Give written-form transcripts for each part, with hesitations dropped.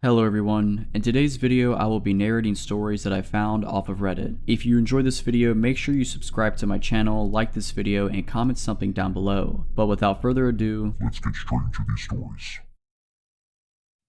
Hello everyone, in today's video I will be narrating stories that I found off of Reddit. If you enjoyed this video, make sure you subscribe to my channel, like this video, and comment something down below. But without further ado, let's get straight into these stories.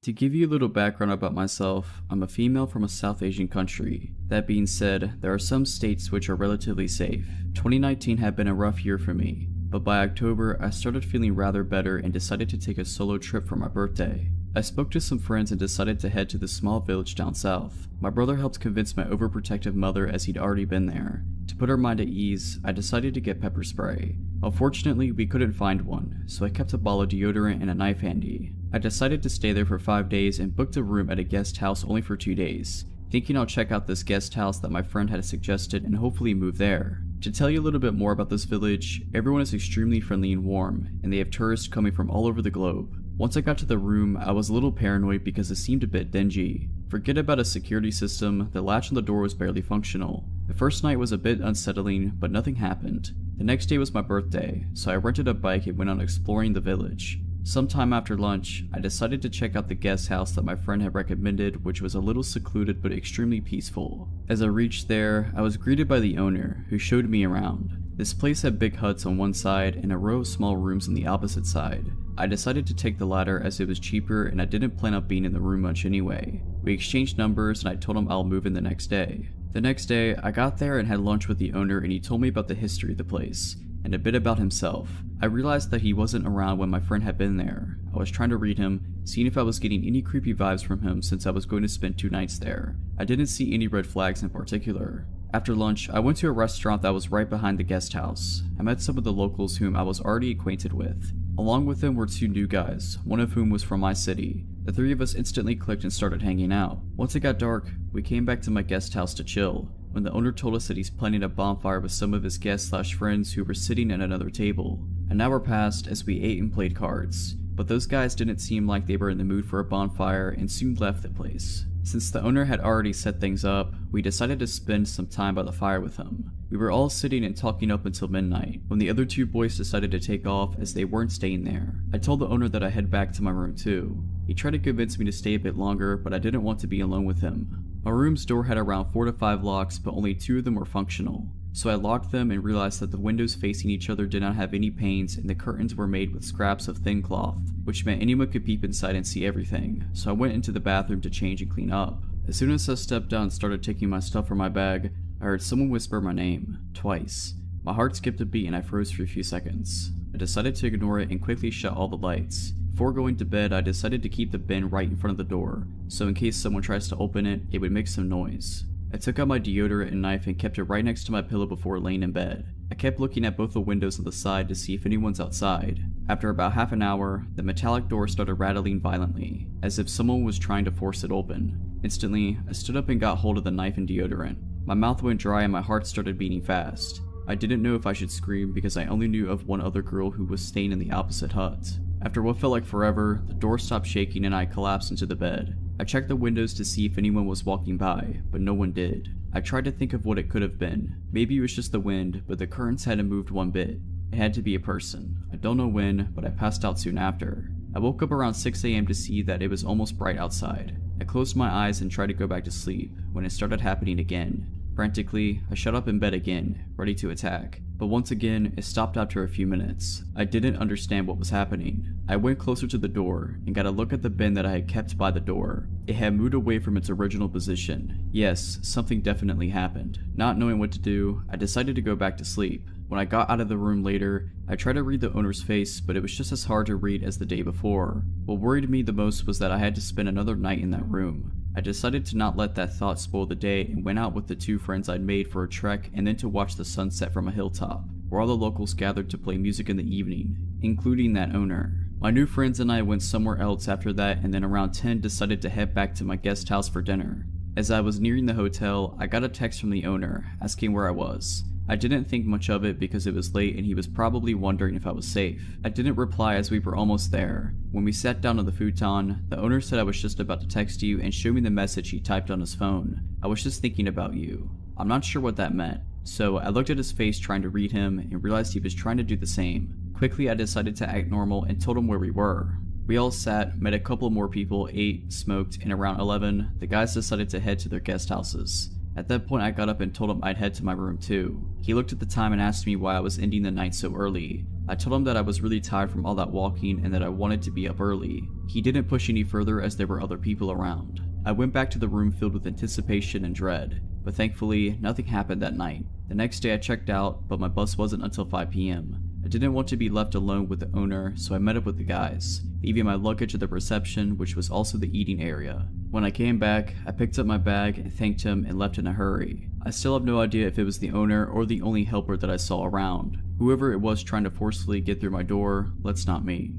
To give you a little background about myself, I'm a female from a South Asian country. That being said, there are some states which are relatively safe. 2019 had been a rough year for me, but by October I started feeling rather better and decided to take a solo trip for my birthday. I spoke to some friends and decided to head to this small village down south. My brother helped convince my overprotective mother as he'd already been there. To put her mind at ease, I decided to get pepper spray. Unfortunately, we couldn't find one, so I kept a ball of deodorant and a knife handy. I decided to stay there for 5 days and booked a room at a guest house only for 2 days, thinking I'll check out this guest house that my friend had suggested and hopefully move there. To tell you a little bit more about this village, everyone is extremely friendly and warm, and they have tourists coming from all over the globe. Once I got to the room, I was a little paranoid because it seemed a bit dingy. Forget about a security system, the latch on the door was barely functional. The first night was a bit unsettling, but nothing happened. The next day was my birthday, so I rented a bike and went on exploring the village. Sometime after lunch, I decided to check out the guest house that my friend had recommended, which was a little secluded but extremely peaceful. As I reached there, I was greeted by the owner, who showed me around. This place had big huts on one side and a row of small rooms on the opposite side. I decided to take the latter as it was cheaper and I didn't plan on being in the room much anyway. We exchanged numbers and I told him I'll move in the next day. The next day, I got there and had lunch with the owner and he told me about the history of the place and a bit about himself. I realized that he wasn't around when my friend had been there. I was trying to read him, seeing if I was getting any creepy vibes from him since I was going to spend 2 nights there. I didn't see any red flags in particular. After lunch, I went to a restaurant that was right behind the guest house. I met some of the locals whom I was already acquainted with. Along with them were 2 new guys, one of whom was from my city. The 3 of us instantly clicked and started hanging out. Once it got dark, we came back to my guest house to chill, when the owner told us that he's planning a bonfire with some of his guests/friends who were sitting at another table. An hour passed as we ate and played cards, but those guys didn't seem like they were in the mood for a bonfire and soon left the place. Since the owner had already set things up, we decided to spend some time by the fire with him. We were all sitting and talking up until midnight, when the other 2 boys decided to take off as they weren't staying there. I told the owner that I head back to my room too. He tried to convince me to stay a bit longer, but I didn't want to be alone with him. My room's door had around 4 to 5 locks, but only 2 of them were functional. So I locked them and realized that the windows facing each other did not have any panes and the curtains were made with scraps of thin cloth, which meant anyone could peep inside and see everything. So I went into the bathroom to change and clean up. As soon as I stepped out and started taking my stuff from my bag, I heard someone whisper my name, twice. My heart skipped a beat and I froze for a few seconds. I decided to ignore it and quickly shut all the lights. Before going to bed, I decided to keep the bin right in front of the door, so in case someone tries to open it, it would make some noise. I took out my deodorant and knife and kept it right next to my pillow before laying in bed. I kept looking at both the windows on the side to see if anyone's outside. After about half an hour, the metallic door started rattling violently, as if someone was trying to force it open. Instantly, I stood up and got hold of the knife and deodorant. My mouth went dry and my heart started beating fast. I didn't know if I should scream because I only knew of one other girl who was staying in the opposite hut. After what felt like forever, the door stopped shaking and I collapsed into the bed. I checked the windows to see if anyone was walking by, but no one did. I tried to think of what it could have been. Maybe it was just the wind, but the curtains hadn't moved one bit. It had to be a person. I don't know when, but I passed out soon after. I woke up around 6 AM to see that it was almost bright outside. I closed my eyes and tried to go back to sleep, when it started happening again. Frantically, I shut up in bed again, ready to attack. But once again, it stopped after a few minutes. I didn't understand what was happening. I went closer to the door and got a look at the bin that I had kept by the door. It had moved away from its original position. Yes, something definitely happened. Not knowing what to do, I decided to go back to sleep. When I got out of the room later, I tried to read the owner's face, but it was just as hard to read as the day before. What worried me the most was that I had to spend another night in that room. I decided to not let that thought spoil the day and went out with the 2 friends I'd made for a trek and then to watch the sunset from a hilltop, where all the locals gathered to play music in the evening, including that owner. My new friends and I went somewhere else after that and then around 10 decided to head back to my guest house for dinner. As I was nearing the hotel, I got a text from the owner asking where I was. I didn't think much of it because it was late and he was probably wondering if I was safe. I didn't reply as we were almost there. When we sat down on the futon, the owner said I was just about to text you and show me the message he typed on his phone. I was just thinking about you. I'm not sure what that meant, so I looked at his face trying to read him and realized he was trying to do the same. Quickly I decided to act normal and told him where we were. We all sat, met a couple more people, ate, smoked, and around 11, the guys decided to head to their guest houses. At that point I got up and told him I'd head to my room too. He looked at the time and asked me why I was ending the night so early. I told him that I was really tired from all that walking and that I wanted to be up early. He didn't push any further as there were other people around. I went back to the room filled with anticipation and dread, but thankfully nothing happened that night. The next day I checked out, but my bus wasn't until 5 p.m. I didn't want to be left alone with the owner, so I met up with the guys, leaving my luggage at the reception, which was also the eating area. When I came back, I picked up my bag and thanked him and left in a hurry. I still have no idea if it was the owner or the only helper that I saw around. Whoever it was trying to forcefully get through my door, let's not meet.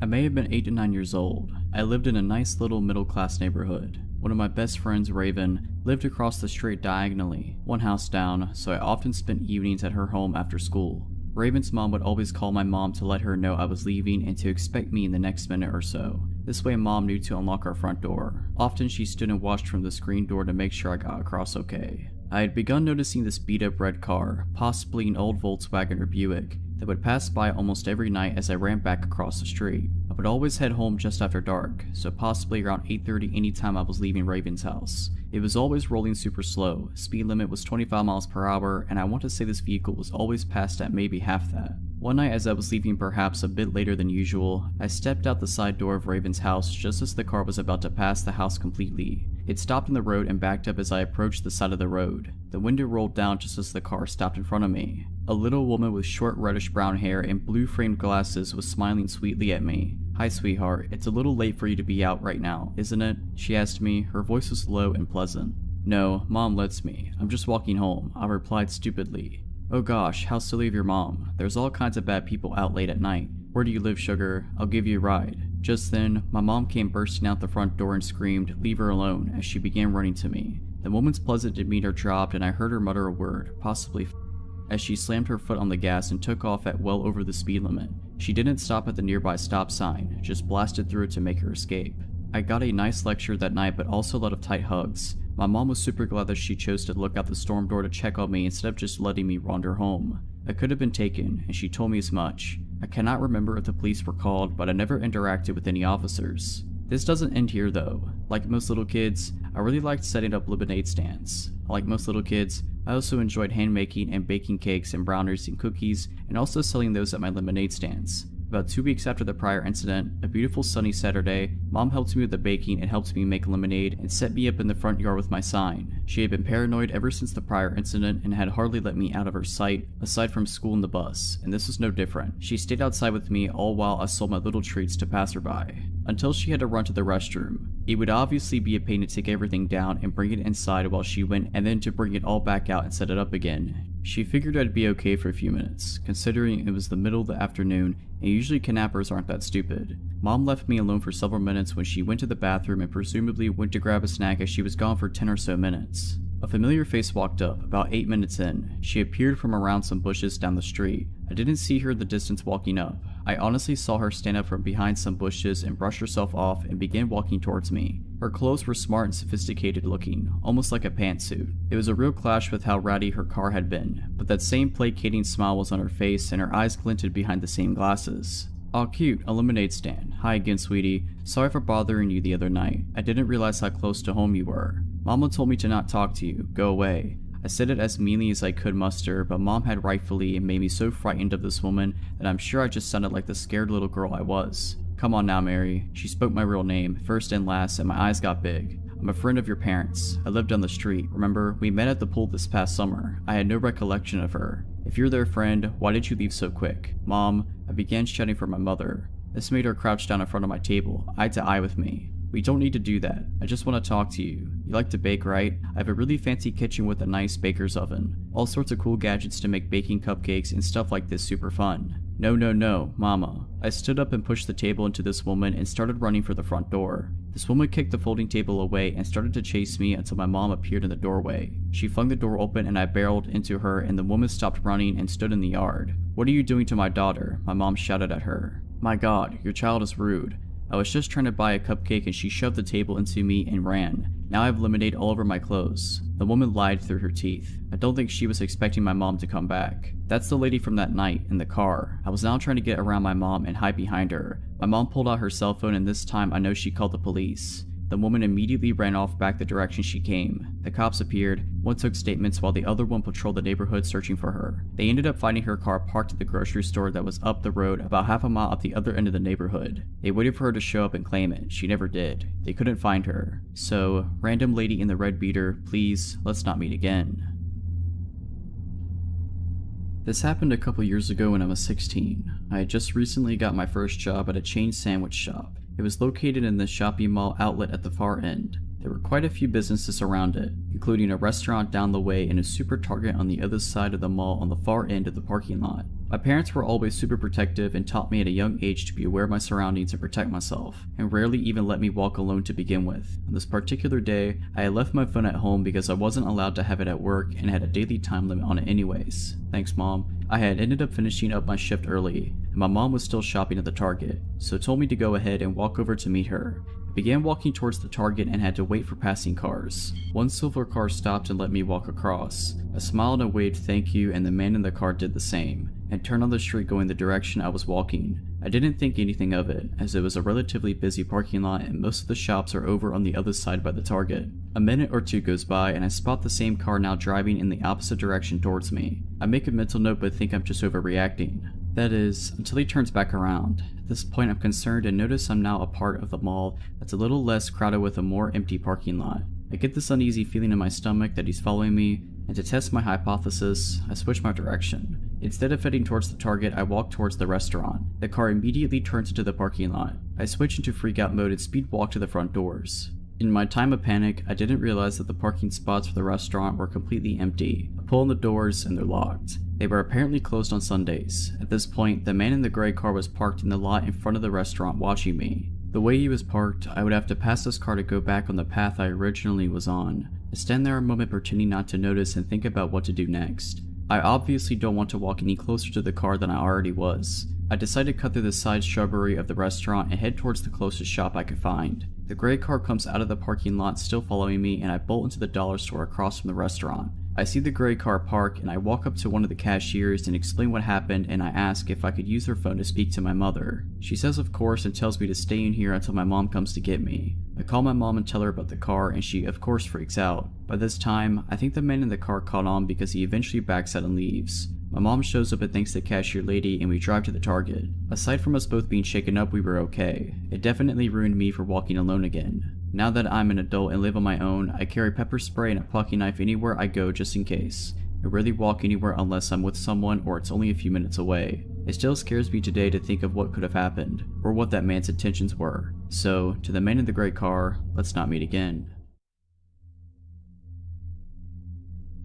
I may have been 8 to 9 years old. I lived in a nice little middle-class neighborhood. One of my best friends, Raven, lived across the street diagonally, one house down, so I often spent evenings at her home after school. Raven's mom would always call my mom to let her know I was leaving and to expect me in the next minute or so. This way mom knew to unlock our front door. Often she stood and watched from the screen door to make sure I got across okay. I had begun noticing this beat-up red car, possibly an old Volkswagen or Buick, that would pass by almost every night as I ran back across the street. I would always head home just after dark, so possibly around 8:30 anytime I was leaving Raven's house. It was always rolling super slow, speed limit was 25 miles per hour, and I want to say this vehicle was always passed at maybe half that. One night as I was leaving perhaps a bit later than usual, I stepped out the side door of Raven's house just as the car was about to pass the house completely. It stopped in the road and backed up as I approached the side of the road. The window rolled down just as the car stopped in front of me. A little woman with short reddish brown hair and blue framed glasses was smiling sweetly at me. "Hi sweetheart, it's a little late for you to be out right now, isn't it?" she asked me. Her voice was low and pleasant. "No, mom lets me. I'm just walking home," I replied stupidly. "Oh gosh, how silly of your mom. There's all kinds of bad people out late at night. Where do you live, sugar? I'll give you a ride." Just then, my mom came bursting out the front door and screamed, "Leave her alone," as she began running to me. The woman's pleasant demeanor dropped and I heard her mutter a word, possibly as she slammed her foot on the gas and took off at well over the speed limit. She didn't stop at the nearby stop sign, just blasted through it to make her escape. I got a nice lecture that night, but also a lot of tight hugs. My mom was super glad that she chose to look out the storm door to check on me instead of just letting me wander home. I could have been taken, and she told me as much. I cannot remember if the police were called, but I never interacted with any officers. This doesn't end here though. Like most little kids, I really liked setting up lemonade stands. Like most little kids, I also enjoyed hand making and baking cakes and brownies and cookies, and also selling those at my lemonade stands. About 2 weeks after the prior incident, a beautiful sunny Saturday, mom helped me with the baking and helped me make lemonade and set me up in the front yard with my sign. She had been paranoid ever since the prior incident and had hardly let me out of her sight, aside from school and the bus, and this was no different. She stayed outside with me all while I sold my little treats to passerby, until she had to run to the restroom. It would obviously be a pain to take everything down and bring it inside while she went, and then to bring it all back out and set it up again. She figured I'd be okay for a few minutes, considering it was the middle of the afternoon and usually kidnappers aren't that stupid. Mom left me alone for several minutes when she went to the bathroom and presumably went to grab a snack as she was gone for 10 or so minutes. A familiar face walked up, about 8 minutes in. She appeared from around some bushes down the street. I didn't see her in the distance walking up. I honestly saw her stand up from behind some bushes and brush herself off and begin walking towards me. Her clothes were smart and sophisticated looking, almost like a pantsuit. It was a real clash with how ratty her car had been, but that same placating smile was on her face and her eyes glinted behind the same glasses. "Aw cute, a lemonade stand. Hi again, sweetie. Sorry for bothering you the other night. I didn't realize how close to home you were. Mama told me to not talk to you. Go away." I said it as meanly as I could muster, but mom had rightfully made me so frightened of this woman that I'm sure I just sounded like the scared little girl I was. "Come on now, Mary." She spoke my real name, first and last, and my eyes got big. "I'm a friend of your parents. I live down the street. Remember, we met at the pool this past summer. I had no recollection of her. If you're their friend, why did you leave so quick?" "Mom," I began shouting for my mother. This made her crouch down in front of my table, eye to eye with me. "We don't need to do that. I just want to talk to you. You like to bake, right? I have a really fancy kitchen with a nice baker's oven. All sorts of cool gadgets to make baking cupcakes and stuff like this super fun." "No, no, no, Mama." I stood up and pushed the table into this woman and started running for the front door. This woman kicked the folding table away and started to chase me until my mom appeared in the doorway. She flung the door open and I barreled into her, and the woman stopped running and stood in the yard. "What are you doing to my daughter?" my mom shouted at her. "My God, your child is rude." I was just trying to buy a cupcake and she shoved the table into me and ran. Now I have lemonade all over my clothes. The woman lied through her teeth. I don't think she was expecting my mom to come back. That's the lady from that night in the car. I was now trying to get around my mom and hide behind her. My mom pulled out her cell phone and this time I know she called the police. The woman immediately ran off back the direction she came. The cops appeared. One took statements while the other one patrolled the neighborhood searching for her. They ended up finding her car parked at the grocery store that was up the road about half a mile at the other end of the neighborhood. They waited for her to show up and claim it. She never did. They couldn't find her. So, random lady in the red beater, please, let's not meet again. This happened a couple years ago when I was 16. I had just recently got my first job at a chain sandwich shop. It was located in the shopping mall outlet at the far end. There were quite a few businesses around it, including a restaurant down the way and a super Target on the other side of the mall on the far end of the parking lot. My parents were always super protective and taught me at a young age to be aware of my surroundings and protect myself, and rarely even let me walk alone to begin with. On this particular day, I had left my phone at home because I wasn't allowed to have it at work and had a daily time limit on it anyways. Thanks, Mom. I had ended up finishing up my shift early, and my mom was still shopping at the Target, so told me to go ahead and walk over to meet her. I began walking towards the Target and had to wait for passing cars. One silver car stopped and let me walk across. I smiled and waved thank you, and the man in the car did the same, and turned on the street going the direction I was walking. I didn't think anything of it, as it was a relatively busy parking lot and most of the shops are over on the other side by the Target. A minute or two goes by and I spot the same car now driving in the opposite direction towards me. I make a mental note but think I'm just overreacting. That is, until he turns back around. At this point I'm concerned and notice I'm now a part of the mall that's a little less crowded with a more empty parking lot. I get this uneasy feeling in my stomach that he's following me, and to test my hypothesis, I switch my direction. Instead of heading towards the Target, I walk towards the restaurant. The car immediately turns into the parking lot. I switch into freak out mode and speed walk to the front doors. In my time of panic, I didn't realize that the parking spots for the restaurant were completely empty. I pull on the doors and they're locked. They were apparently closed on Sundays. At this point, the man in the gray car was parked in the lot in front of the restaurant watching me. The way he was parked, I would have to pass this car to go back on the path I originally was on. I stand there a moment pretending not to notice and think about what to do next. I obviously don't want to walk any closer to the car than I already was. I decide to cut through the side shrubbery of the restaurant and head towards the closest shop I could find. The gray car comes out of the parking lot still following me and I bolt into the dollar store across from the restaurant. I see the gray car park and I walk up to one of the cashiers and explain what happened, and I ask if I could use her phone to speak to my mother. She says of course and tells me to stay in here until my mom comes to get me. I call my mom and tell her about the car and she of course freaks out. By this time, I think the man in the car caught on because he eventually backs out and leaves. My mom shows up and thanks the cashier lady and we drive to the Target. Aside from us both being shaken up, we were okay. It definitely ruined me for walking alone again. Now that I'm an adult and live on my own, I carry pepper spray and a pocket knife anywhere I go just in case. I rarely walk anywhere unless I'm with someone or it's only a few minutes away. It still scares me today to think of what could have happened, or what that man's intentions were. So, to the man in the gray car, let's not meet again.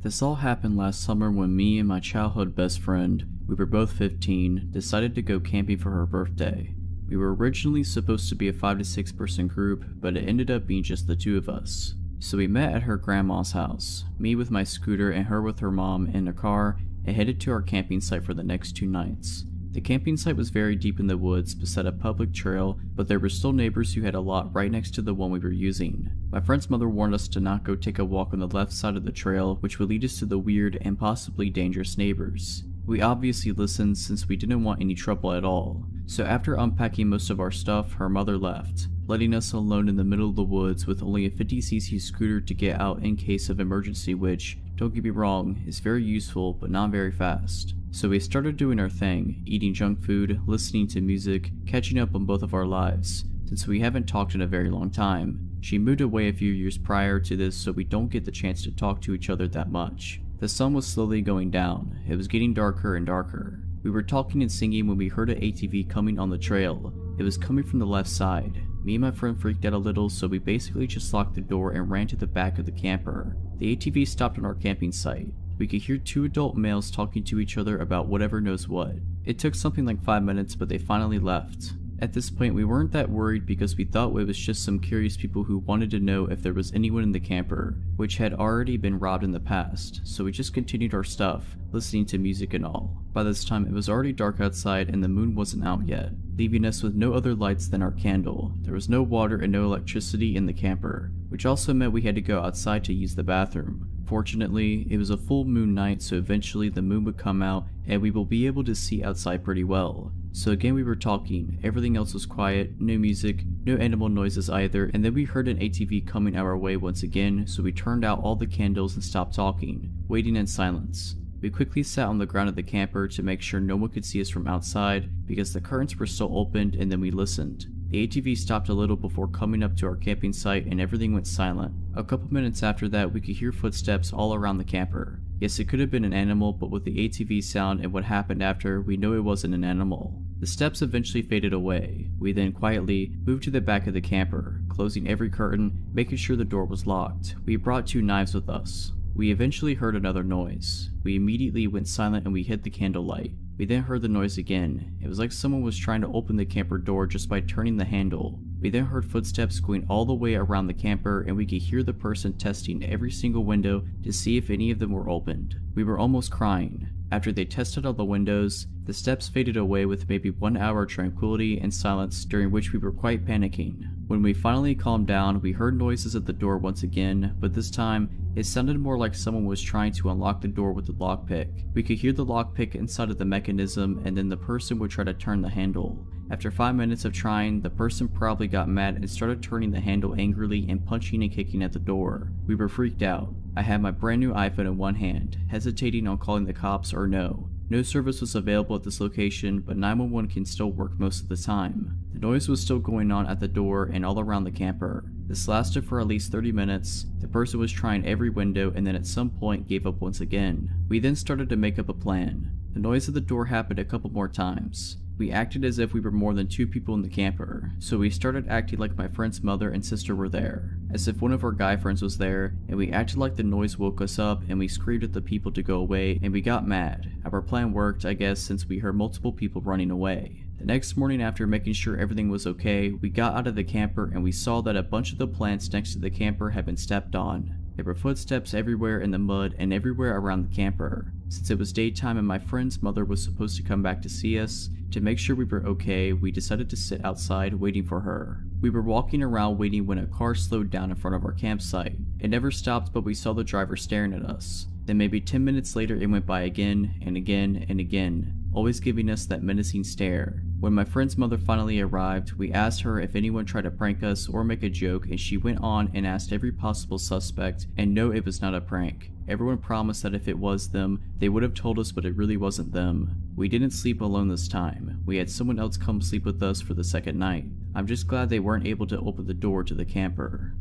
This all happened last summer when me and my childhood best friend, we were both 15, decided to go camping for her birthday. We were originally supposed to be a 5 to 6 person group, but it ended up being just the two of us. So we met at her grandma's house, me with my scooter and her with her mom in a car, and headed to our camping site for the next 2 nights. The camping site was very deep in the woods beside a public trail, but there were still neighbors who had a lot right next to the one we were using. My friend's mother warned us to not go take a walk on the left side of the trail, which would lead us to the weird and possibly dangerous neighbors. We obviously listened since we didn't want any trouble at all. So after unpacking most of our stuff, her mother left, letting us alone in the middle of the woods with only a 50cc scooter to get out in case of emergency, which, don't get me wrong, is very useful but not very fast. So we started doing our thing, eating junk food, listening to music, catching up on both of our lives, since we haven't talked in a very long time. She moved away a few years prior to this, so we don't get the chance to talk to each other that much. The sun was slowly going down. It was getting darker and darker. We were talking and singing when we heard an ATV coming on the trail. It was coming from the left side. Me and my friend freaked out a little, so we basically just locked the door and ran to the back of the camper. The ATV stopped on our camping site. We could hear 2 adult males talking to each other about whatever knows what. It took something like 5 minutes, but they finally left. At this point, we weren't that worried because we thought it was just some curious people who wanted to know if there was anyone in the camper, which had already been robbed in the past, so we just continued our stuff, listening to music and all. By this time, it was already dark outside and the moon wasn't out yet, leaving us with no other lights than our candle. There was no water and no electricity in the camper, which also meant we had to go outside to use the bathroom. Fortunately, it was a full moon night, so eventually the moon would come out and we will be able to see outside pretty well. So again we were talking, everything else was quiet, no music, no animal noises either, and then we heard an ATV coming our way once again, so we turned out all the candles and stopped talking, waiting in silence. We quickly sat on the ground of the camper to make sure no one could see us from outside because the curtains were still opened, and then we listened. The ATV stopped a little before coming up to our camping site and everything went silent. A couple minutes after that, we could hear footsteps all around the camper. Yes, it could have been an animal, but with the ATV sound and what happened after, we know it wasn't an animal. The steps eventually faded away. We then quietly moved to the back of the camper, closing every curtain, making sure the door was locked. We brought 2 knives with us. We eventually heard another noise. We immediately went silent and we hid the candlelight. We then heard the noise again. It was like someone was trying to open the camper door just by turning the handle. We then heard footsteps going all the way around the camper and we could hear the person testing every single window to see if any of them were opened. We were almost crying. After they tested all the windows, the steps faded away with maybe 1 hour of tranquility and silence during which we were quite panicking. When we finally calmed down, we heard noises at the door once again, but this time, it sounded more like someone was trying to unlock the door with the lockpick. We could hear the lockpick inside of the mechanism and then the person would try to turn the handle. After 5 minutes of trying, the person probably got mad and started turning the handle angrily and punching and kicking at the door. We were freaked out. I had my brand new iPhone in one hand, hesitating on calling the cops or no. No service was available at this location, but 911 can still work most of the time. The noise was still going on at the door and all around the camper. This lasted for at least 30 minutes. The person was trying every window and then at some point gave up once again. We then started to make up a plan. The noise at the door happened a couple more times. We acted as if we were more than 2 people in the camper, so we started acting like my friend's mother and sister were there, as if one of our guy friends was there, and we acted like the noise woke us up and we screamed at the people to go away and we got mad. Our plan worked, I guess, since we heard multiple people running away. The next morning, after making sure everything was okay, we got out of the camper and we saw that a bunch of the plants next to the camper had been stepped on. There were footsteps everywhere in the mud and everywhere around the camper. Since it was daytime and my friend's mother was supposed to come back to see us, to make sure we were okay, we decided to sit outside waiting for her. We were walking around waiting when a car slowed down in front of our campsite. It never stopped, but we saw the driver staring at us. Then maybe 10 minutes later it went by again and again and again, always giving us that menacing stare. When my friend's mother finally arrived, we asked her if anyone tried to prank us or make a joke, and she went on and asked every possible suspect, and no, it was not a prank. Everyone promised that if it was them, they would have told us, but it really wasn't them. We didn't sleep alone this time. We had someone else come sleep with us for the second night. I'm just glad they weren't able to open the door to the camper.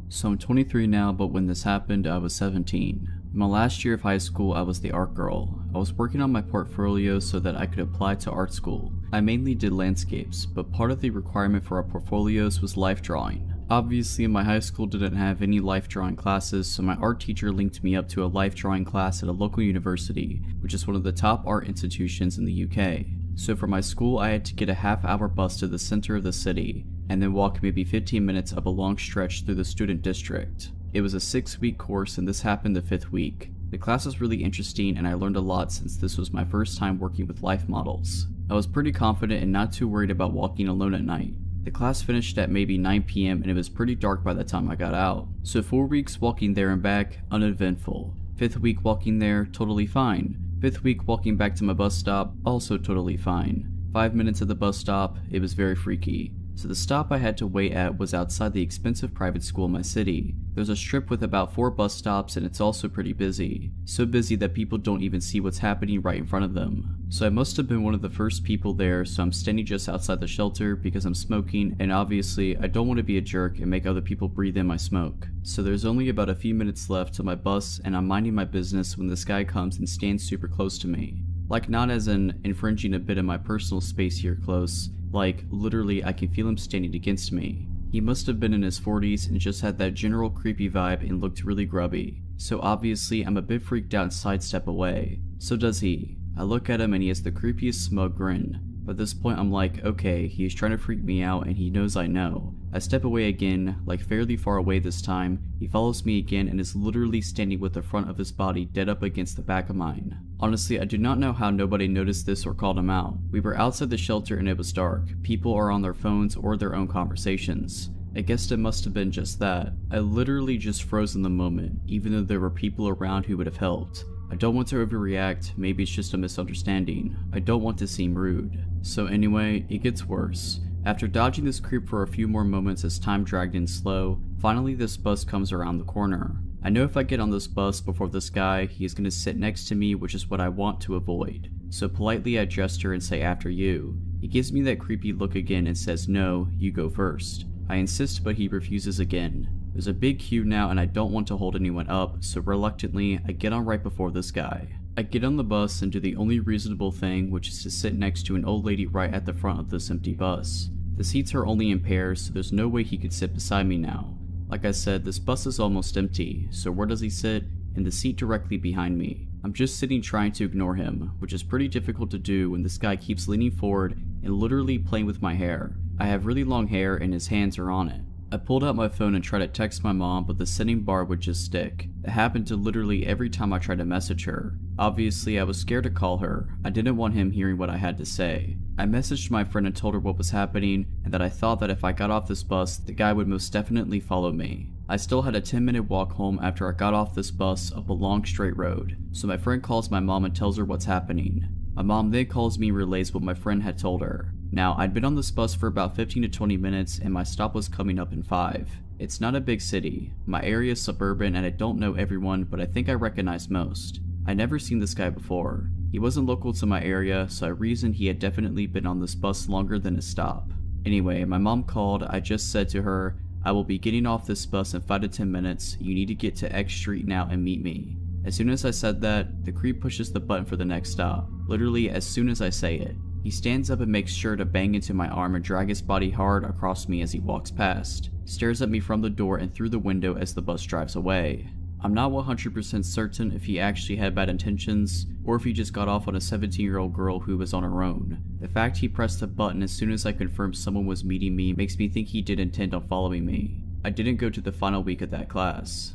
So I'm 23 now, but when this happened, I was 17. In my last year of high school, I was the art girl. I was working on my portfolio so that I could apply to art school. I mainly did landscapes, but part of the requirement for our portfolios was life drawing. Obviously, my high school didn't have any life drawing classes, so my art teacher linked me up to a life drawing class at a local university, which is one of the top art institutions in the UK. So for my school, I had to get a half-hour bus to the center of the city, and then walk maybe 15 minutes up a long stretch through the student district. It was a 6-week course and this happened the 5th week. The class was really interesting and I learned a lot since this was my first time working with life models. I was pretty confident and not too worried about walking alone at night. The class finished at maybe 9 p.m. and it was pretty dark by the time I got out. So 4 weeks walking there and back, uneventful. 5th week walking there, totally fine. 5th week walking back to my bus stop, also totally fine. 5 minutes at the bus stop, it was very freaky. So the stop I had to wait at was outside the expensive private school in my city. There's a strip with about 4 bus stops and it's also pretty busy. So busy that people don't even see what's happening right in front of them. So I must have been one of the first people there, so I'm standing just outside the shelter because I'm smoking, and obviously I don't want to be a jerk and make other people breathe in my smoke. So there's only about a few minutes left to my bus and I'm minding my business when this guy comes and stands super close to me. Like, not as in infringing a bit of my personal space here close, like literally I can feel him standing against me. He must have been in his 40s and just had that general creepy vibe and looked really grubby. So obviously I'm a bit freaked out and sidestep away. So does he. I look at him and he has the creepiest smug grin. But at this point I'm like, okay, he's trying to freak me out and he knows I know. I step away again, like fairly far away this time. He follows me again and is literally standing with the front of his body dead up against the back of mine. Honestly, I do not know how nobody noticed this or called him out. We were outside the shelter and it was dark. People are on their phones or their own conversations. I guess it must have been just that. I literally just froze in the moment, even though there were people around who would have helped. I don't want to overreact, maybe it's just a misunderstanding. I don't want to seem rude. So anyway, it gets worse. After dodging this creep for a few more moments as time dragged in slow, finally this bus comes around the corner. I know if I get on this bus before this guy, he is going to sit next to me, which is what I want to avoid. So politely I gesture and say after you. He gives me that creepy look again and says no, you go first. I insist but he refuses again. There's a big queue now and I don't want to hold anyone up, so reluctantly I get on right before this guy. I get on the bus and do the only reasonable thing, which is to sit next to an old lady right at the front of this empty bus. The seats are only in pairs, so there's no way he could sit beside me now. Like I said, this bus is almost empty, so where does he sit? In the seat directly behind me. I'm just sitting trying to ignore him, which is pretty difficult to do when this guy keeps leaning forward and literally playing with my hair. I have really long hair and his hands are on it. I pulled out my phone and tried to text my mom, but the sending bar would just stick. It happened to literally every time I tried to message her. Obviously, I was scared to call her. I didn't want him hearing what I had to say. I messaged my friend and told her what was happening and that I thought that if I got off this bus, the guy would most definitely follow me. I still had a 10-minute walk home after I got off this bus up a long straight road, so my friend calls my mom and tells her what's happening. My mom then calls me and relays what my friend had told her. Now, I'd been on this bus for about 15 to 20 minutes and my stop was coming up in 5. It's not a big city. My area is suburban and I don't know everyone, but I think I recognize most. I'd never seen this guy before. He wasn't local to my area, so I reasoned he had definitely been on this bus longer than his stop. Anyway, my mom called. I just said to her, I will be getting off this bus in 5 to 10 minutes. You need to get to X Street now and meet me. As soon as I said that, the creep pushes the button for the next stop. Literally as soon as I say it. He stands up and makes sure to bang into my arm and drag his body hard across me as he walks past. Stares at me from the door and through the window as the bus drives away. I'm not 100% certain if he actually had bad intentions, or if he just got off on a 17-year-old girl who was on her own. The fact he pressed the button as soon as I confirmed someone was meeting me makes me think he did intend on following me. I didn't go to the final week of that class.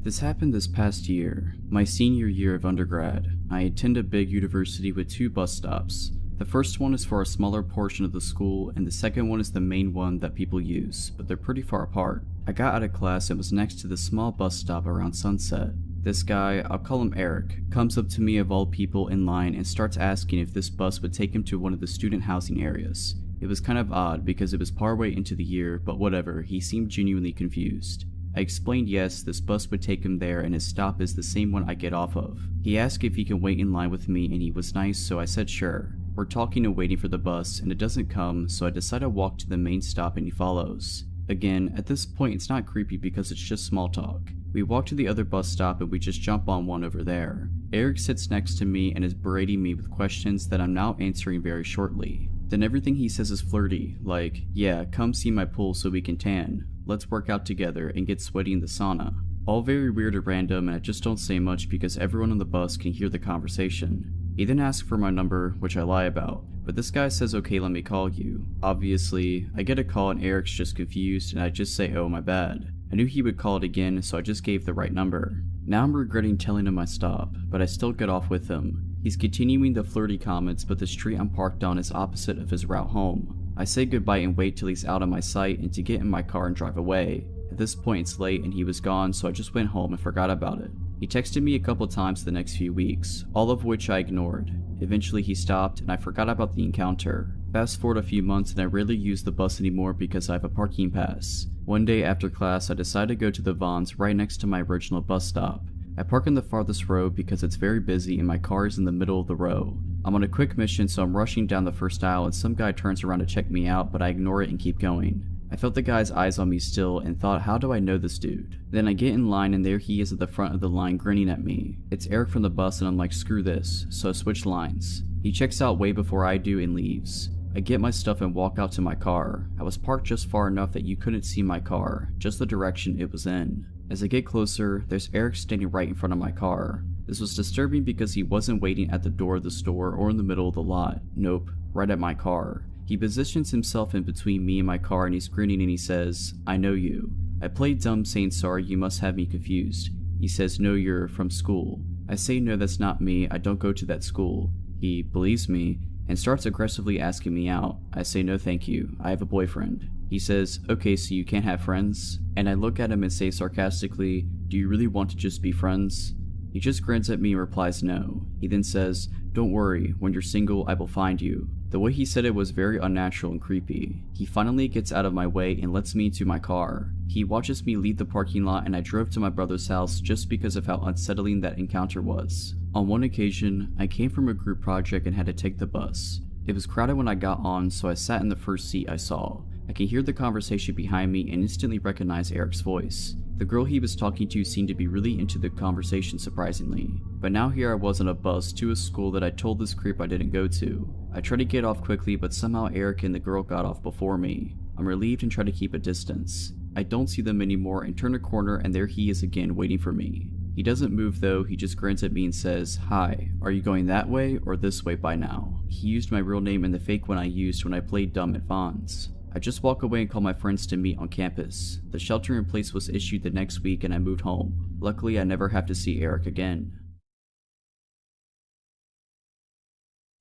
This happened this past year, my senior year of undergrad. I attend a big university with 2 bus stops. The first one is for a smaller portion of the school, and the second one is the main one that people use, but they're pretty far apart. I got out of class and was next to the small bus stop around sunset. This guy, I'll call him Eric, comes up to me of all people in line and starts asking if this bus would take him to one of the student housing areas. It was kind of odd because it was partway into the year, but whatever, he seemed genuinely confused. I explained yes, this bus would take him there and his stop is the same one I get off of. He asked if he can wait in line with me and he was nice, so I said sure. We're talking and waiting for the bus and it doesn't come, so I decide to walk to the main stop and he follows. Again, at this point it's not creepy because it's just small talk. We walk to the other bus stop and we just jump on one over there. Eric sits next to me and is berating me with questions that I'm now answering very shortly. Then everything he says is flirty, like, yeah, come see my pool so we can tan. Let's work out together and get sweaty in the sauna. All very weird and random, and I just don't say much because everyone on the bus can hear the conversation. He then asks for my number, which I lie about, but this guy says okay, let me call you. Obviously, I get a call and Eric's just confused and I just say oh my bad. I knew he would call it again, so I just gave the right number. Now I'm regretting telling him my stop, but I still get off with him. He's continuing the flirty comments, but the street I'm parked on is opposite of his route home. I say goodbye and wait till he's out of my sight and to get in my car and drive away. At this point it's late and he was gone, so I just went home and forgot about it. He texted me a couple times the next few weeks, all of which I ignored. Eventually he stopped and I forgot about the encounter. Fast forward a few months and I rarely use the bus anymore because I have a parking pass. One day after class I decide to go to the Vons right next to my original bus stop. I park in the farthest row because it's very busy and my car is in the middle of the row. I'm on a quick mission, so I'm rushing down the first aisle and some guy turns around to check me out, but I ignore it and keep going. I felt the guy's eyes on me still and thought, how do I know this dude? Then I get in line and there he is at the front of the line grinning at me. It's Eric from the bus and I'm like, screw this, so I switch lines. He checks out way before I do and leaves. I get my stuff and walk out to my car. I was parked just far enough that you couldn't see my car, just the direction it was in. As I get closer, there's Eric standing right in front of my car. This was disturbing because he wasn't waiting at the door of the store or in the middle of the lot. Nope, right at my car. He positions himself in between me and my car and he's grinning and he says, "I know you." I play dumb saying sorry, you must have me confused. He says, "No, you're from school." I say, "No, that's not me, I don't go to that school." He believes me and starts aggressively asking me out. I say, "No thank you, I have a boyfriend." He says, "Okay, so you can't have friends?" And I look at him and say sarcastically, "Do you really want to just be friends?" He just grins at me and replies no. He then says, "Don't worry, when you're single I will find you." The way he said it was very unnatural and creepy. He finally gets out of my way and lets me into my car. He watches me leave the parking lot and I drove to my brother's house just because of how unsettling that encounter was. On one occasion, I came from a group project and had to take the bus. It was crowded when I got on, so I sat in the first seat I saw. I could hear the conversation behind me and instantly recognized Eric's voice. The girl he was talking to seemed to be really into the conversation surprisingly. But now here I was on a bus to a school that I told this creep I didn't go to. I tried to get off quickly but somehow Eric and the girl got off before me. I'm relieved and try to keep a distance. I don't see them anymore and turn a corner and there he is again waiting for me. He doesn't move though, he just grins at me and says, "Hi, are you going that way or this way by now?" He used my real name and the fake one I used when I played dumb at Vaughn's. I just walk away and call my friends to meet on campus. The shelter in place was issued the next week and I moved home. Luckily I never have to see Eric again.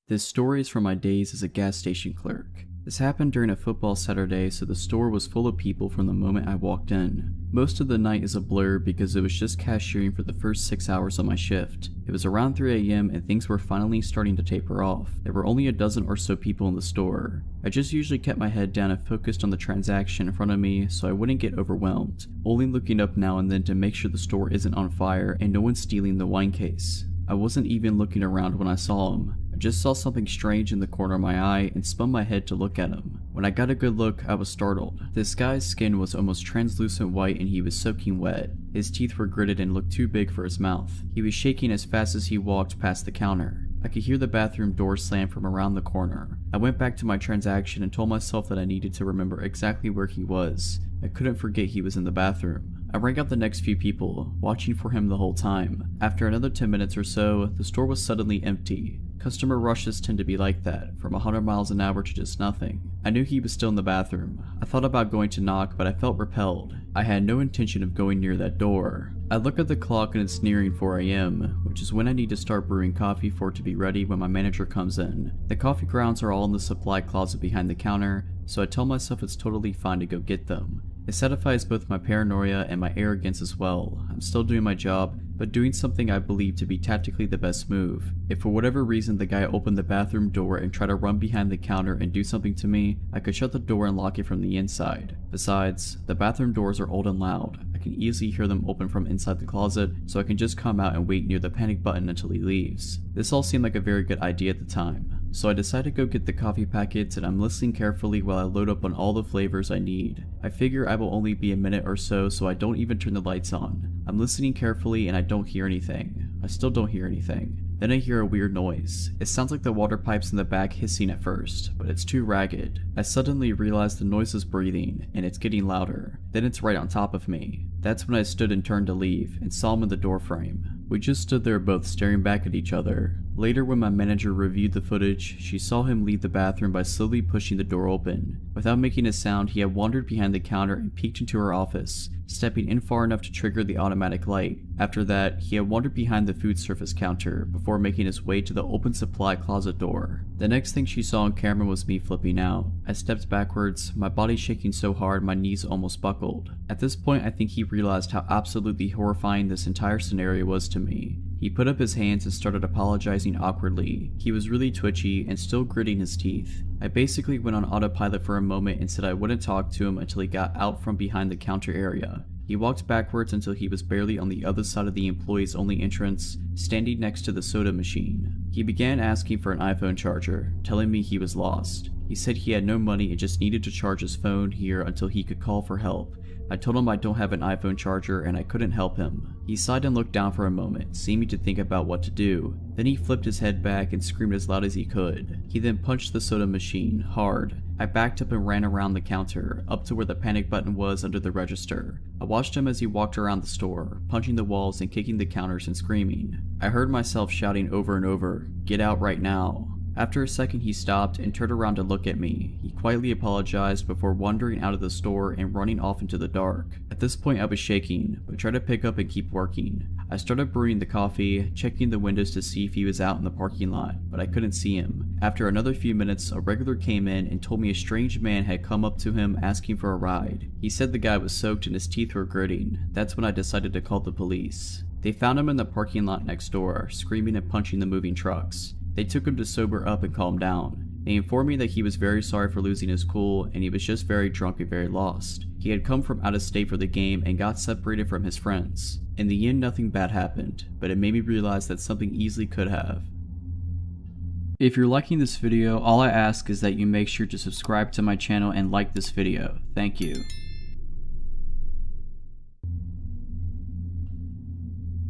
This story is from my days as a gas station clerk. This happened during a football Saturday, so the store was full of people from the moment I walked in. Most of the night is a blur because it was just cashiering for the first 6 hours of my shift. It was around 3 a.m. and things were finally starting to taper off. There were only a dozen or so people in the store. I just usually kept my head down and focused on the transaction in front of me so I wouldn't get overwhelmed, only looking up now and then to make sure the store isn't on fire and no one's stealing the wine case. I wasn't even looking around when I saw him. I just saw something strange in the corner of my eye and spun my head to look at him. When I got a good look, I was startled. This guy's skin was almost translucent white and he was soaking wet. His teeth were gritted and looked too big for his mouth. He was shaking as fast as he walked past the counter. I could hear the bathroom door slam from around the corner. I went back to my transaction and told myself that I needed to remember exactly where he was. I couldn't forget he was in the bathroom. I rang out the next few people, watching for him the whole time. After another 10 minutes or so, the store was suddenly empty. Customer rushes tend to be like that, from 100 miles an hour to just nothing. I knew he was still in the bathroom. I thought about going to knock, but I felt repelled. I had no intention of going near that door. I look at the clock and it's nearing 4 a.m., which is when I need to start brewing coffee for it to be ready when my manager comes in. The coffee grounds are all in the supply closet behind the counter, so I tell myself it's totally fine to go get them. It satisfies both my paranoia and my arrogance as well. I'm still doing my job, but doing something I believe to be tactically the best move. If for whatever reason the guy opened the bathroom door and tried to run behind the counter and do something to me, I could shut the door and lock it from the inside. Besides, the bathroom doors are old and loud. I can easily hear them open from inside the closet, so I can just come out and wait near the panic button until he leaves. This all seemed like a very good idea at the time. So I decide to go get the coffee packets and I'm listening carefully while I load up on all the flavors I need. I figure I will only be a minute or so I don't even turn the lights on. I'm listening carefully and I don't hear anything. I still don't hear anything. Then I hear a weird noise. It sounds like the water pipes in the back hissing at first, but it's too ragged. I suddenly realize the noise is breathing, and it's getting louder. Then it's right on top of me. That's when I stood and turned to leave, and saw him in the doorframe. We just stood there both staring back at each other. Later when my manager reviewed the footage, she saw him leave the bathroom by slowly pushing the door open. Without making a sound, he had wandered behind the counter and peeked into her office, stepping in far enough to trigger the automatic light. After that, he had wandered behind the food service counter before making his way to the open supply closet door. The next thing she saw on camera was me flipping out. I stepped backwards, my body shaking so hard my knees almost buckled. At this point, I think he realized how absolutely horrifying this entire scenario was to me. He put up his hands and started apologizing awkwardly. He was really twitchy and still gritting his teeth. I basically went on autopilot for a moment and said I wouldn't talk to him until he got out from behind the counter area. He walked backwards until he was barely on the other side of the employee's only entrance, standing next to the soda machine. He began asking for an iPhone charger, telling me he was lost. He said he had no money and just needed to charge his phone here until he could call for help. I told him I don't have an iPhone charger and I couldn't help him. He sighed and looked down for a moment, seeming to think about what to do. Then he flipped his head back and screamed as loud as he could. He then punched the soda machine hard. I backed up and ran around the counter, up to where the panic button was under the register. I watched him as he walked around the store, punching the walls and kicking the counters and screaming. I heard myself shouting over and over, "Get out right now." After a second he stopped and turned around to look at me. He quietly apologized before wandering out of the store and running off into the dark. At this point I was shaking, but tried to pick up and keep working. I started brewing the coffee, checking the windows to see if he was out in the parking lot, but I couldn't see him. After another few minutes, a regular came in and told me a strange man had come up to him asking for a ride. He said the guy was soaked and his teeth were gritting. That's when I decided to call the police. They found him in the parking lot next door, screaming and punching the moving trucks. They took him to sober up and calm down. They informed me that he was very sorry for losing his cool and he was just very drunk and very lost. He had come from out of state for the game and got separated from his friends. In the end, nothing bad happened, but it made me realize that something easily could have. If you're liking this video, all I ask is that you make sure to subscribe to my channel and like this video. Thank you.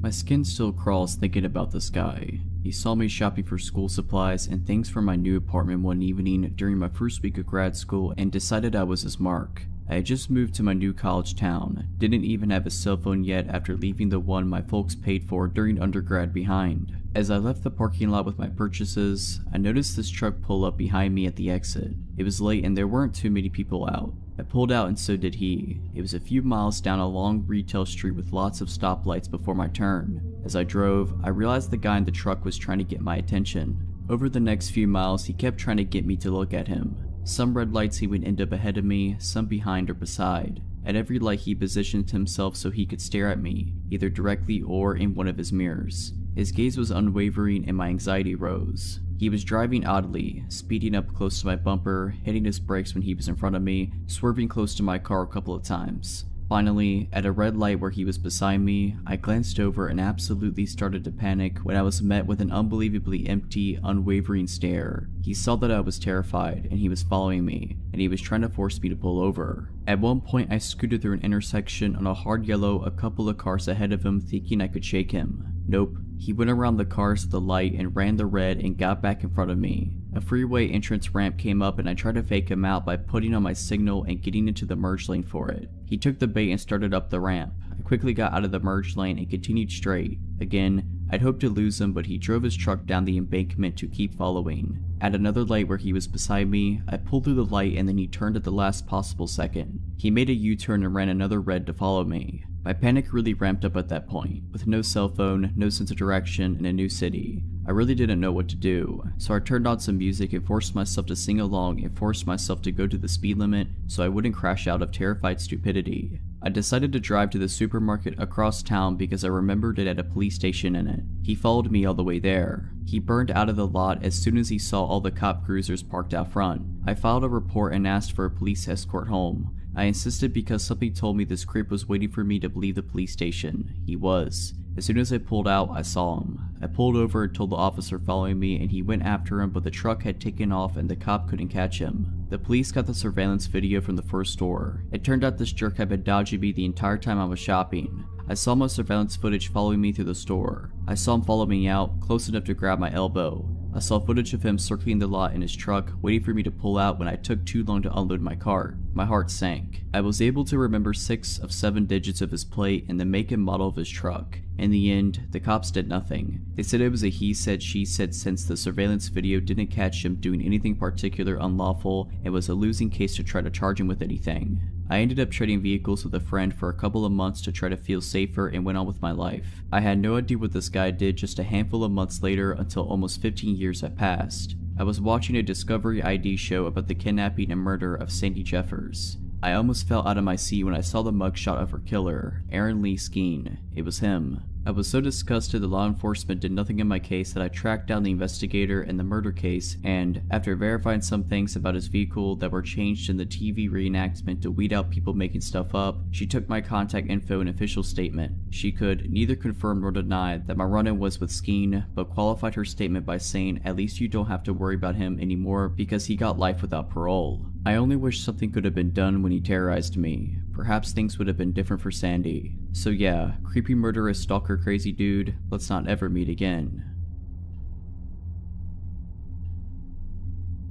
My skin still crawls thinking about this guy. He saw me shopping for school supplies and things for my new apartment one evening during my first week of grad school and decided I was his mark. I had just moved to my new college town, didn't even have a cell phone yet after leaving the one my folks paid for during undergrad behind. As I left the parking lot with my purchases, I noticed this truck pull up behind me at the exit. It was late and there weren't too many people out. I pulled out and so did he. It was a few miles down a long retail street with lots of stoplights before my turn. As I drove, I realized the guy in the truck was trying to get my attention. Over the next few miles, he kept trying to get me to look at him. Some red lights he would end up ahead of me, some behind or beside. At every light he positioned himself so he could stare at me, either directly or in one of his mirrors. His gaze was unwavering and my anxiety rose. He was driving oddly, speeding up close to my bumper, hitting his brakes when he was in front of me, swerving close to my car a couple of times. Finally, at a red light where he was beside me, I glanced over and absolutely started to panic when I was met with an unbelievably empty, unwavering stare. He saw that I was terrified and he was following me, and he was trying to force me to pull over. At one point I scooted through an intersection on a hard yellow a couple of cars ahead of him thinking I could shake him. Nope. He went around the cars at the light and ran the red and got back in front of me. A freeway entrance ramp came up and I tried to fake him out by putting on my signal and getting into the merge lane for it. He took the bait and started up the ramp. I quickly got out of the merge lane and continued straight. Again, I'd hoped to lose him, but he drove his truck down the embankment to keep following. At another light where he was beside me, I pulled through the light and then he turned at the last possible second. He made a U-turn and ran another red to follow me. My panic really ramped up at that point. With no cell phone, no sense of direction, in a new city, I really didn't know what to do, so I turned on some music and forced myself to sing along and forced myself to go to the speed limit so I wouldn't crash out of terrified stupidity. I decided to drive to the supermarket across town because I remembered it had a police station in it. He followed me all the way there. He burned out of the lot as soon as he saw all the cop cruisers parked out front. I filed a report and asked for a police escort home. I insisted because something told me this creep was waiting for me to leave the police station. He was. As soon as I pulled out, I saw him. I pulled over and told the officer following me and he went after him, but the truck had taken off and the cop couldn't catch him. The police got the surveillance video from the first store. It turned out this jerk had been dodging me the entire time I was shopping. I saw my surveillance footage following me through the store. I saw him follow me out, close enough to grab my elbow. I saw footage of him circling the lot in his truck, waiting for me to pull out when I took too long to unload my cart. My heart sank. I was able to remember 6 of 7 digits of his plate and the make and model of his truck. In the end, the cops did nothing. They said it was a he said she said since the surveillance video didn't catch him doing anything particular unlawful and was a losing case to try to charge him with anything. I ended up trading vehicles with a friend for a couple of months to try to feel safer and went on with my life. I had no idea what this guy did just a handful of months later until almost 15 years had passed. I was watching a Discovery ID show about the kidnapping and murder of Sandy Jeffers. I almost fell out of my seat when I saw the mugshot of her killer, Aaron Lee Skeen. It was him. I was so disgusted the law enforcement did nothing in my case that I tracked down the investigator in the murder case and, after verifying some things about his vehicle that were changed in the TV reenactment to weed out people making stuff up, she took my contact info and official statement. She could neither confirm nor deny that my run-in was with Skeen, but qualified her statement by saying at least you don't have to worry about him anymore because he got life without parole. I only wish something could have been done when he terrorized me. perhaps things would have been different for Sandy. So yeah, creepy murderous stalker crazy dude, let's not ever meet again.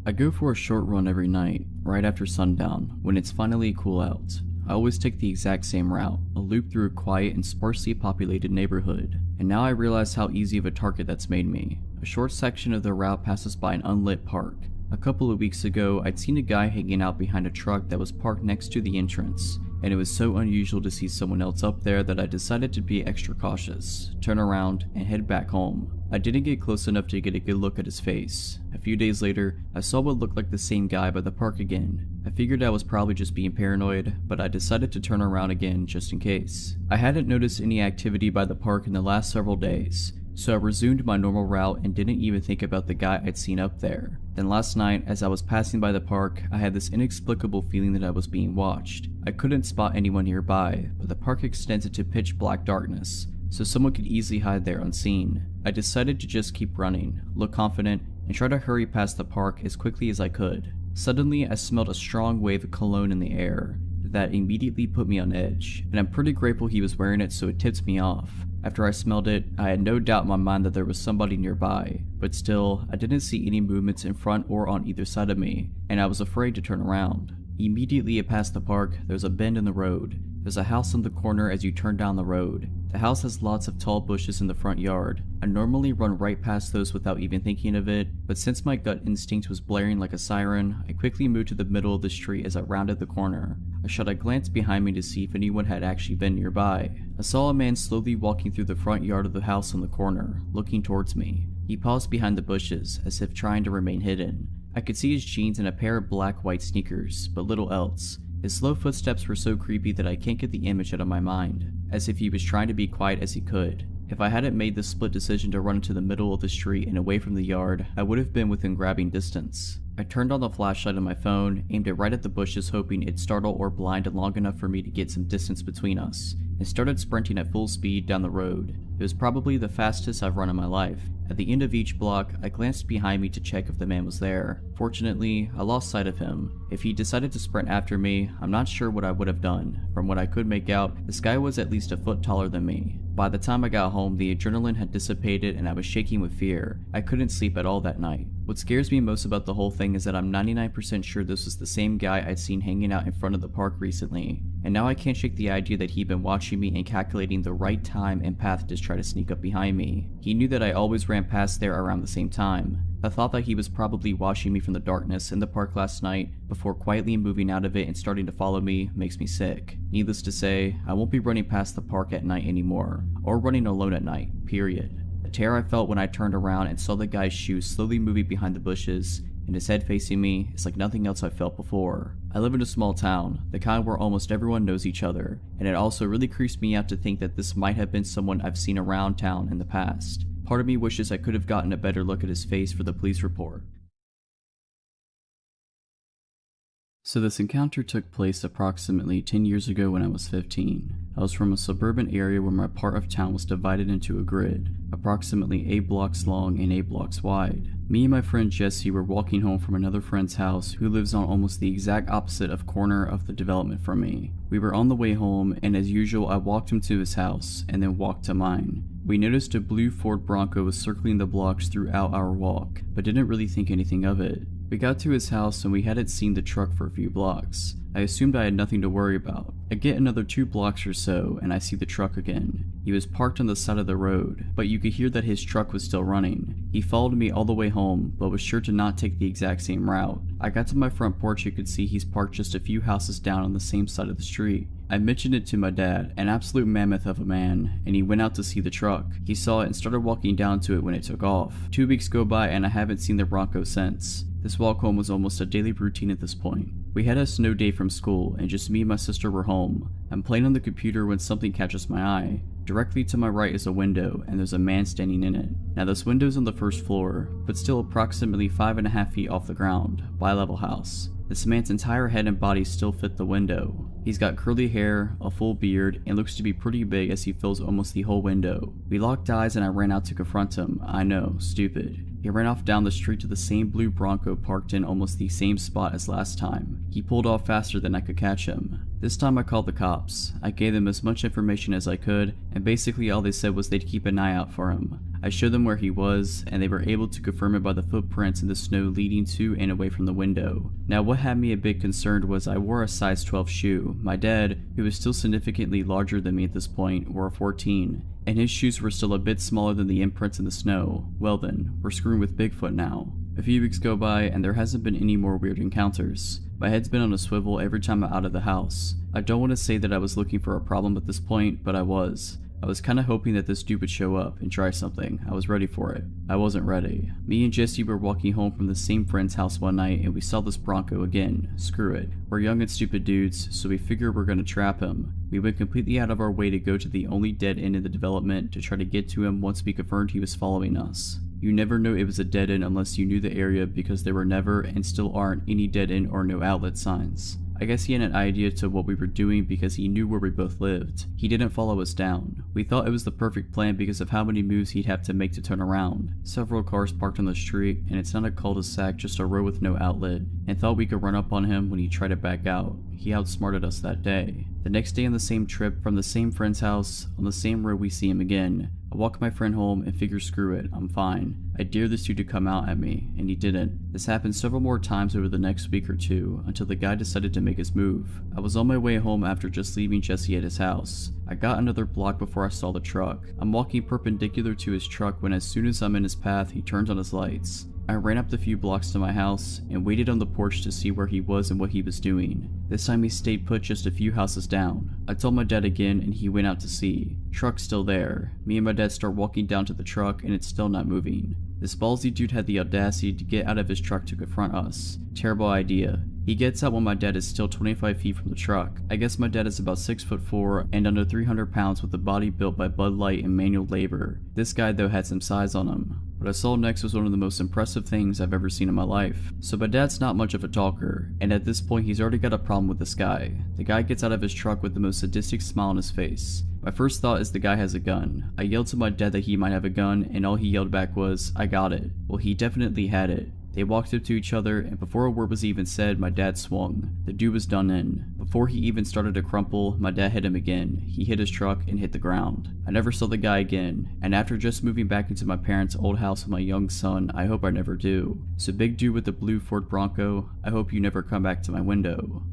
I go for a short run every night, right after sundown, when it's finally cool out. I always take the exact same route, a loop through a quiet and sparsely populated neighborhood, and now I realize how easy of a target that's made me. A short section of the route passes by an unlit park. A couple of weeks ago, I'd seen a guy hanging out behind a truck that was parked next to the entrance, and it was so unusual to see someone else up there that I decided to be extra cautious, turn around, and head back home. I didn't get close enough to get a good look at his face. A few days later, I saw what looked like the same guy by the park again. I figured I was probably just being paranoid, but I decided to turn around again just in case. I hadn't noticed any activity by the park in the last several days, so I resumed my normal route and didn't even think about the guy I'd seen up there. Then last night, as I was passing by the park, I had this inexplicable feeling that I was being watched. I couldn't spot anyone nearby, but the park extends into pitch black darkness, so someone could easily hide there unseen. I decided to just keep running, look confident, and try to hurry past the park as quickly as I could. Suddenly, I smelled a strong wave of cologne in the air that immediately put me on edge, and I'm pretty grateful he was wearing it so it tipped me off. After I smelled it, I had no doubt in my mind that there was somebody nearby, but still, I didn't see any movements in front or on either side of me, and I was afraid to turn around. Immediately past the park, there's a bend in the road. There's a house on the corner as you turn down the road. The house has lots of tall bushes in the front yard. I normally run right past those without even thinking of it, but since my gut instinct was blaring like a siren, I quickly moved to the middle of the street as I rounded the corner. I shot a glance behind me to see if anyone had actually been nearby. I saw a man slowly walking through the front yard of the house on the corner, looking towards me. He paused behind the bushes, as if trying to remain hidden. I could see his jeans and a pair of black-white sneakers, but little else. His slow footsteps were so creepy that I can't get the image out of my mind, as if he was trying to be quiet as he could. If I hadn't made the split decision to run into the middle of the street and away from the yard, I would have been within grabbing distance. I turned on the flashlight on my phone, aimed it right at the bushes hoping it'd startle or blind long enough for me to get some distance between us, and started sprinting at full speed down the road. It was probably the fastest I've run in my life. At the end of each block, I glanced behind me to check if the man was there. Fortunately, I lost sight of him. If he decided to sprint after me, I'm not sure what I would have done. From what I could make out, this guy was at least a foot taller than me. By the time I got home, the adrenaline had dissipated and I was shaking with fear. I couldn't sleep at all that night. What scares me most about the whole thing is that I'm 99% sure this was the same guy I'd seen hanging out in front of the park recently. And now I can't shake the idea that he'd been watching me and calculating the right time and path to try to sneak up behind me. He knew that I always ran past there around the same time. The thought that he was probably watching me from the darkness in the park last night before quietly moving out of it and starting to follow me makes me sick. Needless to say, I won't be running past the park at night anymore, or running alone at night, period. The terror I felt when I turned around and saw the guy's shoes slowly moving behind the bushes and his head facing me is like nothing else I've felt before. I live in a small town, the kind where almost everyone knows each other, and it also really creeps me out to think that this might have been someone I've seen around town in the past. Part of me wishes I could have gotten a better look at his face for the police report. So this encounter took place approximately 10 years ago when I was 15. I was from a suburban area where my part of town was divided into a grid, approximately 8 blocks long and 8 blocks wide. Me and my friend Jesse were walking home from another friend's house who lives on almost the exact opposite of corner of the development from me. We were on the way home and as usual I walked him to his house and then walked to mine. We noticed a blue Ford Bronco was circling the blocks throughout our walk, but didn't really think anything of it. We got to his house and we hadn't seen the truck for a few blocks. I assumed I had nothing to worry about. I get another 2 blocks or so and I see the truck again. He was parked on the side of the road, but you could hear that his truck was still running. He followed me all the way home, but was sure to not take the exact same route. I got to my front porch and could see he's parked just a few houses down on the same side of the street. I mentioned it to my dad, an absolute mammoth of a man, and he went out to see the truck. He saw it and started walking down to it when it took off. 2 weeks go by and I haven't seen the Bronco since. This walk home was almost a daily routine at this point. We had a snow day from school and just me and my sister were home. I'm playing on the computer when something catches my eye. Directly to my right is a window and there's a man standing in it. Now this window's on the first floor, but still approximately 5.5 feet off the ground, bi-level house. This man's entire head and body still fit the window. He's got curly hair, a full beard, and looks to be pretty big as he fills almost the whole window. We locked eyes and I ran out to confront him. I know, stupid. He ran off down the street to the same blue Bronco parked in almost the same spot as last time. He pulled off faster than I could catch him. This time I called the cops. I gave them as much information as I could, and basically all they said was they'd keep an eye out for him. I showed them where he was, and they were able to confirm it by the footprints in the snow leading to and away from the window. Now what had me a bit concerned was I wore a size 12 shoe. My dad, who was still significantly larger than me at this point, wore a 14, and his shoes were still a bit smaller than the imprints in the snow. Well then, we're screwing with Bigfoot now. A few weeks go by and there hasn't been any more weird encounters. My head's been on a swivel every time I'm out of the house. I don't want to say that I was looking for a problem at this point, but I was. I was kinda hoping that this dude would show up and try something. I was ready for it. I wasn't ready. Me and Jesse were walking home from the same friend's house one night and we saw this Bronco again. Screw it. We're young and stupid dudes, so we figured we're gonna trap him. We went completely out of our way to go to the only dead end in the development to try to get to him once we confirmed he was following us. You never know it was a dead end unless you knew the area because there were never and still aren't any dead end or no outlet signs. I guess he had an idea to what we were doing because he knew where we both lived. He didn't follow us down. We thought it was the perfect plan because of how many moves he'd have to make to turn around. Several cars parked on the street, and it's not a cul-de-sac, just a road with no outlet, and thought we could run up on him when he tried to back out. He outsmarted us that day. The next day on the same trip, from the same friend's house, on the same road we see him again. I walk my friend home and figure screw it, I'm fine. I dare this dude to come out at me, and he didn't. This happened several more times over the next week or two, until the guy decided to make his move. I was on my way home after just leaving Jesse at his house. I got another block before I saw the truck. I'm walking perpendicular to his truck when as soon as I'm in his path, he turns on his lights. I ran up the few blocks to my house and waited on the porch to see where he was and what he was doing. This time he stayed put just a few houses down. I told my dad again and he went out to see. Truck's still there. Me and my dad start walking down to the truck and it's still not moving. This ballsy dude had the audacity to get out of his truck to confront us. Terrible idea. He gets out when my dad is still 25 feet from the truck. I guess my dad is about 6'4" and under 300 pounds with a body built by Bud Light and manual labor. This guy though had some size on him. What I saw next was one of the most impressive things I've ever seen in my life. So my dad's not much of a talker, and at this point he's already got a problem with this guy. The guy gets out of his truck with the most sadistic smile on his face. My first thought is the guy has a gun. I yelled to my dad that he might have a gun, and all he yelled back was, "I got it." Well, he definitely had it. They walked up to each other, and before a word was even said, my dad swung. The dude was done in. Before he even started to crumple, my dad hit him again. He hit his truck and hit the ground. I never saw the guy again, and after just moving back into my parents' old house with my young son, I hope I never do. So big dude with the blue Ford Bronco, I hope you never come back to my window.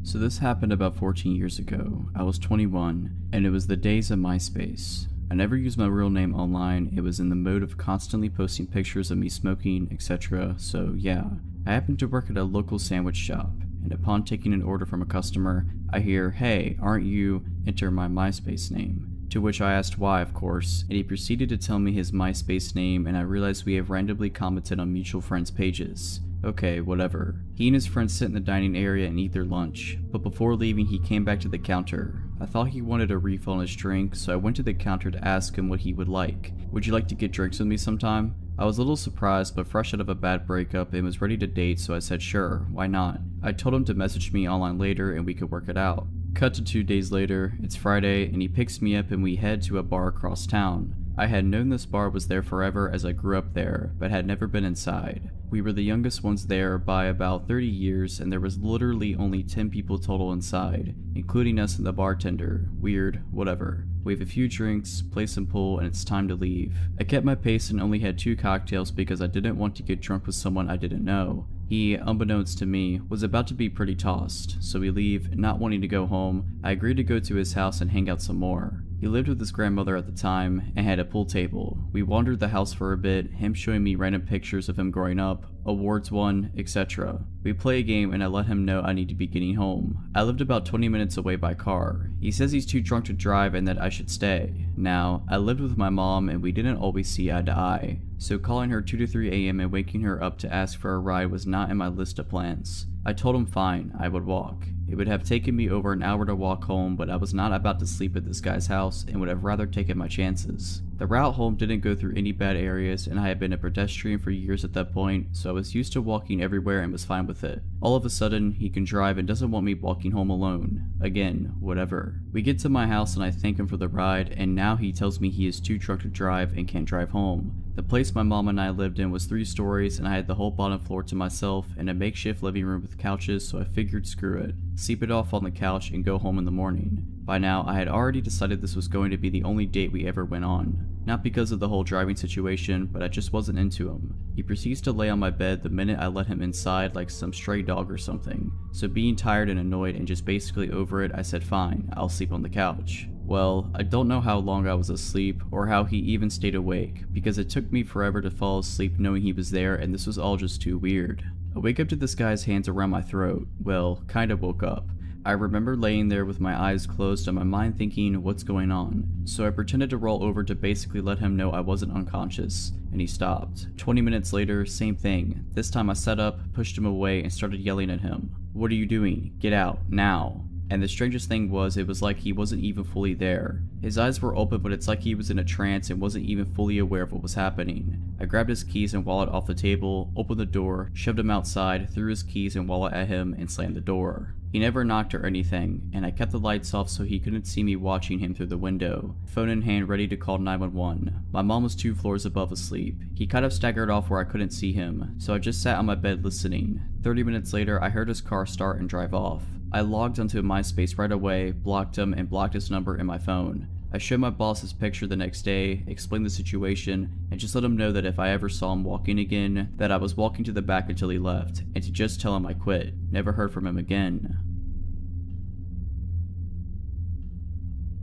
So this happened about 14 years ago. I was 21, and it was the days of MySpace. I never used my real name online. It was in the mode of constantly posting pictures of me smoking, etc. So yeah, I happened to work at a local sandwich shop, and upon taking an order from a customer, I hear, "Hey, aren't you?" enter my MySpace name. To which I asked why, of course, and he proceeded to tell me his MySpace name, and I realized we have randomly commented on mutual friends' pages. Okay, whatever. He and his friends sit in the dining area and eat their lunch, but before leaving he came back to the counter. I thought he wanted a refill on his drink, so I went to the counter to ask him what he would like. "Would you like to get drinks with me sometime?" I was a little surprised, but fresh out of a bad breakup and was ready to date, so I said sure, why not? I told him to message me online later and we could work it out. Cut to 2 days later, it's Friday, and he picks me up and we head to a bar across town. I had known this bar was there forever as I grew up there, but had never been inside. We were the youngest ones there by about 30 years, and there was literally only 10 people total inside, including us and the bartender. Weird, whatever. We have a few drinks, play some pool, and it's time to leave. I kept my pace and only had 2 cocktails because I didn't want to get drunk with someone I didn't know. He, unbeknownst to me, was about to be pretty tossed, so we leave. Not wanting to go home, I agreed to go to his house and hang out some more. He lived with his grandmother at the time and had a pool table. We wandered the house for a bit, him showing me random pictures of him growing up, awards won, etc. We play a game and I let him know I need to be getting home. I lived about 20 minutes away by car. He says he's too drunk to drive and that I should stay. Now, I lived with my mom and we didn't always see eye to eye, so calling her 2 to 3 a.m. and waking her up to ask for a ride was not in my list of plans. I told him fine, I would walk. It would have taken me over an hour to walk home, but I was not about to sleep at this guy's house and would have rather taken my chances. The route home didn't go through any bad areas, and I had been a pedestrian for years at that point, so I was used to walking everywhere and was fine with it. All of a sudden, he can drive and doesn't want me walking home alone. Again, whatever. We get to my house and I thank him for the ride, and now he tells me he is too drunk to drive and can't drive home. The place my mom and I lived in was 3 stories, and I had the whole bottom floor to myself and a makeshift living room with couches, so I figured screw it, sleep it off on the couch and go home in the morning. By now, I had already decided this was going to be the only date we ever went on. Not because of the whole driving situation, but I just wasn't into him. He proceeds to lay on my bed the minute I let him inside like some stray dog or something. So being tired and annoyed and just basically over it, I said fine, I'll sleep on the couch. Well, I don't know how long I was asleep or how he even stayed awake, because it took me forever to fall asleep knowing he was there, and this was all just too weird. I wake up to this guy's hands around my throat. Well, kinda woke up. I remember laying there with my eyes closed and my mind thinking, what's going on? So I pretended to roll over to basically let him know I wasn't unconscious, and he stopped. 20 minutes later, same thing. This time I sat up, pushed him away, and started yelling at him. What are you doing? Get out, now. And the strangest thing was, it was like he wasn't even fully there. His eyes were open, but it's like he was in a trance and wasn't even fully aware of what was happening. I grabbed his keys and wallet off the table, opened the door, shoved him outside, threw his keys and wallet at him, and slammed the door. He never knocked or anything, and I kept the lights off so he couldn't see me watching him through the window, phone in hand ready to call 911. My mom was 2 floors above asleep. He kind of staggered off where I couldn't see him, so I just sat on my bed listening. 30 minutes later, I heard his car start and drive off. I logged onto MySpace right away, blocked him, and blocked his number in my phone. I showed my boss his picture the next day, explained the situation, and just let him know that if I ever saw him walking again, that I was walking to the back until he left, and to just tell him I quit. Never heard from him again.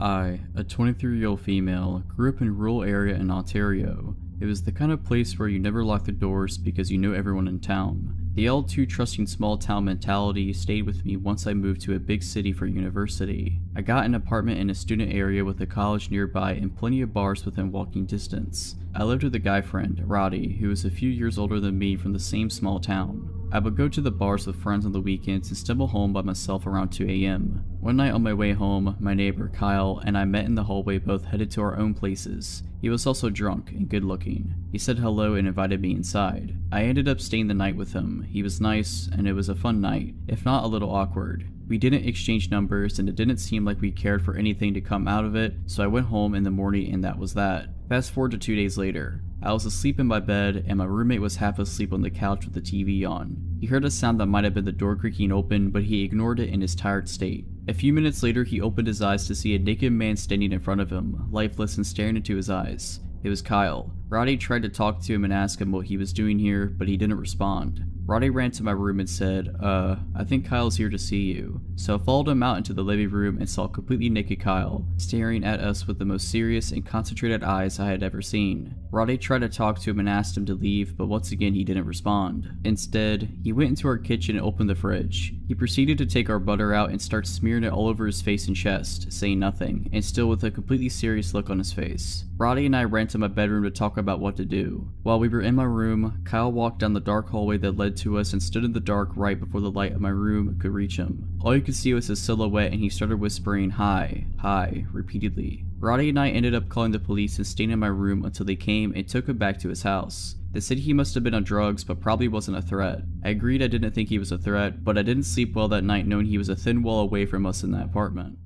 I, a 23-year-old female, grew up in a rural area in Ontario. It was the kind of place where you never lock the doors because you know everyone in town. The all too trusting small town mentality stayed with me once I moved to a big city for university. I got an apartment in a student area with a college nearby and plenty of bars within walking distance. I lived with a guy friend, Roddy, who was a few years older than me from the same small town. I would go to the bars with friends on the weekends and stumble home by myself around 2 a.m. One night on my way home, my neighbor, Kyle, and I met in the hallway, both headed to our own places. He was also drunk and good looking. He said hello and invited me inside. I ended up staying the night with him. He was nice, and it was a fun night, if not a little awkward. We didn't exchange numbers, and it didn't seem like we cared for anything to come out of it, so I went home in the morning and that was that. Fast forward to 2 days later. I was asleep in my bed, and my roommate was half asleep on the couch with the TV on. He heard a sound that might have been the door creaking open, but he ignored it in his tired state. A few minutes later, he opened his eyes to see a naked man standing in front of him, lifeless and staring into his eyes. It was Kyle. Roddy tried to talk to him and ask him what he was doing here, but he didn't respond. Roddy ran to my room and said, I think Kyle's here to see you. So I followed him out into the living room and saw completely naked Kyle, staring at us with the most serious and concentrated eyes I had ever seen. Roddy tried to talk to him and asked him to leave, but once again he didn't respond. Instead, he went into our kitchen and opened the fridge. He proceeded to take our butter out and start smearing it all over his face and chest, saying nothing, and still with a completely serious look on his face. Roddy and I ran to my bedroom to talk about what to do. While we were in my room, Kyle walked down the dark hallway that led to us and stood in the dark right before the light of my room could reach him. All you could see was his silhouette, and he started whispering hi, hi, repeatedly. Roddy and I ended up calling the police and staying in my room until they came and took him back to his house. They said he must have been on drugs, but probably wasn't a threat. I agreed I didn't think he was a threat, but I didn't sleep well that night knowing he was a thin wall away from us in that apartment.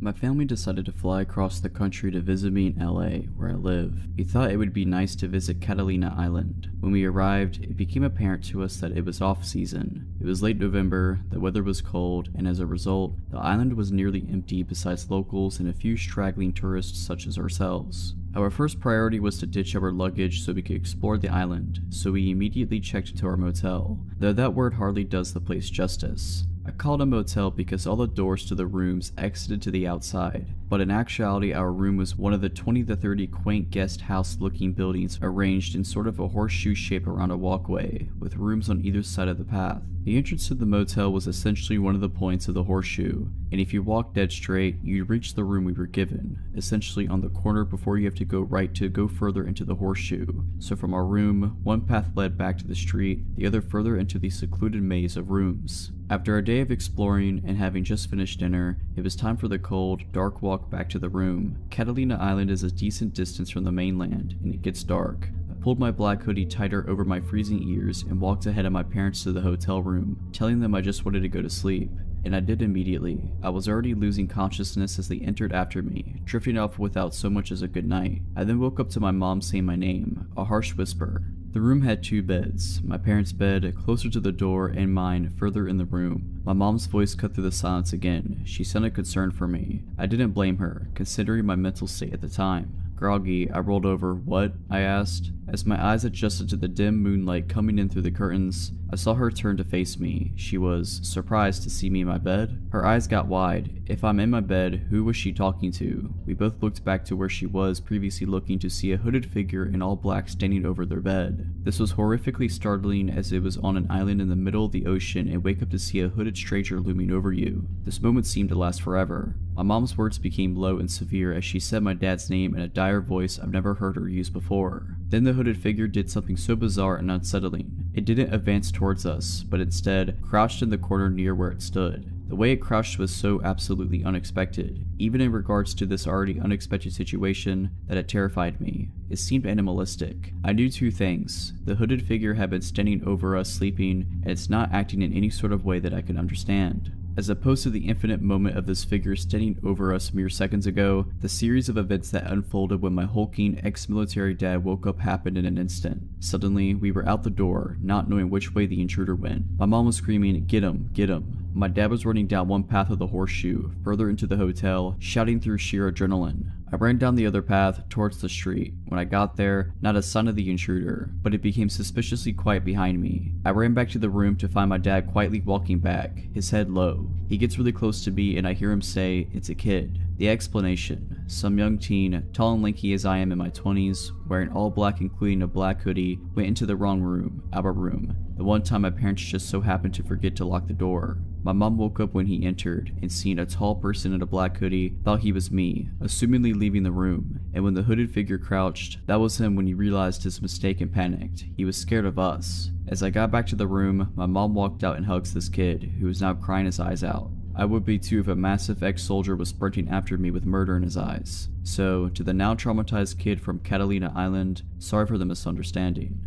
My family decided to fly across the country to visit me in LA, where I live. We thought it would be nice to visit Catalina Island. When we arrived, it became apparent to us that it was off season. It was late November, the weather was cold, and as a result, the island was nearly empty besides locals and a few straggling tourists such as ourselves. Our first priority was to ditch our luggage so we could explore the island, so we immediately checked into our motel, though that word hardly does the place justice. I called a motel because all the doors to the rooms exited to the outside, but in actuality our room was one of the 20 to 30 quaint guest house looking buildings arranged in sort of a horseshoe shape around a walkway, with rooms on either side of the path. The entrance to the motel was essentially one of the points of the horseshoe, and if you walked dead straight, you'd reach the room we were given, essentially on the corner before you have to go right to go further into the horseshoe. So from our room, one path led back to the street, the other further into the secluded maze of rooms. After a day of exploring and having just finished dinner, it was time for the cold, dark walk back to the room. Catalina Island is a decent distance from the mainland, and it gets dark. I pulled my black hoodie tighter over my freezing ears and walked ahead of my parents to the hotel room, telling them I just wanted to go to sleep. And I did immediately. I was already losing consciousness as they entered after me, drifting off without so much as a good night. I then woke up to my mom saying my name, a harsh whisper. The room had 2 beds, my parents' bed closer to the door and mine further in the room. My mom's voice cut through the silence again. She sounded concerned for me. I didn't blame her, considering my mental state at the time. Groggy, I rolled over. "What?" I asked. As my eyes adjusted to the dim moonlight coming in through the curtains, I saw her turn to face me. She was surprised to see me in my bed. Her eyes got wide. If I'm in my bed, who was she talking to? We both looked back to where she was previously looking to see a hooded figure in all black standing over their bed. This was horrifically startling as it was on an island in the middle of the ocean and wake up to see a hooded stranger looming over you. This moment seemed to last forever. My mom's words became low and severe as she said my dad's name in a dire voice I've never heard her use before. Then the hooded figure did something so bizarre and unsettling. It didn't advance towards us, but instead crouched in the corner near where it stood. The way it crouched was so absolutely unexpected, even in regards to this already unexpected situation, that it terrified me. It seemed animalistic. I knew 2 things. The hooded figure had been standing over us sleeping, and it's not acting in any sort of way that I could understand. As opposed to the infinite moment of this figure standing over us mere seconds ago, the series of events that unfolded when my hulking ex-military dad woke up happened in an instant. Suddenly, we were out the door, not knowing which way the intruder went. My mom was screaming, "Get him, get him." My dad was running down one path of the horseshoe, further into the hotel, shouting through sheer adrenaline. I ran down the other path, towards the street. When I got there, not a sign of the intruder, but it became suspiciously quiet behind me. I ran back to the room to find my dad quietly walking back, his head low. He gets really close to me and I hear him say, "It's a kid." The explanation: some young teen, tall and lanky as I am in my 20s, wearing all black including a black hoodie, went into the wrong room, our room. The one time my parents just so happened to forget to lock the door. My mom woke up when he entered and seeing a tall person in a black hoodie, thought he was me, assumingly leaving the room. And when the hooded figure crouched, that was him when he realized his mistake and panicked. He was scared of us. As I got back to the room, my mom walked out and hugs this kid, who was now crying his eyes out. I would be too if a massive ex-soldier was sprinting after me with murder in his eyes. So, to the now traumatized kid from Catalina Island, sorry for the misunderstanding.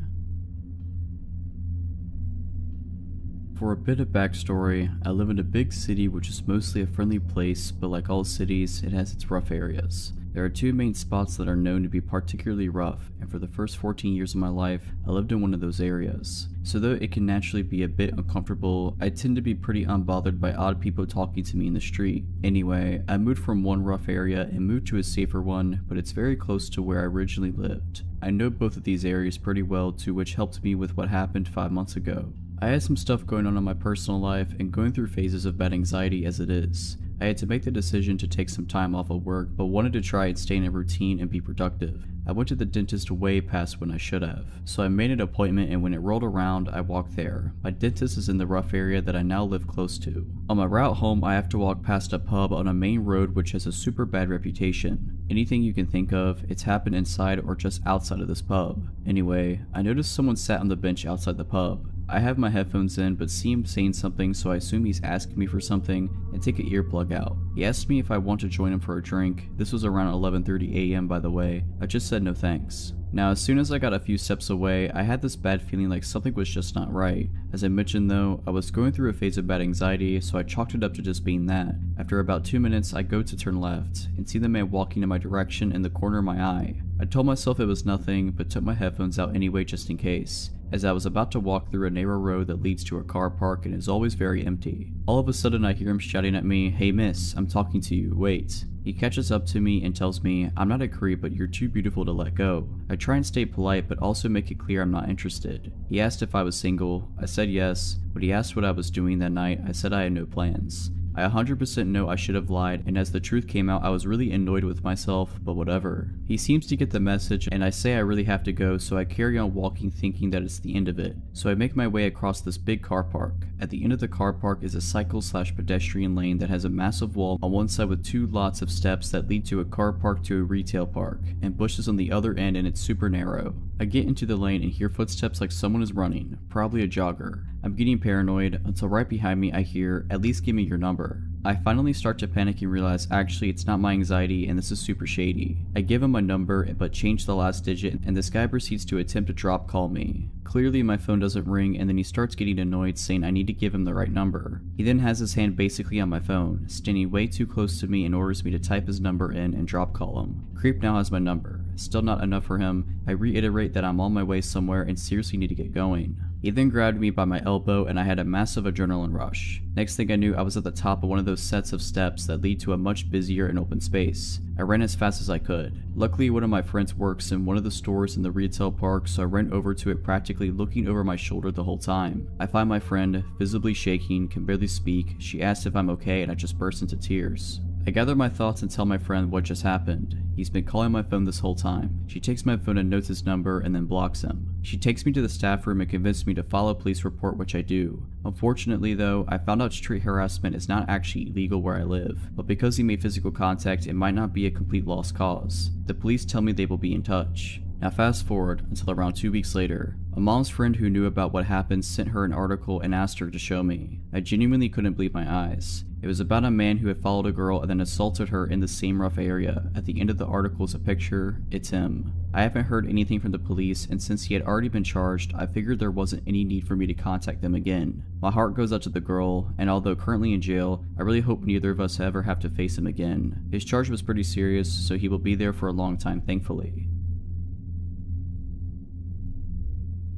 For a bit of backstory, I live in a big city which is mostly a friendly place, but like all cities, it has its rough areas. There are 2 main spots that are known to be particularly rough, and for the first 14 years of my life, I lived in one of those areas. So though it can naturally be a bit uncomfortable, I tend to be pretty unbothered by odd people talking to me in the street. Anyway, I moved from one rough area and moved to a safer one, but it's very close to where I originally lived. I know both of these areas pretty well too, which helped me with what happened 5 months ago. I had some stuff going on in my personal life and going through phases of bad anxiety as it is. I had to make the decision to take some time off of work, but wanted to try and stay in a routine and be productive. I went to the dentist way past when I should have, so I made an appointment and when it rolled around, I walked there. My dentist is in the rough area that I now live close to. On my route home, I have to walk past a pub on a main road which has a super bad reputation. Anything you can think of, it's happened inside or just outside of this pub. Anyway, I noticed someone sat on the bench outside the pub. I have my headphones in but see him saying something, so I assume he's asking me for something and take an earplug out. He asked me if I want to join him for a drink. This was around 11:30 a.m. by the way. I just said no thanks. Now as soon as I got a few steps away, I had this bad feeling like something was just not right. As I mentioned though, I was going through a phase of bad anxiety, so I chalked it up to just being that. After about 2 minutes, I go to turn left and see the man walking in my direction in the corner of my eye. I told myself it was nothing, but took my headphones out anyway just in case. As I was about to walk through a narrow road that leads to a car park and is always very empty. All of a sudden I hear him shouting at me, "Hey miss, I'm talking to you, wait." He catches up to me and tells me, "I'm not a creep, but you're too beautiful to let go." I try and stay polite but also make it clear I'm not interested. He asked if I was single. I said yes. When he asked what I was doing that night, I said I had no plans. I 100% know I should have lied, and as the truth came out I was really annoyed with myself, but whatever. He seems to get the message and I say I really have to go, so I carry on walking thinking that it's the end of it. So I make my way across this big car park. At the end of the car park is a cycle/pedestrian lane that has a massive wall on one side with 2 lots of steps that lead to a car park to a retail park, and bushes on the other end, and it's super narrow. I get into the lane and hear footsteps like someone is running, probably a jogger. I'm getting paranoid until right behind me I hear, "At least give me your number." I finally start to panic and realize actually it's not my anxiety and this is super shady. I give him my number but change the last digit, and this guy proceeds to attempt to drop call me. Clearly my phone doesn't ring, and then he starts getting annoyed saying I need to give him the right number. He then has his hand basically on my phone, standing way too close to me, and orders me to type his number in and drop call him. Creep now has my number. Still not enough for him, I reiterate that I'm on my way somewhere and seriously need to get going. He then grabbed me by my elbow and I had a massive adrenaline rush. Next thing I knew, I was at the top of one of those sets of steps that lead to a much busier and open space. I ran as fast as I could. Luckily, one of my friends works in one of the stores in the retail park, so I ran over to it practically looking over my shoulder the whole time. I find my friend, visibly shaking, can barely speak. She asks if I'm okay and I just burst into tears. I gather my thoughts and tell my friend what just happened. He's been calling my phone this whole time. She takes my phone and notes his number and then blocks him. She takes me to the staff room and convinces me to file a police report, which I do. Unfortunately though, I found out street harassment is not actually illegal where I live, but because he made physical contact, it might not be a complete lost cause. The police tell me they will be in touch. Now fast forward until around 2 weeks later. A mom's friend who knew about what happened sent her an article and asked her to show me. I genuinely couldn't believe my eyes. It was about a man who had followed a girl and then assaulted her in the same rough area. At the end of the article is a picture. It's him. I haven't heard anything from the police, and since he had already been charged, I figured there wasn't any need for me to contact them again. My heart goes out to the girl, and although currently in jail, I really hope neither of us ever have to face him again. His charge was pretty serious, so he will be there for a long time, thankfully.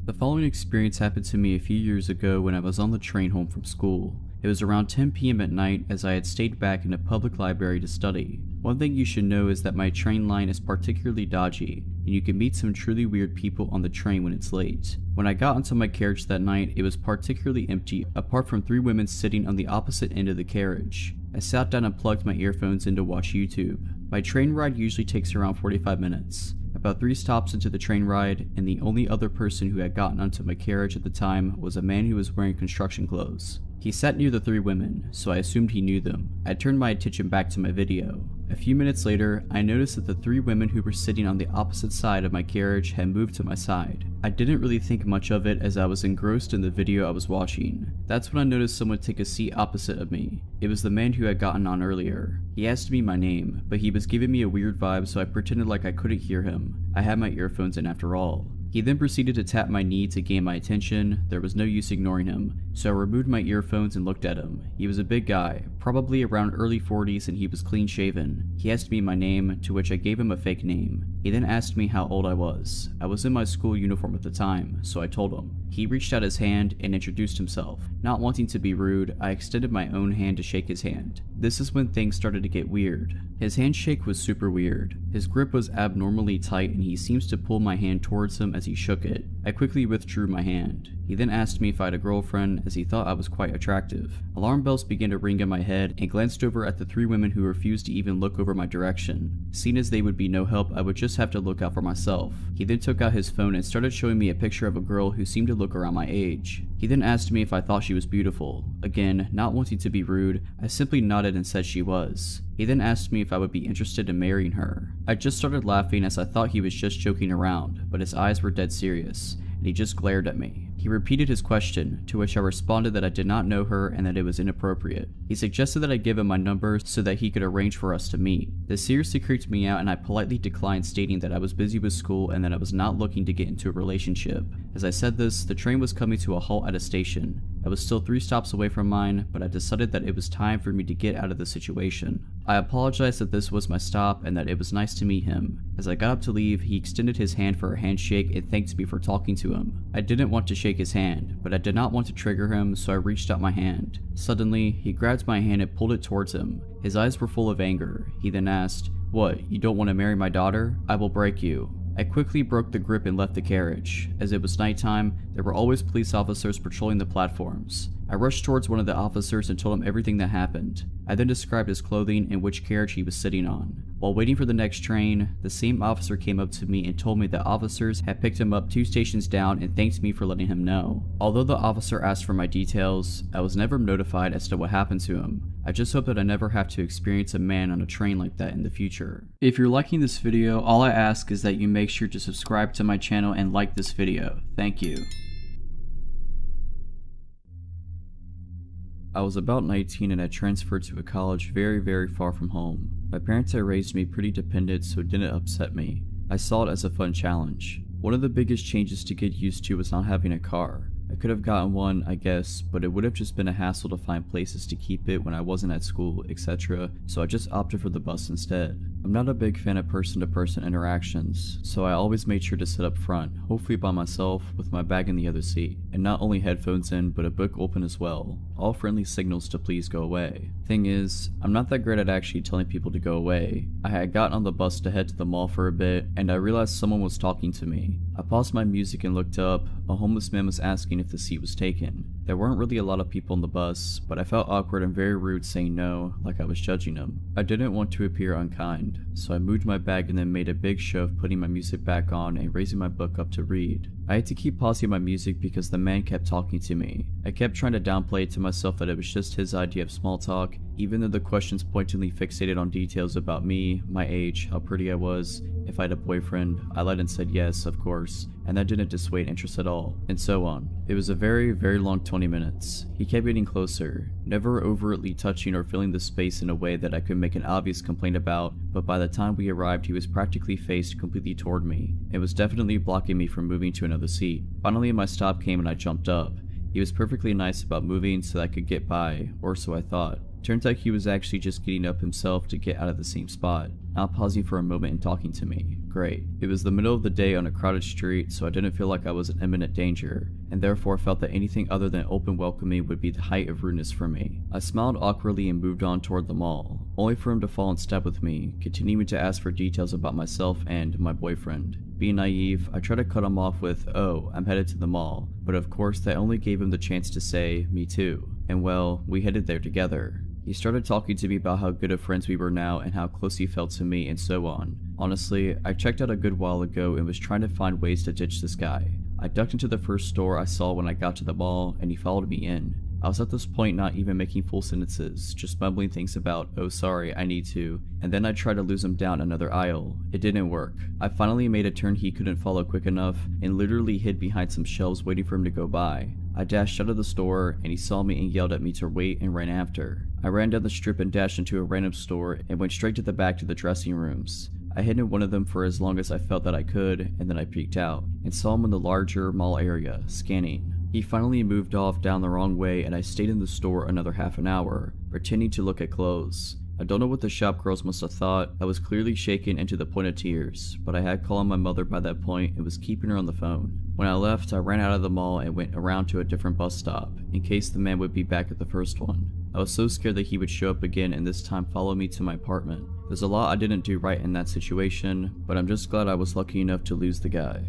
The following experience happened to me a few years ago when I was on the train home from school. It was around 10 p.m. at night as I had stayed back in a public library to study. One thing you should know is that my train line is particularly dodgy, and you can meet some truly weird people on the train when it's late. When I got into my carriage that night, it was particularly empty, apart from 3 women sitting on the opposite end of the carriage. I sat down and plugged my earphones in to watch YouTube. My train ride usually takes around 45 minutes. About 3 stops into the train ride, and the only other person who had gotten onto my carriage at the time was a man who was wearing construction clothes. He sat near the 3 women, so I assumed he knew them. I turned my attention back to my video. A few minutes later, I noticed that the 3 women who were sitting on the opposite side of my carriage had moved to my side. I didn't really think much of it as I was engrossed in the video I was watching. That's when I noticed someone take a seat opposite of me. It was the man who had gotten on earlier. He asked me my name, but he was giving me a weird vibe, so I pretended like I couldn't hear him. I had my earphones in after all. He then proceeded to tap my knee to gain my attention. There was no use ignoring him, so I removed my earphones and looked at him. He was a big guy, probably around early 40s, and he was clean shaven. He asked me my name, to which I gave him a fake name. He then asked me how old I was. I was in my school uniform at the time, so I told him. He reached out his hand and introduced himself. Not wanting to be rude, I extended my own hand to shake his hand. This is when things started to get weird. His handshake was super weird. His grip was abnormally tight and he seems to pull my hand towards him as he shook it. I quickly withdrew my hand. He then asked me if I had a girlfriend, as he thought I was quite attractive. Alarm bells began to ring in my head, and glanced over at the 3 women who refused to even look over my direction. Seeing as they would be no help, I would just have to look out for myself. He then took out his phone and started showing me a picture of a girl who seemed to look around my age. He then asked me if I thought she was beautiful. Again, not wanting to be rude, I simply nodded and said she was. He then asked me if I would be interested in marrying her. I just started laughing as I thought he was just joking around, but his eyes were dead serious, and he just glared at me. He repeated his question, to which I responded that I did not know her and that it was inappropriate. He suggested that I give him my number so that he could arrange for us to meet. This seriously creeped me out, and I politely declined, stating that I was busy with school and that I was not looking to get into a relationship. As I said this, the train was coming to a halt at a station. I was still 3 stops away from mine, but I decided that it was time for me to get out of the situation. I apologized that this was my stop and that it was nice to meet him. As I got up to leave, he extended his hand for a handshake and thanked me for talking to him. I didn't want to shake his hand, but I did not want to trigger him, so I reached out my hand. Suddenly, he grabbed my hand and pulled it towards him. His eyes were full of anger. He then asked, "What, you don't want to marry my daughter? I will break you." I quickly broke the grip and left the carriage. As it was nighttime, there were always police officers patrolling the platforms. I rushed towards one of the officers and told him everything that happened. I then described his clothing and which carriage he was sitting on. While waiting for the next train, the same officer came up to me and told me that officers had picked him up 2 stations down and thanked me for letting him know. Although the officer asked for my details, I was never notified as to what happened to him. I just hope that I never have to experience a man on a train like that in the future. If you're liking this video, all I ask is that you make sure to subscribe to my channel and like this video. Thank you. I was about 19 and had transferred to a college very far from home. My parents had raised me pretty dependent, so it didn't upset me. I saw it as a fun challenge. One of the biggest changes to get used to was not having a car. I could have gotten one, I guess, but it would have just been a hassle to find places to keep it when I wasn't at school, etc., so I just opted for the bus instead. I'm not a big fan of person-to-person interactions, so I always made sure to sit up front, hopefully by myself, with my bag in the other seat, and not only headphones in, but a book open as well, all friendly signals to please go away. Thing is, I'm not that great at actually telling people to go away. I had gotten on the bus to head to the mall for a bit, and I realized someone was talking to me. I paused my music and looked up. A homeless man was asking if the seat was taken. There weren't really a lot of people on the bus, but I felt awkward and very rude saying no, like I was judging him. I didn't want to appear unkind, so I moved my bag and then made a big show of putting my music back on and raising my book up to read. I had to keep pausing my music because the man kept talking to me. I kept trying to downplay it to myself that it was just his idea of small talk, even though the questions pointedly fixated on details about me, my age, how pretty I was, if I had a boyfriend. I lied and said yes, of course, and that didn't dissuade interest at all, and so on. It was a very long 20 minutes. He kept getting closer, never overtly touching or filling the space in a way that I could make an obvious complaint about, but by the time we arrived he was practically faced completely toward me. It was definitely blocking me from moving to another seat. Finally my stop came and I jumped up. He was perfectly nice about moving so that I could get by, or so I thought. Turns out he was actually just getting up himself to get out of the same spot, not pausing for a moment and talking to me. Great. It was the middle of the day on a crowded street, so I didn't feel like I was in imminent danger, and therefore felt that anything other than open welcoming would be the height of rudeness for me. I smiled awkwardly and moved on toward the mall, only for him to fall in step with me, continuing to ask for details about myself and my boyfriend. Being naive, I tried to cut him off with, "Oh, I'm headed to the mall," but of course that only gave him the chance to say, "Me too," and well, we headed there together. He started talking to me about how good of friends we were now and how close he felt to me and so on. Honestly, I checked out a good while ago and was trying to find ways to ditch this guy. I ducked into the first store I saw when I got to the mall and he followed me in. I was at this point not even making full sentences, just mumbling things about, "Oh sorry, I need to," and then I tried to lose him down another aisle. It didn't work. I finally made a turn he couldn't follow quick enough and literally hid behind some shelves waiting for him to go by. I dashed out of the store and he saw me and yelled at me to wait and ran after. I ran down the strip and dashed into a random store and went straight to the back to the dressing rooms. I hid in one of them for as long as I felt that I could, and then I peeked out and saw him in the larger mall area, scanning. He finally moved off down the wrong way and I stayed in the store another half an hour, pretending to look at clothes. I don't know what the shop girls must have thought. I was clearly shaken and to the point of tears, but I had called my mother by that point and was keeping her on the phone. When I left, I ran out of the mall and went around to a different bus stop, in case the man would be back at the first one. I was so scared that he would show up again and this time follow me to my apartment. There's a lot I didn't do right in that situation, but I'm just glad I was lucky enough to lose the guy.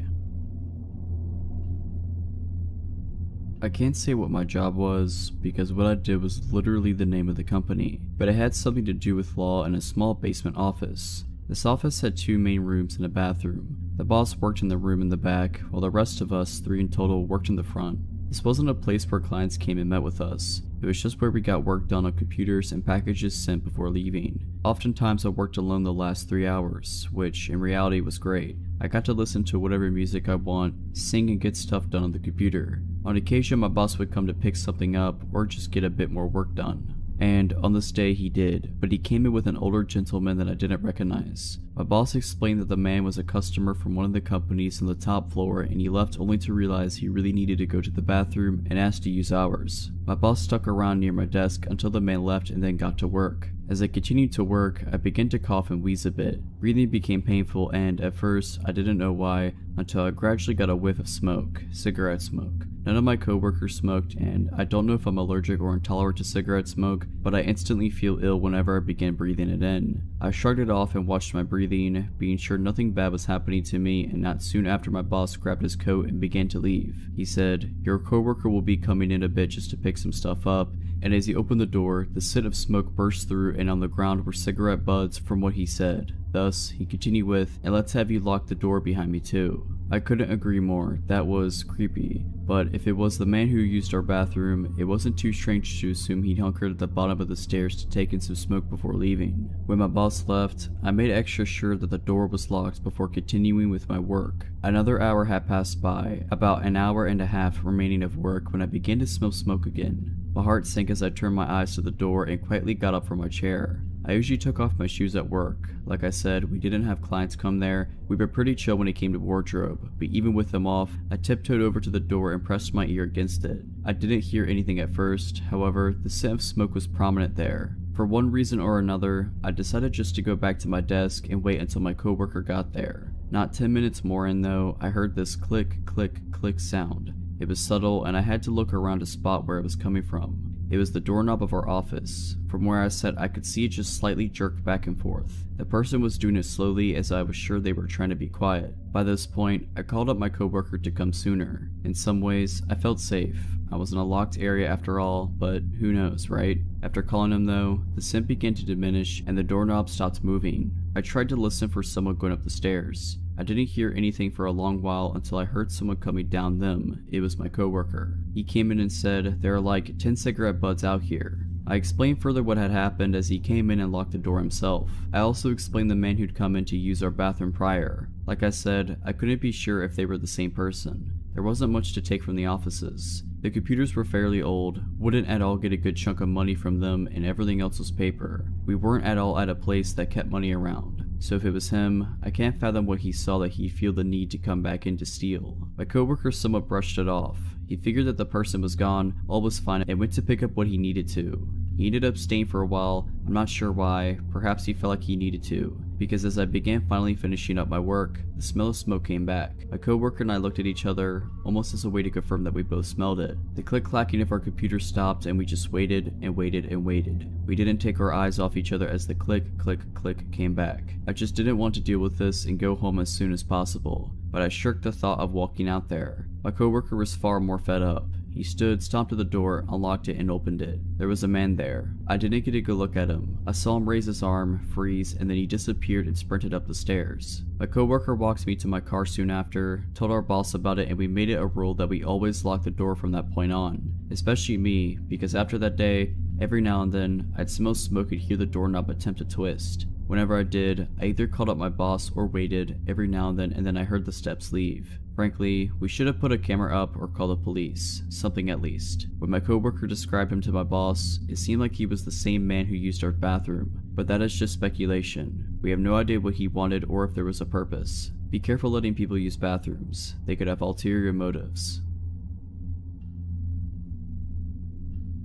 I can't say what my job was, because what I did was literally the name of the company, but it had something to do with law and a small basement office. This office had 2 main rooms and a bathroom. The boss worked in the room in the back, while the rest of us, 3 in total, worked in the front. This wasn't a place where clients came and met with us. It was just where we got work done on computers and packages sent before leaving. Oftentimes I worked alone the last 3 hours, which in reality was great. I got to listen to whatever music I want, sing and get stuff done on the computer. On occasion my boss would come to pick something up or just get a bit more work done. And on this day he did, but he came in with an older gentleman that I didn't recognize. My boss explained that the man was a customer from one of the companies on the top floor and he left only to realize he really needed to go to the bathroom and asked to use ours. My boss stuck around near my desk until the man left and then got to work. As I continued to work, I began to cough and wheeze a bit. Breathing became painful and, at first, I didn't know why until I gradually got a whiff of smoke, cigarette smoke. None of my coworkers smoked and I don't know if I'm allergic or intolerant to cigarette smoke, but I instantly feel ill whenever I begin breathing it in. I shrugged it off and watched my breathing, being sure nothing bad was happening to me, and not soon after my boss grabbed his coat and began to leave. He said, "Your coworker will be coming in a bit just to pick some stuff up," and as he opened the door, the scent of smoke burst through and on the ground were cigarette butts from what he said. Thus, he continued with, "And let's have you lock the door behind me too." I couldn't agree more. That was creepy. But if it was the man who used our bathroom, it wasn't too strange to assume he'd hunkered at the bottom of the stairs to take in some smoke before leaving. When my boss left, I made extra sure that the door was locked before continuing with my work. Another hour had passed by, about an hour and a half remaining of work when I began to smell smoke again. My heart sank as I turned my eyes to the door and quietly got up from my chair. I usually took off my shoes at work. Like I said, we didn't have clients come there. We were pretty chill when it came to wardrobe, but even with them off, I tiptoed over to the door and pressed my ear against it. I didn't hear anything at first, however, the scent of smoke was prominent there. For one reason or another, I decided just to go back to my desk and wait until my coworker got there. Not 10 minutes more in though, I heard this click, click, click sound. It was subtle and I had to look around to spot where it was coming from. It was the doorknob of our office. From where I sat, I could see it just slightly jerk back and forth. The person was doing it slowly as I was sure they were trying to be quiet. By this point, I called up my coworker to come sooner. In some ways, I felt safe. I was in a locked area after all, but who knows, right? After calling him though, the scent began to diminish and the doorknob stopped moving. I tried to listen for someone going up the stairs. I didn't hear anything for a long while until I heard someone coming down them. It was my coworker. He came in and said, "There are like 10 cigarette butts out here." I explained further what had happened as he came in and locked the door himself. I also explained the man who'd come in to use our bathroom prior. Like I said, I couldn't be sure if they were the same person. There wasn't much to take from the offices. The computers were fairly old, wouldn't at all get a good chunk of money from them, and everything else was paper. We weren't at all at a place that kept money around. So if it was him, I can't fathom what he saw that he'd feel the need to come back in to steal. My coworker somewhat brushed it off. He figured that the person was gone, all was fine, and went to pick up what he needed to. He ended up staying for a while, I'm not sure why, perhaps he felt like he needed to, because as I began finally finishing up my work, the smell of smoke came back. My coworker and I looked at each other, almost as a way to confirm that we both smelled it. The click-clacking of our computer stopped and we just waited and waited and waited. We didn't take our eyes off each other as the click, click, click came back. I just didn't want to deal with this and go home as soon as possible, but I shirked the thought of walking out there. My coworker was far more fed up. He stood, stomped to the door, unlocked it, and opened it. There was a man there. I didn't get a good look at him. I saw him raise his arm, freeze, and then he disappeared and sprinted up the stairs. My coworker walked me to my car soon after, told our boss about it, and we made it a rule that we always lock the door from that point on. Especially me, because after that day, every now and then, I'd smell smoke and hear the doorknob attempt to twist. Whenever I did, I either called up my boss or waited every now and then I heard the steps leave. Frankly, we should have put a camera up or called the police, something at least. When my coworker described him to my boss, it seemed like he was the same man who used our bathroom, but that is just speculation. We have no idea what he wanted or if there was a purpose. Be careful letting people use bathrooms. They could have ulterior motives.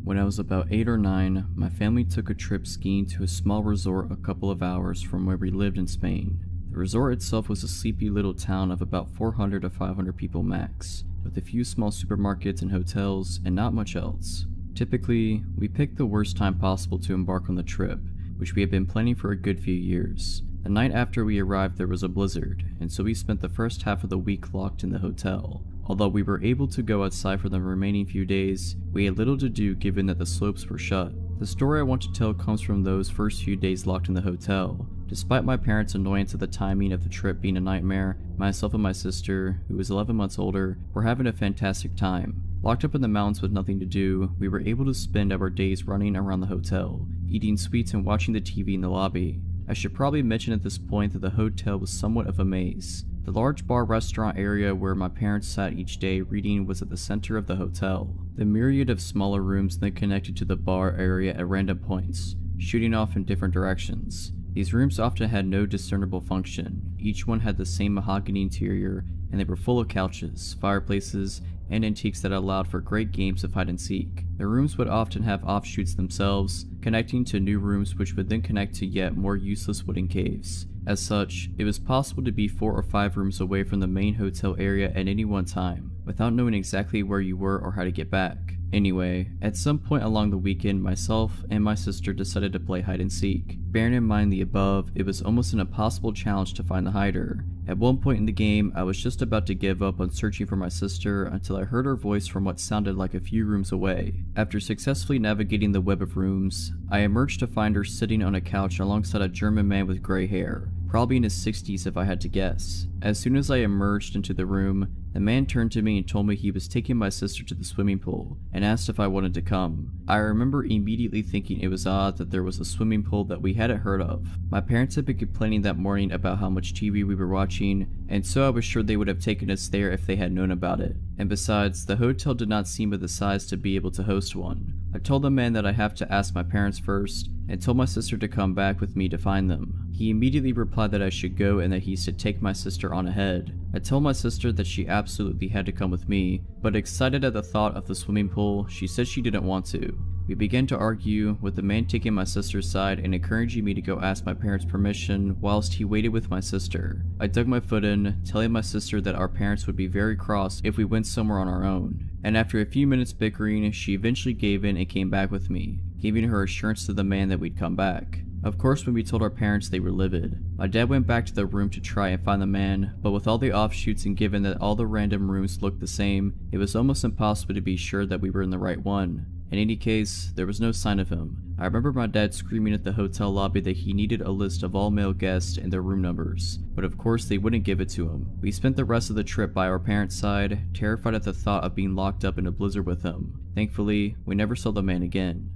When I was about 8 or 9, my family took a trip skiing to a small resort a couple of hours from where we lived in Spain. The resort itself was a sleepy little town of about 400 to 500 people max, with a few small supermarkets and hotels, and not much else. Typically, we picked the worst time possible to embark on the trip, which we had been planning for a good few years. The night after we arrived there was a blizzard, and so we spent the first half of the week locked in the hotel. Although we were able to go outside for the remaining few days, we had little to do given that the slopes were shut. The story I want to tell comes from those first few days locked in the hotel. Despite my parents' annoyance at the timing of the trip being a nightmare, myself and my sister, who was 11 months older, were having a fantastic time. Locked up in the mountains with nothing to do, we were able to spend our days running around the hotel, eating sweets and watching the TV in the lobby. I should probably mention at this point that the hotel was somewhat of a maze. The large bar restaurant area where my parents sat each day reading was at the center of the hotel. The myriad of smaller rooms then connected to the bar area at random points, shooting off in different directions. These rooms often had no discernible function. Each one had the same mahogany interior, and they were full of couches, fireplaces, and antiques that allowed for great games of hide and seek. The rooms would often have offshoots themselves, connecting to new rooms which would then connect to yet more useless wooden caves. As such, it was possible to be 4 or 5 rooms away from the main hotel area at any one time, without knowing exactly where you were or how to get back. Anyway, at some point along the weekend, myself and my sister decided to play hide and seek. Bearing in mind the above, it was almost an impossible challenge to find the hider. At one point in the game, I was just about to give up on searching for my sister until I heard her voice from what sounded like a few rooms away. After successfully navigating the web of rooms, I emerged to find her sitting on a couch alongside a German man with gray hair, probably in his 60s if I had to guess. As soon as I emerged into the room, the man turned to me and told me he was taking my sister to the swimming pool and asked if I wanted to come. I remember immediately thinking it was odd that there was a swimming pool that we hadn't heard of. My parents had been complaining that morning about how much TV we were watching, and so I was sure they would have taken us there if they had known about it. And besides, the hotel did not seem of the size to be able to host one. I told the man that I have to ask my parents first, and told my sister to come back with me to find them. He immediately replied that I should go and that he should take my sister on ahead. I told my sister that she absolutely had to come with me, but excited at the thought of the swimming pool, she said she didn't want to. We began to argue, with the man taking my sister's side and encouraging me to go ask my parents permission whilst he waited with my sister. I dug my foot in, telling my sister that our parents would be very cross if we went somewhere on our own. And after a few minutes bickering, she eventually gave in and came back with me, giving her assurance to the man that we'd come back. Of course, when we told our parents, they were livid. My dad went back to the room to try and find the man, but with all the offshoots and given that all the random rooms looked the same, it was almost impossible to be sure that we were in the right one. In any case, there was no sign of him. I remember my dad screaming at the hotel lobby that he needed a list of all male guests and their room numbers, but of course they wouldn't give it to him. We spent the rest of the trip by our parents' side, terrified at the thought of being locked up in a blizzard with him. Thankfully, we never saw the man again.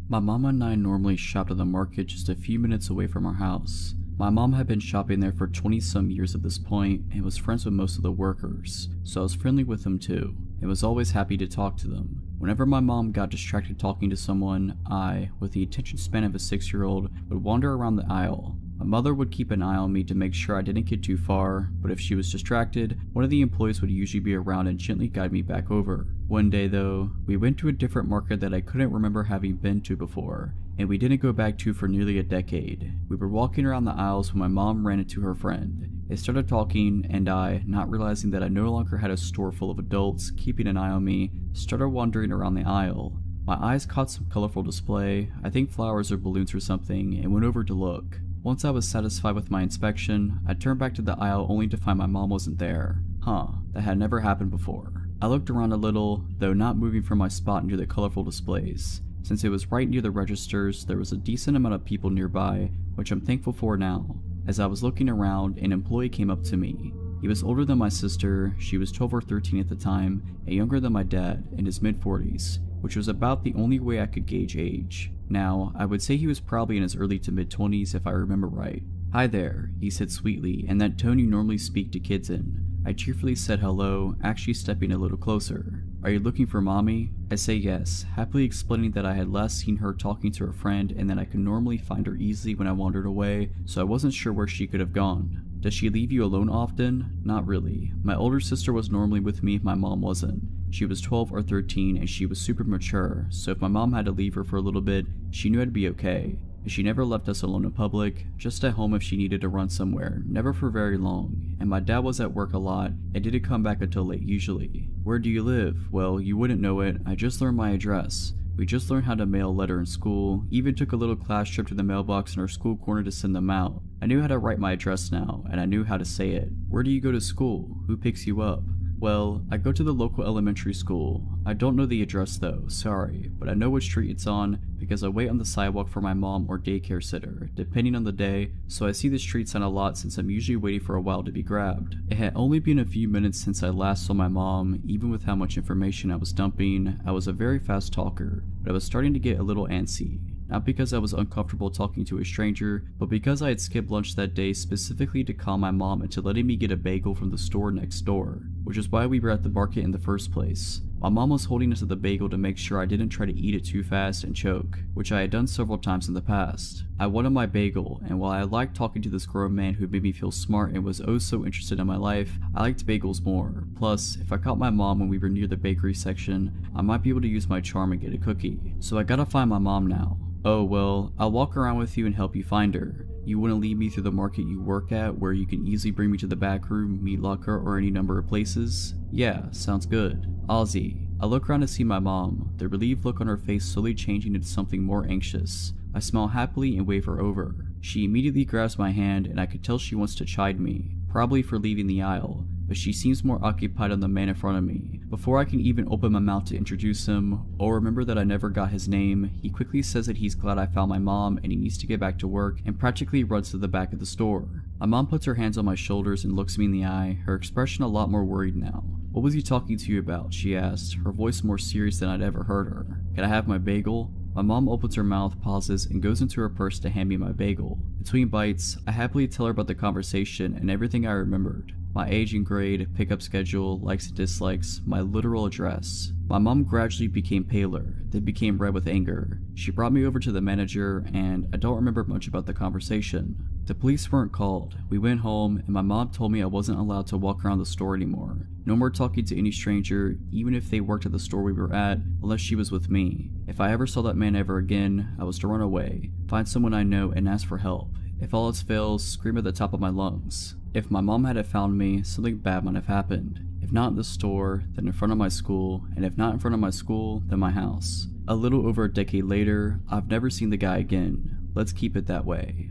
My mom and I normally shopped at the market just a few minutes away from our house. My mom had been shopping there for 20-some years at this point and was friends with most of the workers, so I was friendly with them too, and was always happy to talk to them. Whenever my mom got distracted talking to someone, I, with the attention span of a 6-year-old, would wander around the aisle. My mother would keep an eye on me to make sure I didn't get too far, but if she was distracted, one of the employees would usually be around and gently guide me back over. One day though, we went to a different market that I couldn't remember having been to before, and we didn't go back to for nearly a decade. We were walking around the aisles when my mom ran into her friend. They started talking, and I, not realizing that I no longer had a store full of adults keeping an eye on me, started wandering around the aisle. My eyes caught some colorful display, I think flowers or balloons or something, and went over to look. Once I was satisfied with my inspection, I turned back to the aisle only to find my mom wasn't there. That had never happened before. I looked around a little, though not moving from my spot near the colorful displays. Since it was right near the registers, there was a decent amount of people nearby, which I'm thankful for now. As I was looking around, an employee came up to me. He was older than my sister, she was 12 or 13 at the time, and younger than my dad, in his mid-40s, which was about the only way I could gauge age. Now, I would say he was probably in his early to mid-20s if I remember right. "Hi there," he said sweetly, in that tone you normally speak to kids in. I cheerfully said hello, actually stepping a little closer. "Are you looking for mommy?" I say yes, happily explaining that I had last seen her talking to her friend and that I could normally find her easily when I wandered away, so I wasn't sure where she could have gone. "Does she leave you alone often?" "Not really. My older sister was normally with me if my mom wasn't. She was 12 or 13 and she was super mature, so if my mom had to leave her for a little bit, she knew I'd be okay. And she never left us alone in public, just at home if she needed to run somewhere, never for very long. And my dad was at work a lot and didn't come back until late usually." "Where do you live?" "Well, you wouldn't know it, I just learned my address. We just learned how to mail a letter in school, even took a little class trip to the mailbox in our school corner to send them out. I knew how to write my address now, and I knew how to say it." "Where do you go to school? Who picks you up?" "Well, I go to the local elementary school. I don't know the address though, sorry, but I know which street it's on because I wait on the sidewalk for my mom or daycare sitter, depending on the day, so I see the street sign a lot since I'm usually waiting for a while to be grabbed." It had only been a few minutes since I last saw my mom. Even with how much information I was dumping, I was a very fast talker, but I was starting to get a little antsy. Not because I was uncomfortable talking to a stranger, but because I had skipped lunch that day specifically to calm my mom into letting me get a bagel from the store next door, which is why we were at the market in the first place. My mom was holding onto the bagel to make sure I didn't try to eat it too fast and choke, which I had done several times in the past. I wanted my bagel, and while I liked talking to this grown man who made me feel smart and was oh so interested in my life, I liked bagels more. Plus, if I caught my mom when we were near the bakery section, I might be able to use my charm and get a cookie. So I gotta find my mom now. "Oh well, I'll walk around with you and help you find her. You wouldn't lead me through the market you work at where you can easily bring me to the back room, meat locker, or any number of places?" "Yeah, sounds good." Ozzy. I look around to see my mom, the relieved look on her face slowly changing into something more anxious. I smile happily and wave her over. She immediately grabs my hand and I could tell she wants to chide me, probably for leaving the aisle, but she seems more occupied on the man in front of me. Before I can even open my mouth to introduce him, or remember that I never got his name, he quickly says that he's glad I found my mom and he needs to get back to work, and practically runs to the back of the store. My mom puts her hands on my shoulders and looks me in the eye, her expression a lot more worried now. "What was he talking to you about?" she asked, her voice more serious than I'd ever heard her. "Can I have my bagel?" My mom opens her mouth, pauses, and goes into her purse to hand me my bagel. Between bites, I happily tell her about the conversation and everything I remembered. My age and grade, pickup schedule, likes and dislikes, my literal address. My mom gradually became paler, then became red with anger. She brought me over to the manager, and I don't remember much about the conversation. The police weren't called. We went home, and my mom told me I wasn't allowed to walk around the store anymore. No more talking to any stranger, even if they worked at the store we were at, unless she was with me. If I ever saw that man ever again, I was to run away, find someone I know, and ask for help. If all else fails, scream at the top of my lungs. If my mom hadn't found me, something bad might have happened. If not in the store, then in front of my school, and if not in front of my school, then my house. A little over a decade later, I've never seen the guy again. Let's keep it that way.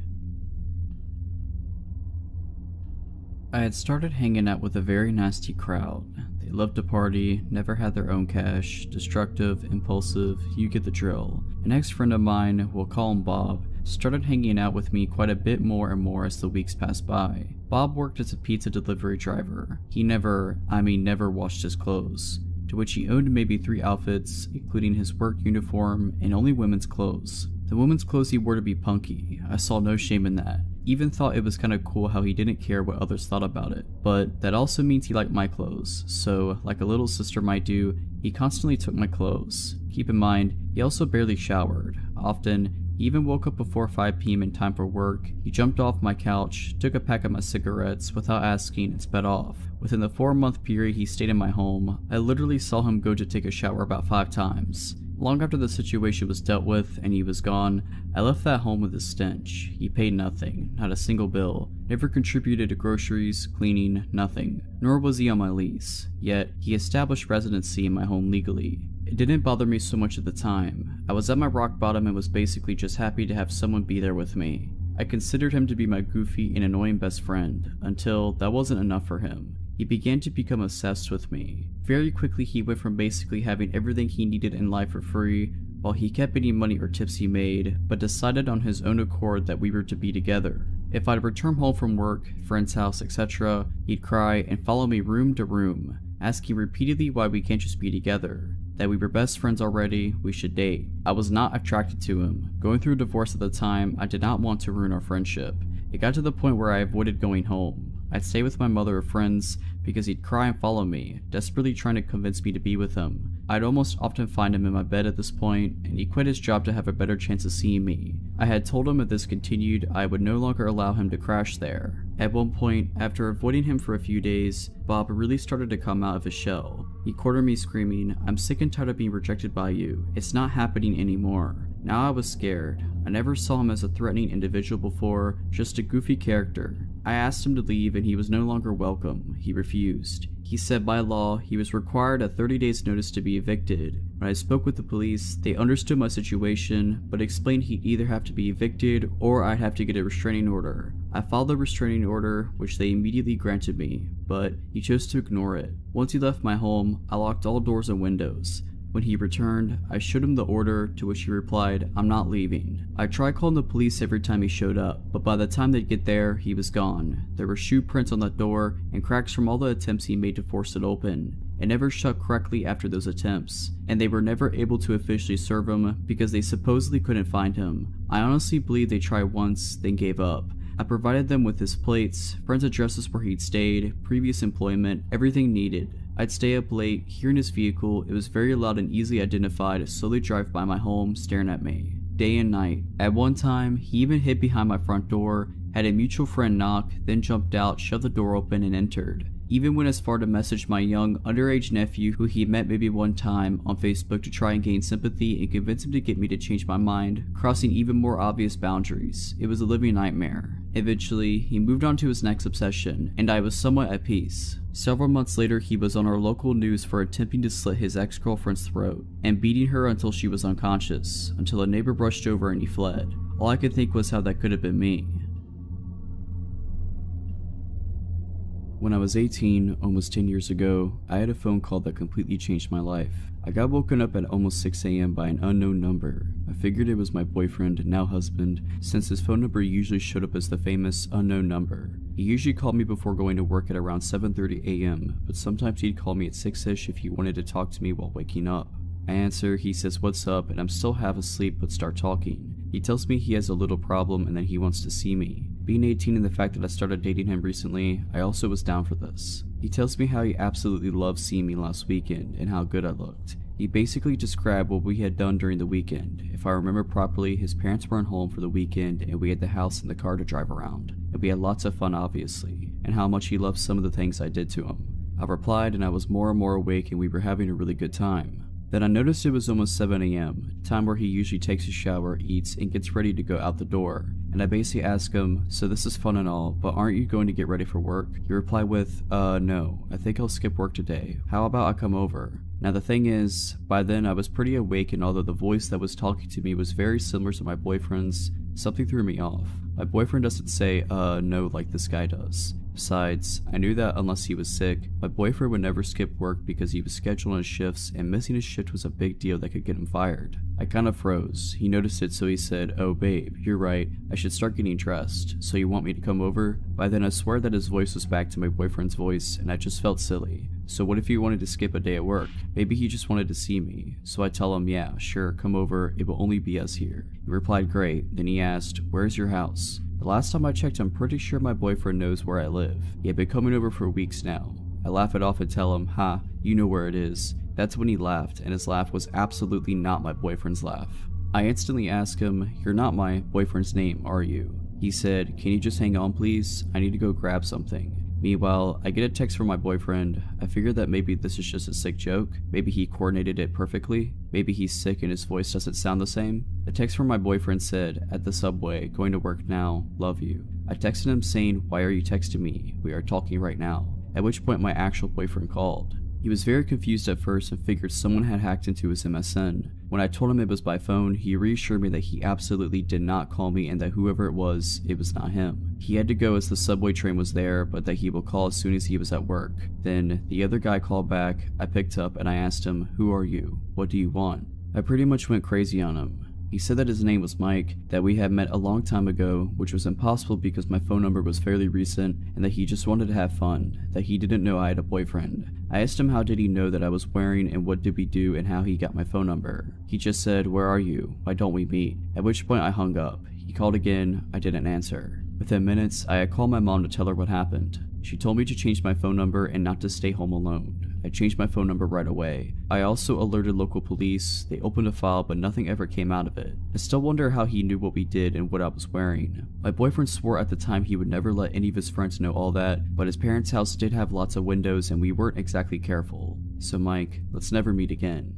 I had started hanging out with a very nasty crowd. They loved to party, never had their own cash, destructive, impulsive, you get the drill. An ex-friend of mine, we'll call him Bob, started hanging out with me quite a bit more and more as the weeks passed by. Bob worked as a pizza delivery driver. He never washed his clothes, to which he owned maybe 3 outfits, including his work uniform and only women's clothes. The women's clothes he wore to be punky. I saw no shame in that. Even thought it was kinda cool how he didn't care what others thought about it. But that also means he liked my clothes, so like a little sister might do, he constantly took my clothes. Keep in mind, he also barely showered. Often, he even woke up before 5 p.m. in time for work. He jumped off my couch, took a pack of my cigarettes without asking, and sped off. Within the 4-month period he stayed in my home, I literally saw him go to take a shower about 5 times. Long after the situation was dealt with and he was gone, I left that home with a stench. He paid nothing, not a single bill, never contributed to groceries, cleaning, nothing, nor was he on my lease. Yet, he established residency in my home legally. It didn't bother me so much at the time. I was at my rock bottom and was basically just happy to have someone be there with me. I considered him to be my goofy and annoying best friend, until that wasn't enough for him. He began to become obsessed with me. Very quickly he went from basically having everything he needed in life for free, while he kept any money or tips he made, but decided on his own accord that we were to be together. If I'd return home from work, friend's house, etc., he'd cry and follow me room to room, asking repeatedly why we can't just be together, that we were best friends already, we should date. I was not attracted to him. Going through a divorce at the time, I did not want to ruin our friendship. It got to the point where I avoided going home. I'd stay with my mother or friends because he'd cry and follow me, desperately trying to convince me to be with him. I'd almost often find him in my bed at this point, and he quit his job to have a better chance of seeing me. I had told him if this continued, I would no longer allow him to crash there. At one point, after avoiding him for a few days, Bob really started to come out of his shell. He cornered me screaming, "I'm sick and tired of being rejected by you. It's not happening anymore." Now I was scared. I never saw him as a threatening individual before, just a goofy character. I asked him to leave and he was no longer welcome. He refused. He said by law, he was required a 30 days notice to be evicted. When I spoke with the police, they understood my situation, but explained he'd either have to be evicted or I'd have to get a restraining order. I filed the restraining order, which they immediately granted me, but he chose to ignore it. Once he left my home, I locked all doors and windows. When he returned, I showed him the order, to which he replied, "I'm not leaving." I tried calling the police every time he showed up, but by the time they'd get there, he was gone. There were shoe prints on the door and cracks from all the attempts he made to force it open. It never shut correctly after those attempts, and they were never able to officially serve him because they supposedly couldn't find him. I honestly believe they tried once, then gave up. I provided them with his plates, friends' addresses where he'd stayed, previous employment, everything needed. I'd stay up late, hear in his vehicle, it was very loud and easily identified, slowly drive by my home, staring at me, day and night. At one time, he even hid behind my front door, had a mutual friend knock, then jumped out, shoved the door open, and entered. Even went as far to message my young, underage nephew who he met maybe one time on Facebook to try and gain sympathy and convince him to get me to change my mind, crossing even more obvious boundaries. It was a living nightmare. Eventually, he moved on to his next obsession, and I was somewhat at peace. Several months later, he was on our local news for attempting to slit his ex-girlfriend's throat and beating her until she was unconscious, until a neighbor brushed over and he fled. All I could think was how that could have been me. When I was 18, almost 10 years ago, I had a phone call that completely changed my life. I got woken up at almost 6 a.m. by an unknown number. I figured it was my boyfriend, now husband, since his phone number usually showed up as the famous unknown number. He usually called me before going to work at around 7:30 a.m., but sometimes he'd call me at 6ish if he wanted to talk to me while waking up. I answer, he says what's up, and I'm still half asleep but start talking. He tells me he has a little problem and that he wants to see me. Being 18 and the fact that I started dating him recently, I also was down for this. He tells me how he absolutely loved seeing me last weekend and how good I looked. He basically described what we had done during the weekend. If I remember properly, his parents weren't home for the weekend and we had the house and the car to drive around. And we had lots of fun obviously, and how much he loved some of the things I did to him. I replied and I was more and more awake and we were having a really good time. Then I noticed it was almost 7 AM, time where he usually takes a shower, eats, and gets ready to go out the door. And I basically ask him, so this is fun and all, but aren't you going to get ready for work? He replied with, no, I think I'll skip work today. How about I come over? Now the thing is, by then I was pretty awake, and although the voice that was talking to me was very similar to my boyfriend's, something threw me off. My boyfriend doesn't say, no, like this guy does. Besides, I knew that unless he was sick, my boyfriend would never skip work because he was scheduled on his shifts and missing his shift was a big deal that could get him fired. I kind of froze. He noticed it, so he said, oh babe, you're right, I should start getting dressed. So you want me to come over? By then I swear that his voice was back to my boyfriend's voice and I just felt silly. So what if he wanted to skip a day at work? Maybe he just wanted to see me. So I tell him, yeah, sure, come over, it will only be us here. He replied, great. Then he asked, where's your house? The last time I checked, I'm pretty sure my boyfriend knows where I live. He had been coming over for weeks now. I laugh it off and tell him, ha, you know where it is. That's when he laughed, and his laugh was absolutely not my boyfriend's laugh. I instantly ask him, you're not my boyfriend's name, are you? He said, can you just hang on please? I need to go grab something. Meanwhile, I get a text from my boyfriend. I figured that maybe this is just a sick joke. Maybe he coordinated it perfectly. Maybe he's sick and his voice doesn't sound the same. The text from my boyfriend said, at the subway, going to work now, love you. I texted him saying, why are you texting me? We are talking right now. At which point my actual boyfriend called. He was very confused at first and figured someone had hacked into his MSN. When I told him it was by phone, he reassured me that he absolutely did not call me and that whoever it was not him. He had to go as the subway train was there, but that he will call as soon as he was at work. Then, the other guy called back, I picked up and I asked him, who are you? What do you want? I pretty much went crazy on him. He said that his name was Mike, that we had met a long time ago, which was impossible because my phone number was fairly recent, and that he just wanted to have fun, that he didn't know I had a boyfriend. I asked him how did he know that I was wearing and what did we do and how he got my phone number. He just said, where are you? Why don't we meet? At which point I hung up. He called again, I didn't answer. Within minutes, I had called my mom to tell her what happened. She told me to change my phone number and not to stay home alone. I changed my phone number right away. I also alerted local police. They opened a file, but nothing ever came out of it. I still wonder how he knew what we did and what I was wearing. My boyfriend swore at the time he would never let any of his friends know all that, but his parents' house did have lots of windows and we weren't exactly careful. So Mike, let's never meet again.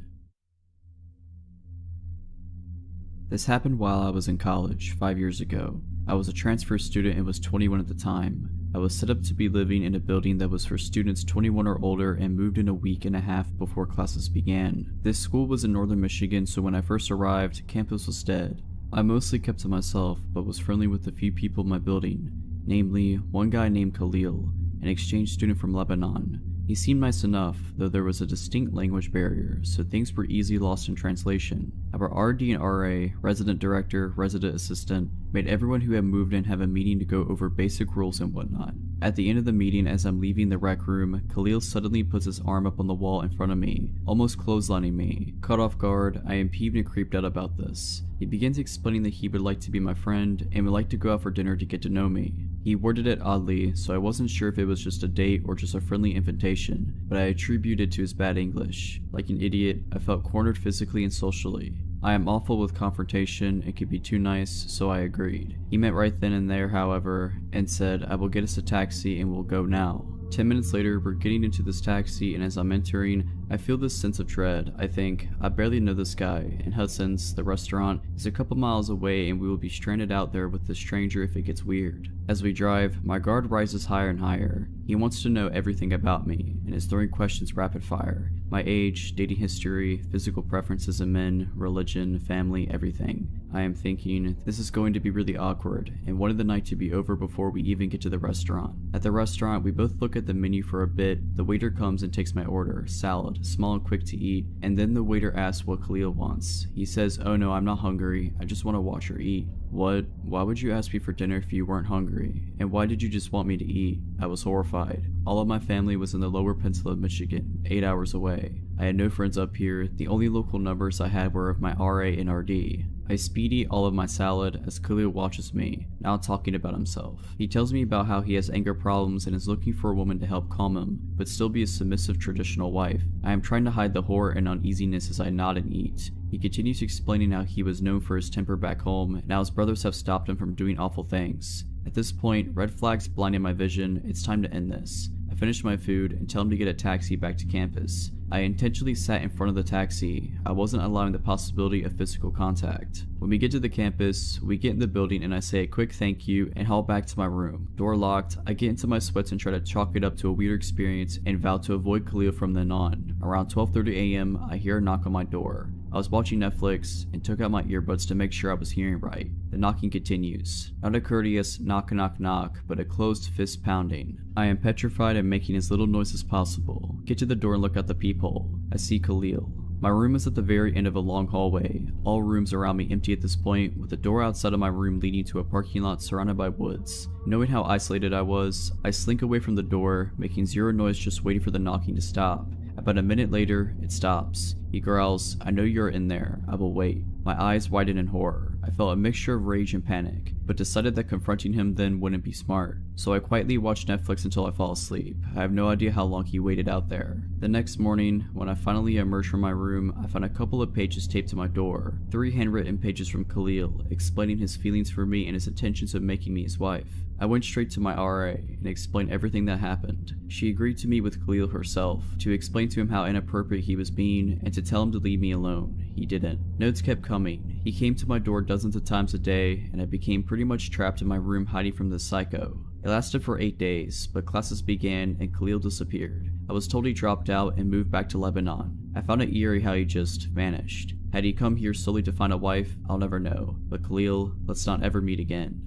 This happened while I was in college 5 years ago. I was a transfer student and was 21 at the time. I was set up to be living in a building that was for students 21 or older and moved in a week and a half before classes began. This school was in northern Michigan, so when I first arrived, campus was dead. I mostly kept to myself, but was friendly with a few people in my building, namely one guy named Khalil, an exchange student from Lebanon. He seemed nice enough, though there was a distinct language barrier, so things were easily lost in translation. Our RD and RA, resident director, resident assistant, made everyone who had moved in have a meeting to go over basic rules and whatnot. At the end of the meeting, as I'm leaving the rec room, Khalil suddenly puts his arm up on the wall in front of me, almost clotheslining me. Caught off guard, I am peeved and creeped out about this. He begins explaining that he would like to be my friend and would like to go out for dinner to get to know me. He worded it oddly, so I wasn't sure if it was just a date or just a friendly invitation, but I attributed it to his bad English. Like an idiot, I felt cornered physically and socially. I am awful with confrontation and could be too nice, so I agreed. He meant right then and there, however, and said, I will get us a taxi and we'll go now. 10 minutes later, we're getting into this taxi, and as I'm entering, I feel this sense of dread. I think, I barely know this guy, and Hudson's, the restaurant, is a couple miles away and we will be stranded out there with this stranger if it gets weird. As we drive, my guard rises higher and higher. He wants to know everything about me, and is throwing questions rapid fire. My age, dating history, physical preferences in men, religion, family, everything. I am thinking, this is going to be really awkward, and wanted the night to be over before we even get to the restaurant. At the restaurant, we both look at the menu for a bit. The waiter comes and takes my order, salad, small and quick to eat, and then the waiter asks what Khalil wants. He says, oh no, I'm not hungry, I just want to watch her eat. What? Why would you ask me for dinner if you weren't hungry? And why did you just want me to eat? I was horrified. All of my family was in the lower peninsula of Michigan, 8 hours away. I had no friends up here. The only local numbers I had were of my RA and RD. I speed eat all of my salad as Khalil watches me, now talking about himself. He tells me about how he has anger problems and is looking for a woman to help calm him, but still be a submissive traditional wife. I am trying to hide the horror and uneasiness as I nod and eat. He continues explaining how he was known for his temper back home, and how his brothers have stopped him from doing awful things. At this point, red flags blinding my vision. It's time to end this. I finish my food and tell him to get a taxi back to campus. I intentionally sat in front of the taxi. I wasn't allowing the possibility of physical contact. When we get to the campus, we get in the building and I say a quick thank you and haul back to my room. Door locked, I get into my sweats and try to chalk it up to a weird experience and vow to avoid Khalil from then on. Around 12:30 a.m., I hear a knock on my door. I was watching Netflix and took out my earbuds to make sure I was hearing right. The knocking continues. Not a courteous knock knock knock, but a closed fist pounding. I am petrified and making as little noise as possible. Get to the door and look out the peephole. I see Khalil. My room is at the very end of a long hallway. All rooms around me empty at this point, with the door outside of my room leading to a parking lot surrounded by woods. Knowing how isolated I was, I slink away from the door, making zero noise just waiting for the knocking to stop. About a minute later, it stops. He growls, "I know you're in there. I will wait." My eyes widen in horror. I felt a mixture of rage and panic, but decided that confronting him then wouldn't be smart. So I quietly watched Netflix until I fall asleep. I have no idea how long he waited out there. The next morning, when I finally emerged from my room, I found a couple of pages taped to my door. 3 handwritten pages from Khalil, explaining his feelings for me and his intentions of making me his wife. I went straight to my RA and explained everything that happened. She agreed to meet with Khalil herself, to explain to him how inappropriate he was being, and to tell him to leave me alone. He didn't. Notes kept coming. He came to my door dozens of times a day, and I became pretty much trapped in my room hiding from this psycho. It lasted for 8 days, but classes began and Khalil disappeared. I was told he dropped out and moved back to Lebanon. I found it eerie how he just vanished. Had he come here solely to find a wife, I'll never know. But Khalil, let's not ever meet again.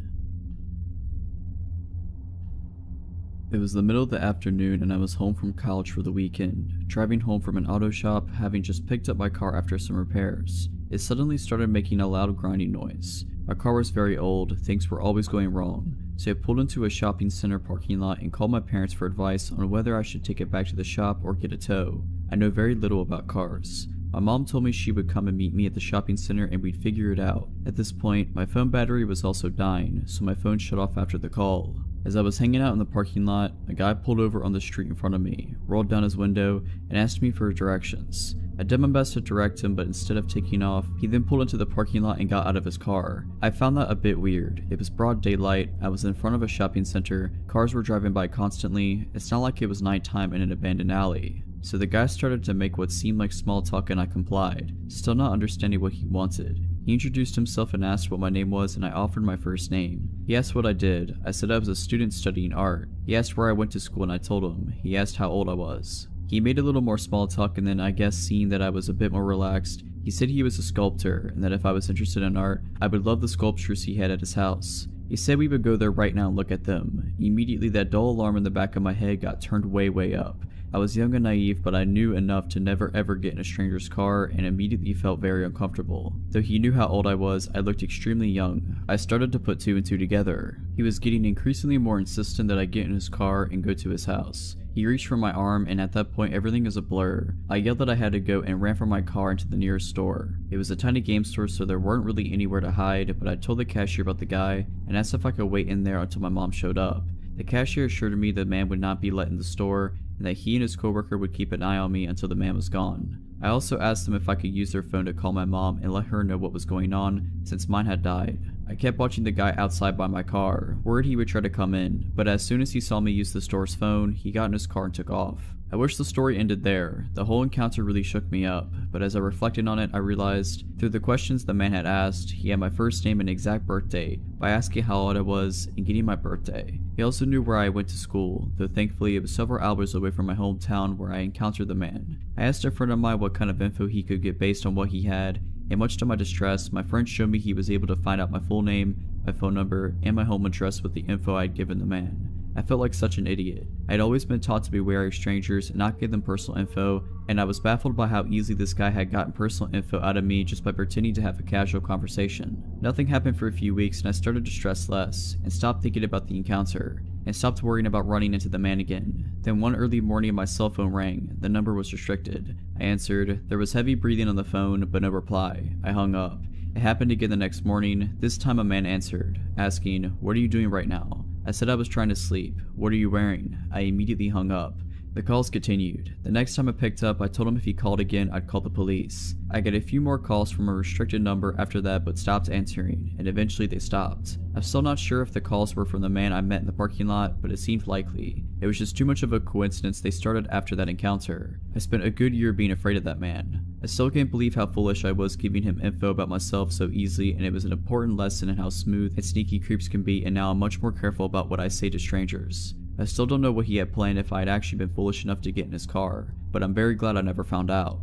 It was the middle of the afternoon and I was home from college for the weekend, driving home from an auto shop, having just picked up my car after some repairs. It suddenly started making a loud grinding noise. My car was very old, things were always going wrong, so I pulled into a shopping center parking lot and called my parents for advice on whether I should take it back to the shop or get a tow. I know very little about cars. My mom told me she would come and meet me at the shopping center and we'd figure it out. At this point, my phone battery was also dying, so my phone shut off after the call. As I was hanging out in the parking lot, a guy pulled over on the street in front of me, rolled down his window, and asked me for directions. I did my best to direct him, but instead of taking off, he then pulled into the parking lot and got out of his car. I found that a bit weird. It was broad daylight, I was in front of a shopping center, cars were driving by constantly, it's not like it was nighttime in an abandoned alley. So the guy started to make what seemed like small talk and I complied, still not understanding what he wanted. He introduced himself and asked what my name was and I offered my first name. He asked what I did. I said I was a student studying art. He asked where I went to school and I told him. He asked how old I was. He made a little more small talk and then I guess seeing that I was a bit more relaxed, he said he was a sculptor and that if I was interested in art, I would love the sculptures he had at his house. He said we would go there right now and look at them. Immediately that dull alarm in the back of my head got turned way up. I was young and naive, but I knew enough to never ever get in a stranger's car and immediately felt very uncomfortable. Though he knew how old I was, I looked extremely young. I started to put 2 and 2 together. He was getting increasingly more insistent that I get in his car and go to his house. He reached for my arm and at that point everything is a blur. I yelled that I had to go and ran from my car into the nearest store. It was a tiny game store so there weren't really anywhere to hide, but I told the cashier about the guy and asked if I could wait in there until my mom showed up. The cashier assured me the man would not be let in the store and that he and his coworker would keep an eye on me until the man was gone. I also asked them if I could use their phone to call my mom and let her know what was going on since mine had died. I kept watching the guy outside by my car, worried he would try to come in, but as soon as he saw me use the store's phone, he got in his car and took off. I wish the story ended there. The whole encounter really shook me up, but as I reflected on it, I realized, through the questions the man had asked, he had my first name and exact birth date by asking how old I was and getting my birthday. He also knew where I went to school, though thankfully it was several hours away from my hometown where I encountered the man. I asked a friend of mine what kind of info he could get based on what he had, and much to my distress, my friend showed me he was able to find out my full name, my phone number, and my home address with the info I had given the man. I felt like such an idiot. I had always been taught to be wary of strangers and not give them personal info, and I was baffled by how easily this guy had gotten personal info out of me just by pretending to have a casual conversation. Nothing happened for a few weeks and I started to stress less, and stopped thinking about the encounter, and stopped worrying about running into the man again. Then one early morning my cell phone rang. The number was restricted. I answered. There was heavy breathing on the phone, but no reply. I hung up. It happened again the next morning. This time a man answered, asking, "What are you doing right now?" I said I was trying to sleep. "What are you wearing?" I immediately hung up. The calls continued. The next time I picked up, I told him if he called again, I'd call the police. I got a few more calls from a restricted number after that, but stopped answering, and eventually they stopped. I'm still not sure if the calls were from the man I met in the parking lot, but it seemed likely. It was just too much of a coincidence they started after that encounter. I spent a good year being afraid of that man. I still can't believe how foolish I was giving him info about myself so easily, and it was an important lesson in how smooth and sneaky creeps can be, and now I'm much more careful about what I say to strangers. I still don't know what he had planned if I had actually been foolish enough to get in his car, but I'm very glad I never found out.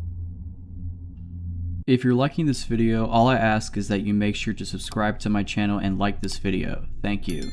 If you're liking this video, all I ask is that you make sure to subscribe to my channel and like this video. Thank you.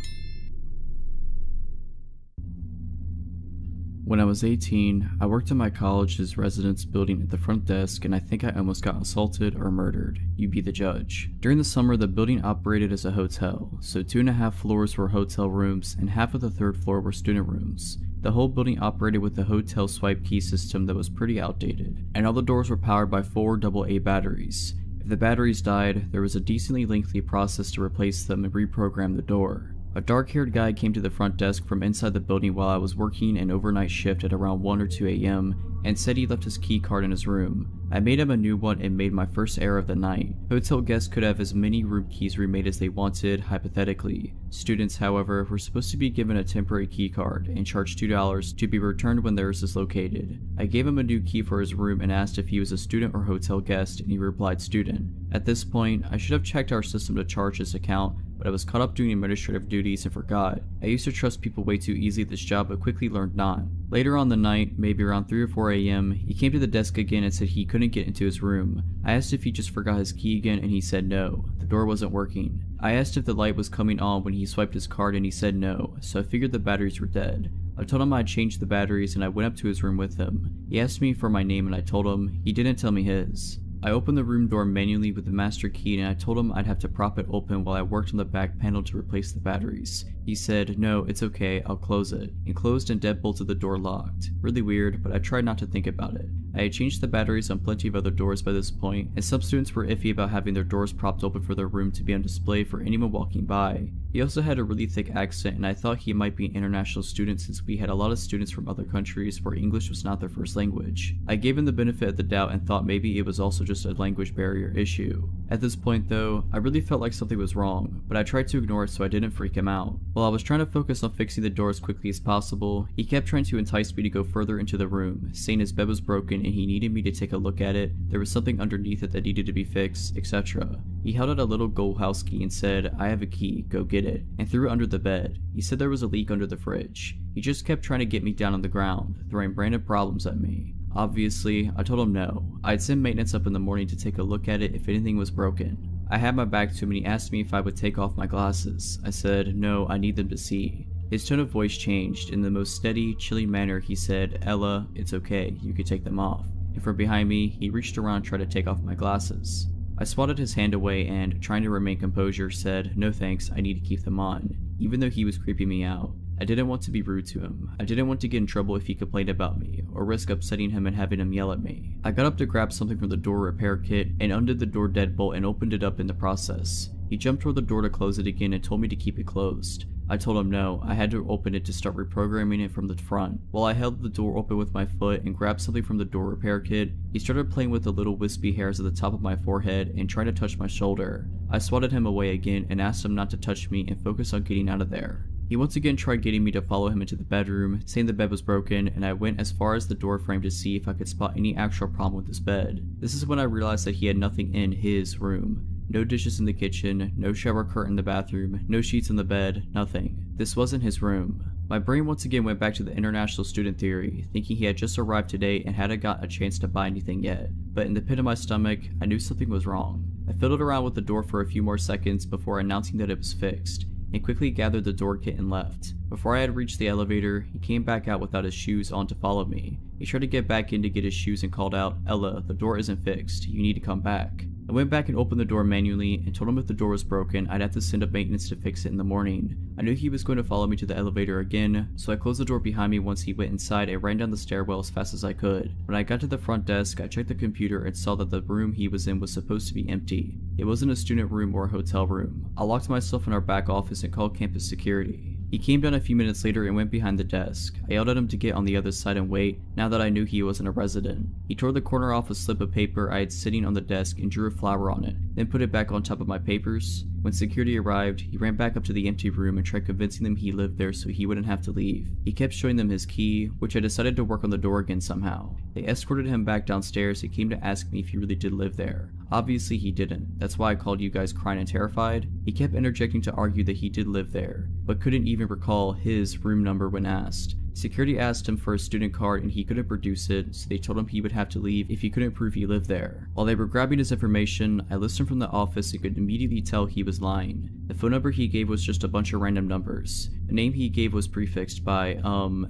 When I was 18, I worked in my college's residence building at the front desk, and I think I almost got assaulted or murdered. You be the judge. During the summer, the building operated as a hotel, so 2.5 floors were hotel rooms and half of the 3rd floor were student rooms. The whole building operated with the hotel swipe key system that was pretty outdated, and all the doors were powered by 4 AA batteries. If the batteries died, there was a decently lengthy process to replace them and reprogram the door. A dark-haired guy came to the front desk from inside the building while I was working an overnight shift at around 1 or 2 a.m. and said he left his key card in his room. I made him a new one and made my first error of the night. Hotel guests could have as many room keys remade as they wanted, hypothetically. Students, however, were supposed to be given a temporary key card and charged $2 to be returned when theirs is located. I gave him a new key for his room and asked if he was a student or hotel guest, and he replied student. At this point, I should have checked our system to charge his account, but I was caught up doing administrative duties and forgot. I used to trust people way too easily at this job, but quickly learned not. Later on the night, maybe around 3 or 4 a.m., he came to the desk again and said he couldn't get into his room. I asked if he just forgot his key again, and he said no. The door wasn't working. I asked if the light was coming on when he swiped his card, and he said no, so I figured the batteries were dead. I told him I had changed the batteries, and I went up to his room with him. He asked me for my name, and I told him. He didn't tell me his. I opened the room door manually with the master key, and I told him I'd have to prop it open while I worked on the back panel to replace the batteries. He said, "No, it's okay, I'll close it," and closed and deadbolted the door locked. Really weird, but I tried not to think about it. I had changed the batteries on plenty of other doors by this point, and some students were iffy about having their doors propped open for their room to be on display for anyone walking by. He also had a really thick accent, and I thought he might be an international student since we had a lot of students from other countries where English was not their first language. I gave him the benefit of the doubt and thought maybe it was also just a language barrier issue. At this point though, I really felt like something was wrong, but I tried to ignore it so I didn't freak him out. While I was trying to focus on fixing the door as quickly as possible, he kept trying to entice me to go further into the room, saying his bed was broken and he needed me to take a look at it, there was something underneath it that needed to be fixed, etc. He held out a little gold house key and said, "I have a key, go get it," and threw it under the bed. He said there was a leak under the fridge. He just kept trying to get me down on the ground, throwing random problems at me. Obviously, I told him no. I'd send maintenance up in the morning to take a look at it if anything was broken. I had my back to him and he asked me if I would take off my glasses. I said, "No, I need them to see." His tone of voice changed. In the most steady, chilling manner, he said, "Ella, it's okay, you can take them off." And from behind me, he reached around and tried to take off my glasses. I swatted his hand away and, trying to remain composure, said, "No thanks, I need to keep them on," even though he was creeping me out. I didn't want to be rude to him. I didn't want to get in trouble if he complained about me, or risk upsetting him and having him yell at me. I got up to grab something from the door repair kit and undid the door deadbolt and opened it up in the process. He jumped toward the door to close it again and told me to keep it closed. I told him no, I had to open it to start reprogramming it from the front. While I held the door open with my foot and grabbed something from the door repair kit, he started playing with the little wispy hairs at the top of my forehead and tried to touch my shoulder. I swatted him away again and asked him not to touch me and focus on getting out of there. He once again tried getting me to follow him into the bedroom, saying the bed was broken, and I went as far as the door frame to see if I could spot any actual problem with his bed. This is when I realized that he had nothing in his room. No dishes in the kitchen, no shower curtain in the bathroom, no sheets in the bed, nothing. This wasn't his room. My brain once again went back to the international student theory, thinking he had just arrived today and hadn't got a chance to buy anything yet. But in the pit of my stomach, I knew something was wrong. I fiddled around with the door for a few more seconds before announcing that it was fixed. and quickly gathered the door kit and left. Before I had reached the elevator, he came back out without his shoes on to follow me. He tried to get back in to get his shoes and called out, "Ella, the door isn't fixed. You need to come back." I went back and opened the door manually and told him if the door was broken, I'd have to send up maintenance to fix it in the morning. I knew he was going to follow me to the elevator again, so I closed the door behind me once he went inside and ran down the stairwell as fast as I could. When I got to the front desk, I checked the computer and saw that the room he was in was supposed to be empty. It wasn't a student room or a hotel room. I locked myself in our back office and called campus security. He came down a few minutes later and went behind the desk. I yelled at him to get on the other side and wait, now that I knew he wasn't a resident. He tore the corner off a slip of paper I had sitting on the desk and drew a flower on it, then put it back on top of my papers. When security arrived, he ran back up to the empty room and tried convincing them he lived there so he wouldn't have to leave. He kept showing them his key, which I decided to work on the door again somehow. They escorted him back downstairs and came to ask me if he really did live there. Obviously he didn't. That's why I called you guys crying and terrified. He kept interjecting to argue that he did live there, but couldn't even recall his room number when asked. Security asked him for a student card and he couldn't produce it, so they told him he would have to leave if he couldn't prove he lived there. While they were grabbing his information, I listened from the office and could immediately tell he was lying. The phone number he gave was just a bunch of random numbers. The name he gave was prefixed by,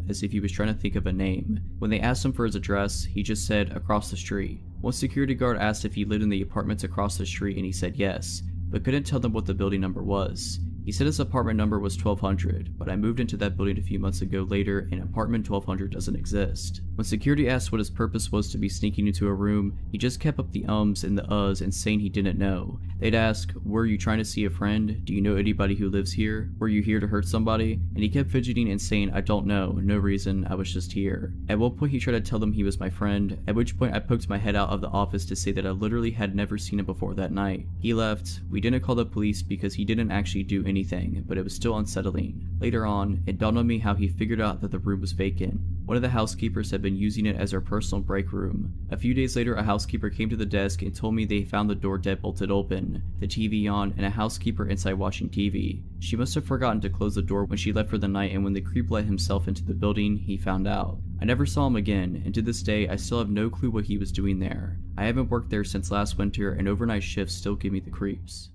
as if he was trying to think of a name. When they asked him for his address, he just said, "across the street." One security guard asked if he lived in the apartments across the street and he said yes, but couldn't tell them what the building number was. He said his apartment number was 1200, but I moved into that building a few months ago later and apartment 1200 doesn't exist. When security asked what his purpose was to be sneaking into a room, he just kept up the ums and the uhs and saying he didn't know. They'd ask, "Were you trying to see a friend? Do you know anybody who lives here? Were you here to hurt somebody?" And he kept fidgeting and saying, "I don't know, no reason, I was just here." At one point he tried to tell them he was my friend, at which point I poked my head out of the office to say that I literally had never seen him before that night. He left. We didn't call the police because he didn't actually do anything, but it was still unsettling. Later on, it dawned on me how he figured out that the room was vacant. One of the housekeepers had been using it as her personal break room. A few days later, a housekeeper came to the desk and told me they found the door deadbolted open, the TV on, and a housekeeper inside watching TV. She must have forgotten to close the door when she left for the night, and when the creep let himself into the building, he found out. I never saw him again, and to this day, I still have no clue what he was doing there. I haven't worked there since last winter, and overnight shifts still give me the creeps.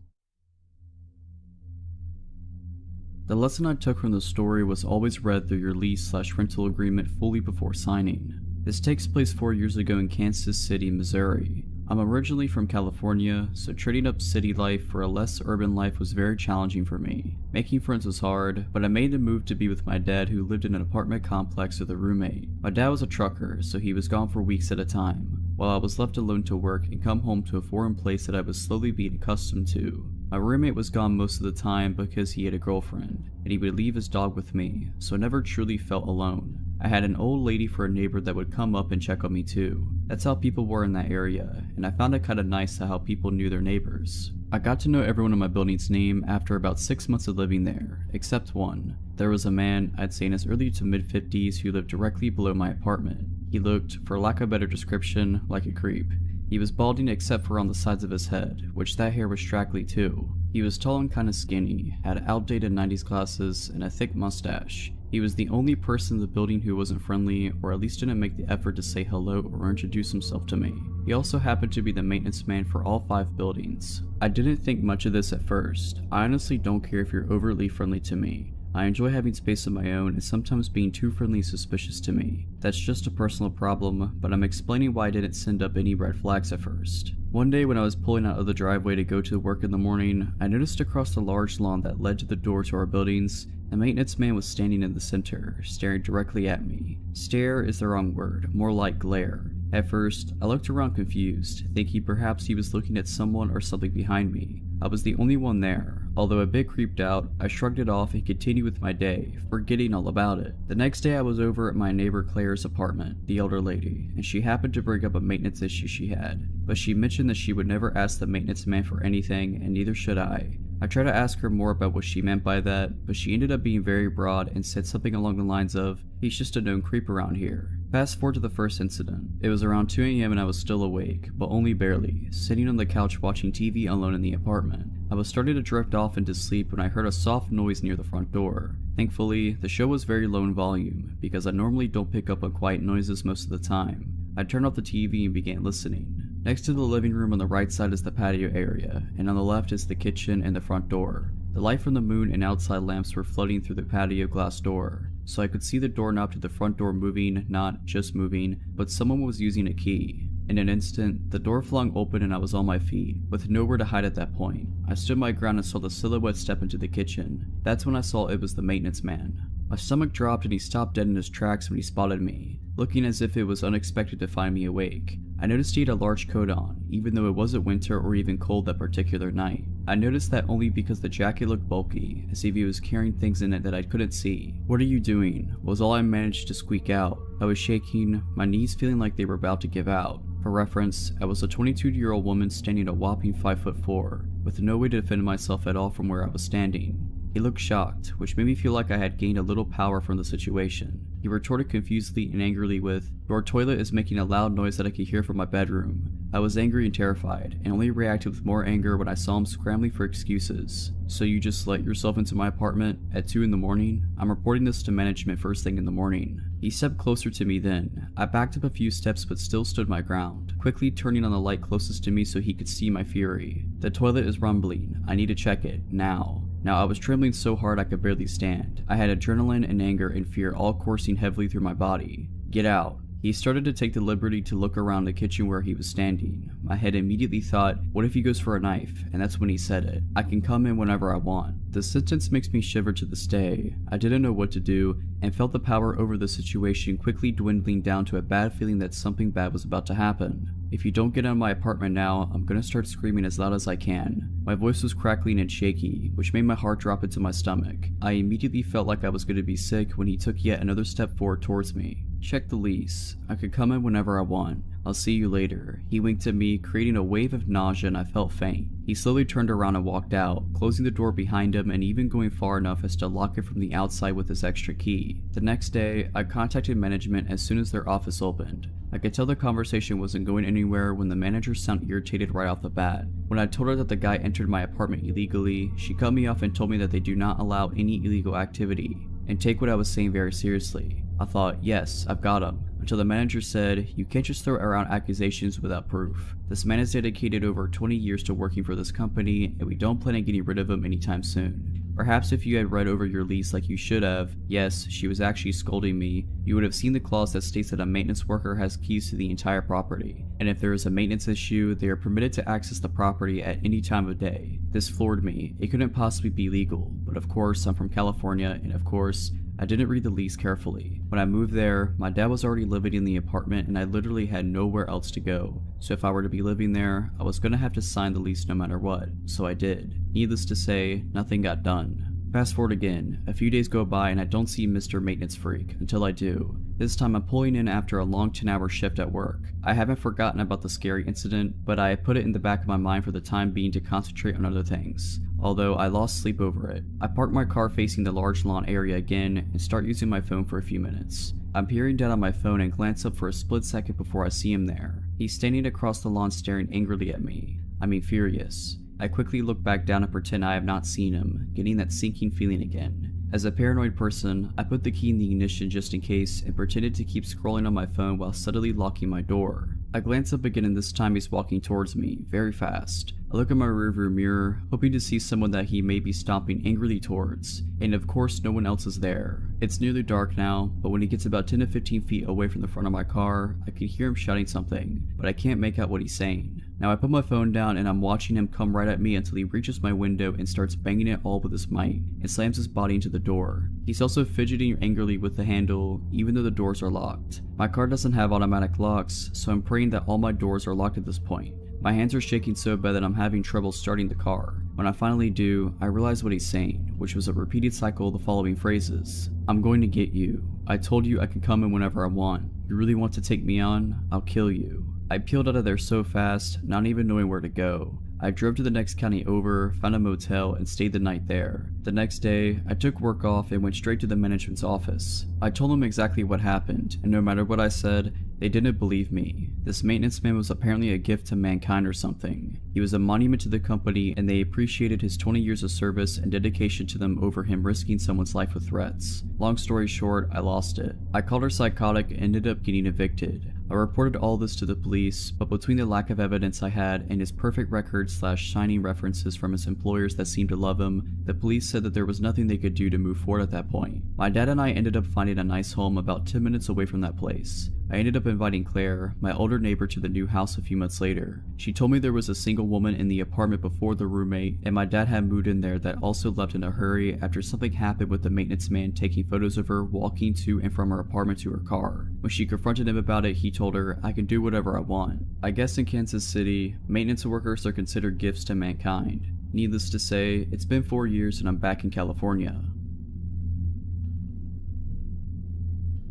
The lesson I took from the story was always read through your lease/rental agreement fully before signing. This takes place 4 years ago in Kansas City, Missouri. I'm originally from California, so trading up city life for a less urban life was very challenging for me. Making friends was hard, but I made the move to be with my dad, who lived in an apartment complex with a roommate. My dad was a trucker, so he was gone for weeks at a time, while I was left alone to work and come home to a foreign place that I was slowly being accustomed to. My roommate was gone most of the time because he had a girlfriend, and he would leave his dog with me, so I never truly felt alone. I had an old lady for a neighbor that would come up and check on me too. That's how people were in that area, and I found it kinda nice how people knew their neighbors. I got to know everyone in my building's name after about 6 months of living there, except one. There was a man, I'd say in his early to mid-50s, who lived directly below my apartment. He looked, for lack of a better description, like a creep. He was balding except for on the sides of his head, which that hair was straggly too. He was tall and kinda skinny, had outdated 90s glasses, and a thick mustache. He was the only person in the building who wasn't friendly, or at least didn't make the effort to say hello or introduce himself to me. He also happened to be the maintenance man for all 5 buildings. I didn't think much of this at first. I honestly don't care if you're overly friendly to me. I enjoy having space of my own, and sometimes being too friendly is suspicious to me. That's just a personal problem, but I'm explaining why I didn't send up any red flags at first. One day when I was pulling out of the driveway to go to work in the morning, I noticed across the large lawn that led to the door to our buildings, the maintenance man was standing in the center, staring directly at me. Stare is the wrong word, more like glare. At first, I looked around confused, thinking perhaps he was looking at someone or something behind me. I was the only one there. Although a bit creeped out, I shrugged it off and continued with my day, forgetting all about it. The next day I was over at my neighbor Claire's apartment, the elder lady, and she happened to bring up a maintenance issue she had, but she mentioned that she would never ask the maintenance man for anything, and neither should I. I tried to ask her more about what she meant by that, but she ended up being very broad and said something along the lines of, "He's just a known creep around here." Fast forward to the first incident. It was around 2 AM and I was still awake, but only barely, sitting on the couch watching TV alone in the apartment. I was starting to drift off into sleep when I heard a soft noise near the front door. Thankfully, the show was very low in volume, because I normally don't pick up on quiet noises most of the time. I turned off the TV and began listening. Next to the living room on the right side is the patio area, and on the left is the kitchen and the front door. The light from the moon and outside lamps were flooding through the patio glass door, so I could see the doorknob to the front door moving, not just moving, but someone was using a key. In an instant, the door flung open and I was on my feet, with nowhere to hide at that point. I stood my ground and saw the silhouette step into the kitchen. That's when I saw it was the maintenance man. My stomach dropped and he stopped dead in his tracks when he spotted me, looking as if it was unexpected to find me awake. I noticed he had a large coat on, even though it wasn't winter or even cold that particular night. I noticed that only because the jacket looked bulky, as if he was carrying things in it that I couldn't see. "What are you doing?" was all I managed to squeak out. I was shaking, my knees feeling like they were about to give out. For reference, I was a 22-year-old woman standing a whopping 5'4", with no way to defend myself at all from where I was standing. He looked shocked, which made me feel like I had gained a little power from the situation. He retorted confusedly and angrily with, "Your toilet is making a loud noise that I could hear from my bedroom." I was angry and terrified, and only reacted with more anger when I saw him scrambling for excuses. "So you just let yourself into my apartment at 2 in the morning? I'm reporting this to management first thing in the morning." He stepped closer to me then. I backed up a few steps but still stood my ground, quickly turning on the light closest to me so he could see my fury. "The toilet is rumbling. I need to check it, now." Now I was trembling so hard I could barely stand. I had adrenaline and anger and fear all coursing heavily through my body. "Get out." He started to take the liberty to look around the kitchen where he was standing. My head immediately thought, what if he goes for a knife? And that's when he said it. "I can come in whenever I want." The sentence makes me shiver to this day. I didn't know what to do, and felt the power over the situation quickly dwindling down to a bad feeling that something bad was about to happen. "If you don't get out of my apartment now, I'm gonna start screaming as loud as I can." My voice was crackling and shaky, which made my heart drop into my stomach. I immediately felt like I was gonna be sick when he took yet another step forward towards me. "Check the lease. I could come in whenever I want. I'll see you later." He winked at me, creating a wave of nausea, and I felt faint. He slowly turned around and walked out, closing the door behind him and even going far enough as to lock it from the outside with his extra key. The next day, I contacted management as soon as their office opened. I could tell the conversation wasn't going anywhere when the manager sounded irritated right off the bat. When I told her that the guy entered my apartment illegally, she cut me off and told me that they do not allow any illegal activity, and take what I was saying very seriously. I thought, yes, I've got him, until the manager said, "You can't just throw around accusations without proof. This man has dedicated over 20 years to working for this company, and we don't plan on getting rid of him anytime soon. Perhaps if you had read over your lease like you should have," yes, she was actually scolding me, "you would have seen the clause that states that a maintenance worker has keys to the entire property, and if there is a maintenance issue, they are permitted to access the property at any time of day." This floored me. It couldn't possibly be legal, but of course I'm from California, and of course I didn't read the lease carefully. When I moved there, my dad was already living in the apartment and I literally had nowhere else to go. So if I were to be living there, I was gonna have to sign the lease no matter what. So I did. Needless to say, nothing got done. Fast forward again, a few days go by and I don't see Mr. Maintenance Freak until I do. This time I'm pulling in after a long 10-hour shift at work. I haven't forgotten about the scary incident, but I put it in the back of my mind for the time being to concentrate on other things, although I lost sleep over it. I park my car facing the large lawn area again and start using my phone for a few minutes. I'm peering down on my phone and glance up for a split second before I see him there. He's standing across the lawn staring angrily at me. I mean furious. I quickly look back down and pretend I have not seen him, getting that sinking feeling again. As a paranoid person, I put the key in the ignition just in case and pretended to keep scrolling on my phone while subtly locking my door. I glance up again and this time he's walking towards me, very fast. I look in my rearview mirror, hoping to see someone that he may be stomping angrily towards, and of course no one else is there. It's nearly dark now, but when he gets about 10 to 15 feet away from the front of my car, I can hear him shouting something, but I can't make out what he's saying. Now I put my phone down and I'm watching him come right at me until he reaches my window and starts banging it all with his might, and slams his body into the door. He's also fidgeting angrily with the handle, even though the doors are locked. My car doesn't have automatic locks, so I'm praying that all my doors are locked at this point. My hands are shaking so bad that I'm having trouble starting the car. When I finally do, I realize what he's saying, which was a repeated cycle of the following phrases. "I'm going to get you. I told you I can come in whenever I want. You really want to take me on? I'll kill you." I peeled out of there so fast, not even knowing where to go. I drove to the next county over, found a motel, and stayed the night there. The next day, I took work off and went straight to the management's office. I told them exactly what happened, and no matter what I said, they didn't believe me. This maintenance man was apparently a gift to mankind or something. He was a monument to the company, and they appreciated his 20 years of service and dedication to them over him risking someone's life with threats. Long story short, I lost it. I called her psychotic and ended up getting evicted. I reported all this to the police, but between the lack of evidence I had and his perfect record / shining references from his employers that seemed to love him, the police said that there was nothing they could do to move forward at that point. My dad and I ended up finding a nice home about 10 minutes away from that place. I ended up inviting Claire, my older neighbor, to the new house a few months later. She told me there was a single woman in the apartment before the roommate, and my dad had moved in there that also left in a hurry after something happened with the maintenance man taking photos of her walking to and from her apartment to her car. When she confronted him about it, he told her, "I can do whatever I want." I guess in Kansas City, maintenance workers are considered gifts to mankind. Needless to say, it's been 4 years and I'm back in California.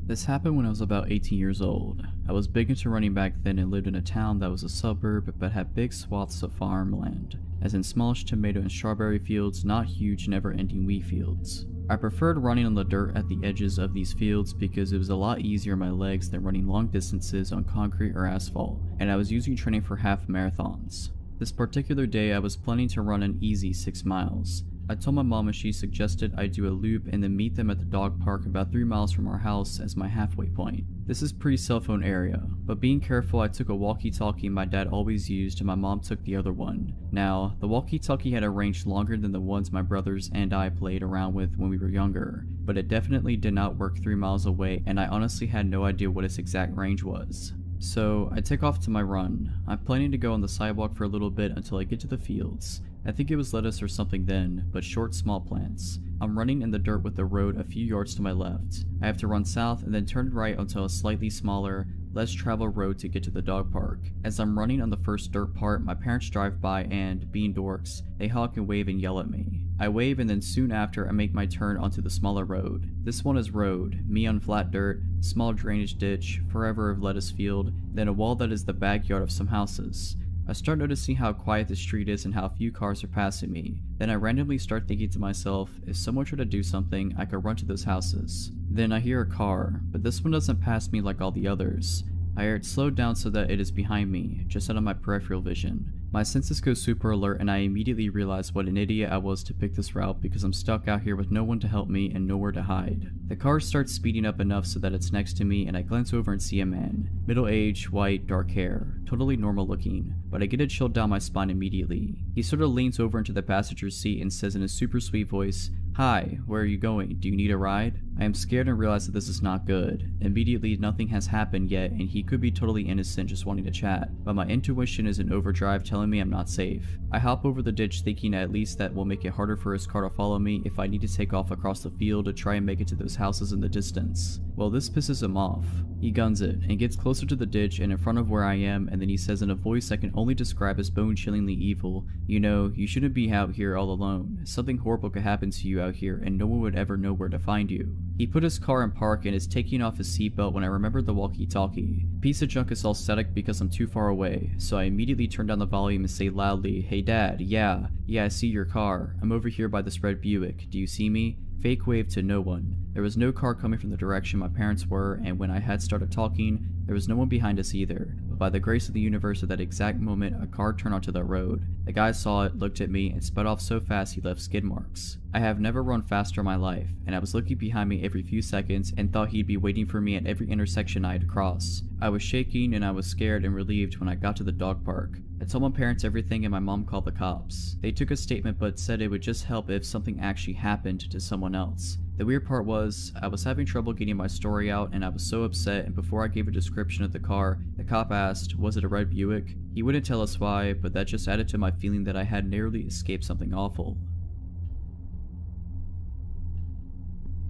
This happened when I was about 18 years old. I was big into running back then and lived in a town that was a suburb but had big swaths of farmland, as in smallish tomato and strawberry fields, not huge never-ending wheat fields. I preferred running on the dirt at the edges of these fields because it was a lot easier on my legs than running long distances on concrete or asphalt, and I was usually training for half marathons. This particular day I was planning to run an easy 6 miles. I told my mom and she suggested I do a loop and then meet them at the dog park about 3 miles from our house as my halfway point. This is pre-cell phone area, but being careful I took a walkie-talkie my dad always used and my mom took the other one. Now, the walkie-talkie had a range longer than the ones my brothers and I played around with when we were younger, but it definitely did not work 3 miles away and I honestly had no idea what its exact range was. So, I take off to my run. I'm planning to go on the sidewalk for a little bit until I get to the fields. I think it was lettuce or something then, but short small plants. I'm running in the dirt with the road a few yards to my left. I have to run south and then turn right onto a slightly smaller, less traveled road to get to the dog park. As I'm running on the first dirt part, my parents drive by and, being dorks, they honk and wave and yell at me. I wave and then soon after I make my turn onto the smaller road. This one is road, me on flat dirt, small drainage ditch, forever of lettuce field, then a wall that is the backyard of some houses. I start noticing how quiet the street is and how few cars are passing me. Then I randomly start thinking to myself, if someone tried to do something, I could run to those houses. Then I hear a car, but this one doesn't pass me like all the others. I hear it slow down so that it is behind me, just out of my peripheral vision. My senses go super alert and I immediately realize what an idiot I was to pick this route because I'm stuck out here with no one to help me and nowhere to hide. The car starts speeding up enough so that it's next to me and I glance over and see a man. Middle-aged, white, dark hair, totally normal looking, but I get a chill down my spine immediately. He sort of leans over into the passenger seat and says in a super sweet voice, "Hi, where are you going? Do you need a ride?" I am scared and realize that this is not good. Immediately, nothing has happened yet and he could be totally innocent just wanting to chat, but my intuition is in overdrive telling me I'm not safe. I hop over the ditch thinking at least that will make it harder for his car to follow me if I need to take off across the field to try and make it to those houses in the distance. Well, this pisses him off. He guns it and gets closer to the ditch and in front of where I am, and then he says in a voice I can only describe as bone-chillingly evil, "You know, you shouldn't be out here all alone. Something horrible could happen to you out here and no one would ever know where to find you." He put his car in park and is taking off his seatbelt when I remember the walkie-talkie. Piece of junk is all static because I'm too far away, so I immediately turn down the volume and say loudly, "Hey dad, yeah, I see your car. I'm over here by this red Buick. Do you see me?" Fake wave to no one. There was no car coming from the direction my parents were, and when I had started talking, there was no one behind us either. But by the grace of the universe at that exact moment, a car turned onto the road. The guy saw it, looked at me, and sped off so fast he left skid marks. I have never run faster in my life, and I was looking behind me every few seconds and thought he'd be waiting for me at every intersection I had crossed. I was shaking and I was scared and relieved when I got to the dog park. I told my parents everything and my mom called the cops. They took a statement but said it would just help if something actually happened to someone else. The weird part was, I was having trouble getting my story out and I was so upset, and before I gave a description of the car, the cop asked, "Was it a red Buick?" He wouldn't tell us why, but that just added to my feeling that I had narrowly escaped something awful.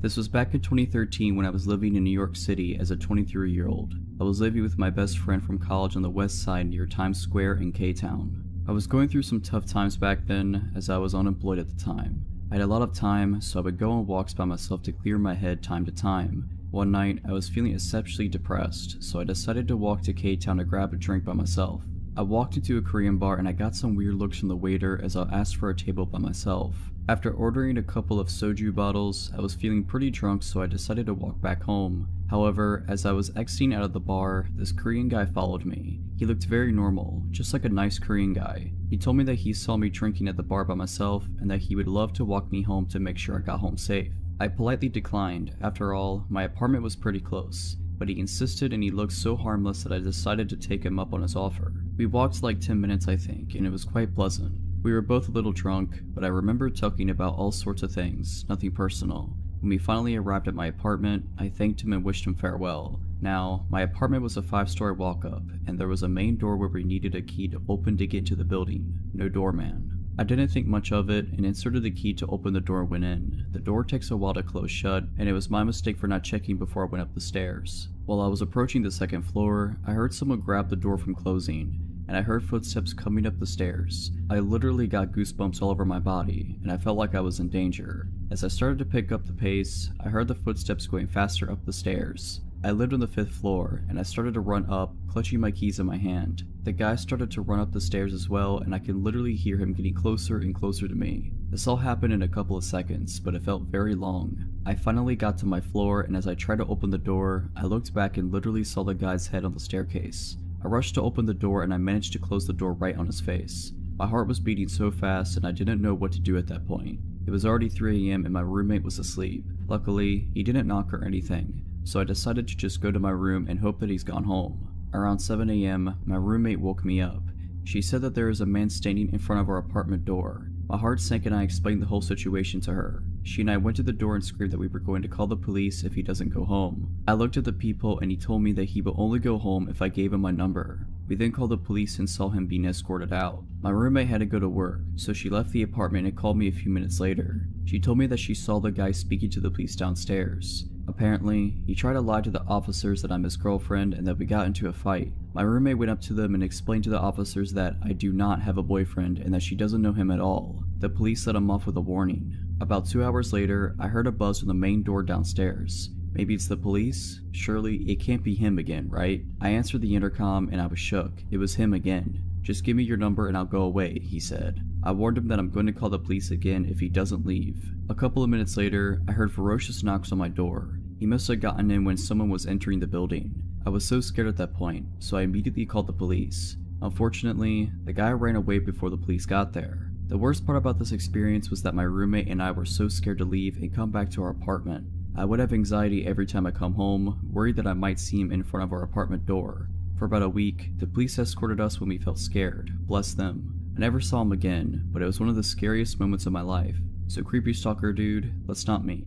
This was back in 2013 when I was living in New York City as a 23-year-old. I was living with my best friend from college on the west side near Times Square in K-Town. I was going through some tough times back then as I was unemployed at the time. I had a lot of time, so I would go on walks by myself to clear my head time to time. One night, I was feeling exceptionally depressed, so I decided to walk to K-Town to grab a drink by myself. I walked into a Korean bar and I got some weird looks from the waiter as I asked for a table by myself. After ordering a couple of soju bottles, I was feeling pretty drunk, so I decided to walk back home. However, as I was exiting out of the bar, this Korean guy followed me. He looked very normal, just like a nice Korean guy. He told me that he saw me drinking at the bar by myself and that he would love to walk me home to make sure I got home safe. I politely declined. After all, my apartment was pretty close. but he insisted and he looked so harmless that I decided to take him up on his offer. We walked like 10 minutes I think, and it was quite pleasant. We were both a little drunk, but I remember talking about all sorts of things, nothing personal. When we finally arrived at my apartment, I thanked him and wished him farewell. Now, my apartment was a 5-story walk-up, and there was a main door where we needed a key to open to get into the building. No doorman. I didn't think much of it and inserted the key to open the door and went in. The door takes a while to close shut, and it was my mistake for not checking before I went up the stairs. While I was approaching the second floor, I heard someone grab the door from closing, and I heard footsteps coming up the stairs. I literally got goosebumps all over my body, and I felt like I was in danger. As I started to pick up the pace, I heard the footsteps going faster up the stairs. I lived on the 5th floor, and I started to run up, clutching my keys in my hand. The guy started to run up the stairs as well, and I can literally hear him getting closer and closer to me. This all happened in a couple of seconds, but it felt very long. I finally got to my floor, and as I tried to open the door, I looked back and literally saw the guy's head on the staircase. I rushed to open the door and I managed to close the door right on his face. My heart was beating so fast and I didn't know what to do at that point. It was already 3 AM and my roommate was asleep. Luckily, he didn't knock or anything, so I decided to just go to my room and hope that he's gone home. Around 7 AM, my roommate woke me up. She said that there is a man standing in front of our apartment door. My heart sank and I explained the whole situation to her. She and I went to the door and screamed that we were going to call the police if he doesn't go home. I looked at the people and he told me that he will only go home if I gave him my number. We then called the police and saw him being escorted out. My roommate had to go to work, so she left the apartment and called me a few minutes later. She told me that she saw the guy speaking to the police downstairs. Apparently, he tried to lie to the officers that I'm his girlfriend and that we got into a fight. My roommate went up to them and explained to the officers that I do not have a boyfriend and that she doesn't know him at all. The police let him off with a warning. About 2 hours later, I heard a buzz from the main door downstairs. Maybe it's the police? Surely it can't be him again, right? I answered the intercom and I was shook. It was him again. "Just give me your number and I'll go away," he said. I warned him that I'm going to call the police again if he doesn't leave. A couple of minutes later, I heard ferocious knocks on my door. He must have gotten in when someone was entering the building. I was so scared at that point, so I immediately called the police. Unfortunately, the guy ran away before the police got there. The worst part about this experience was that my roommate and I were so scared to leave and come back to our apartment. I would have anxiety every time I come home, worried that I might see him in front of our apartment door. For about a week, the police escorted us when we felt scared. Bless them. I never saw him again, but it was one of the scariest moments of my life. So creepy stalker dude, let's not meet.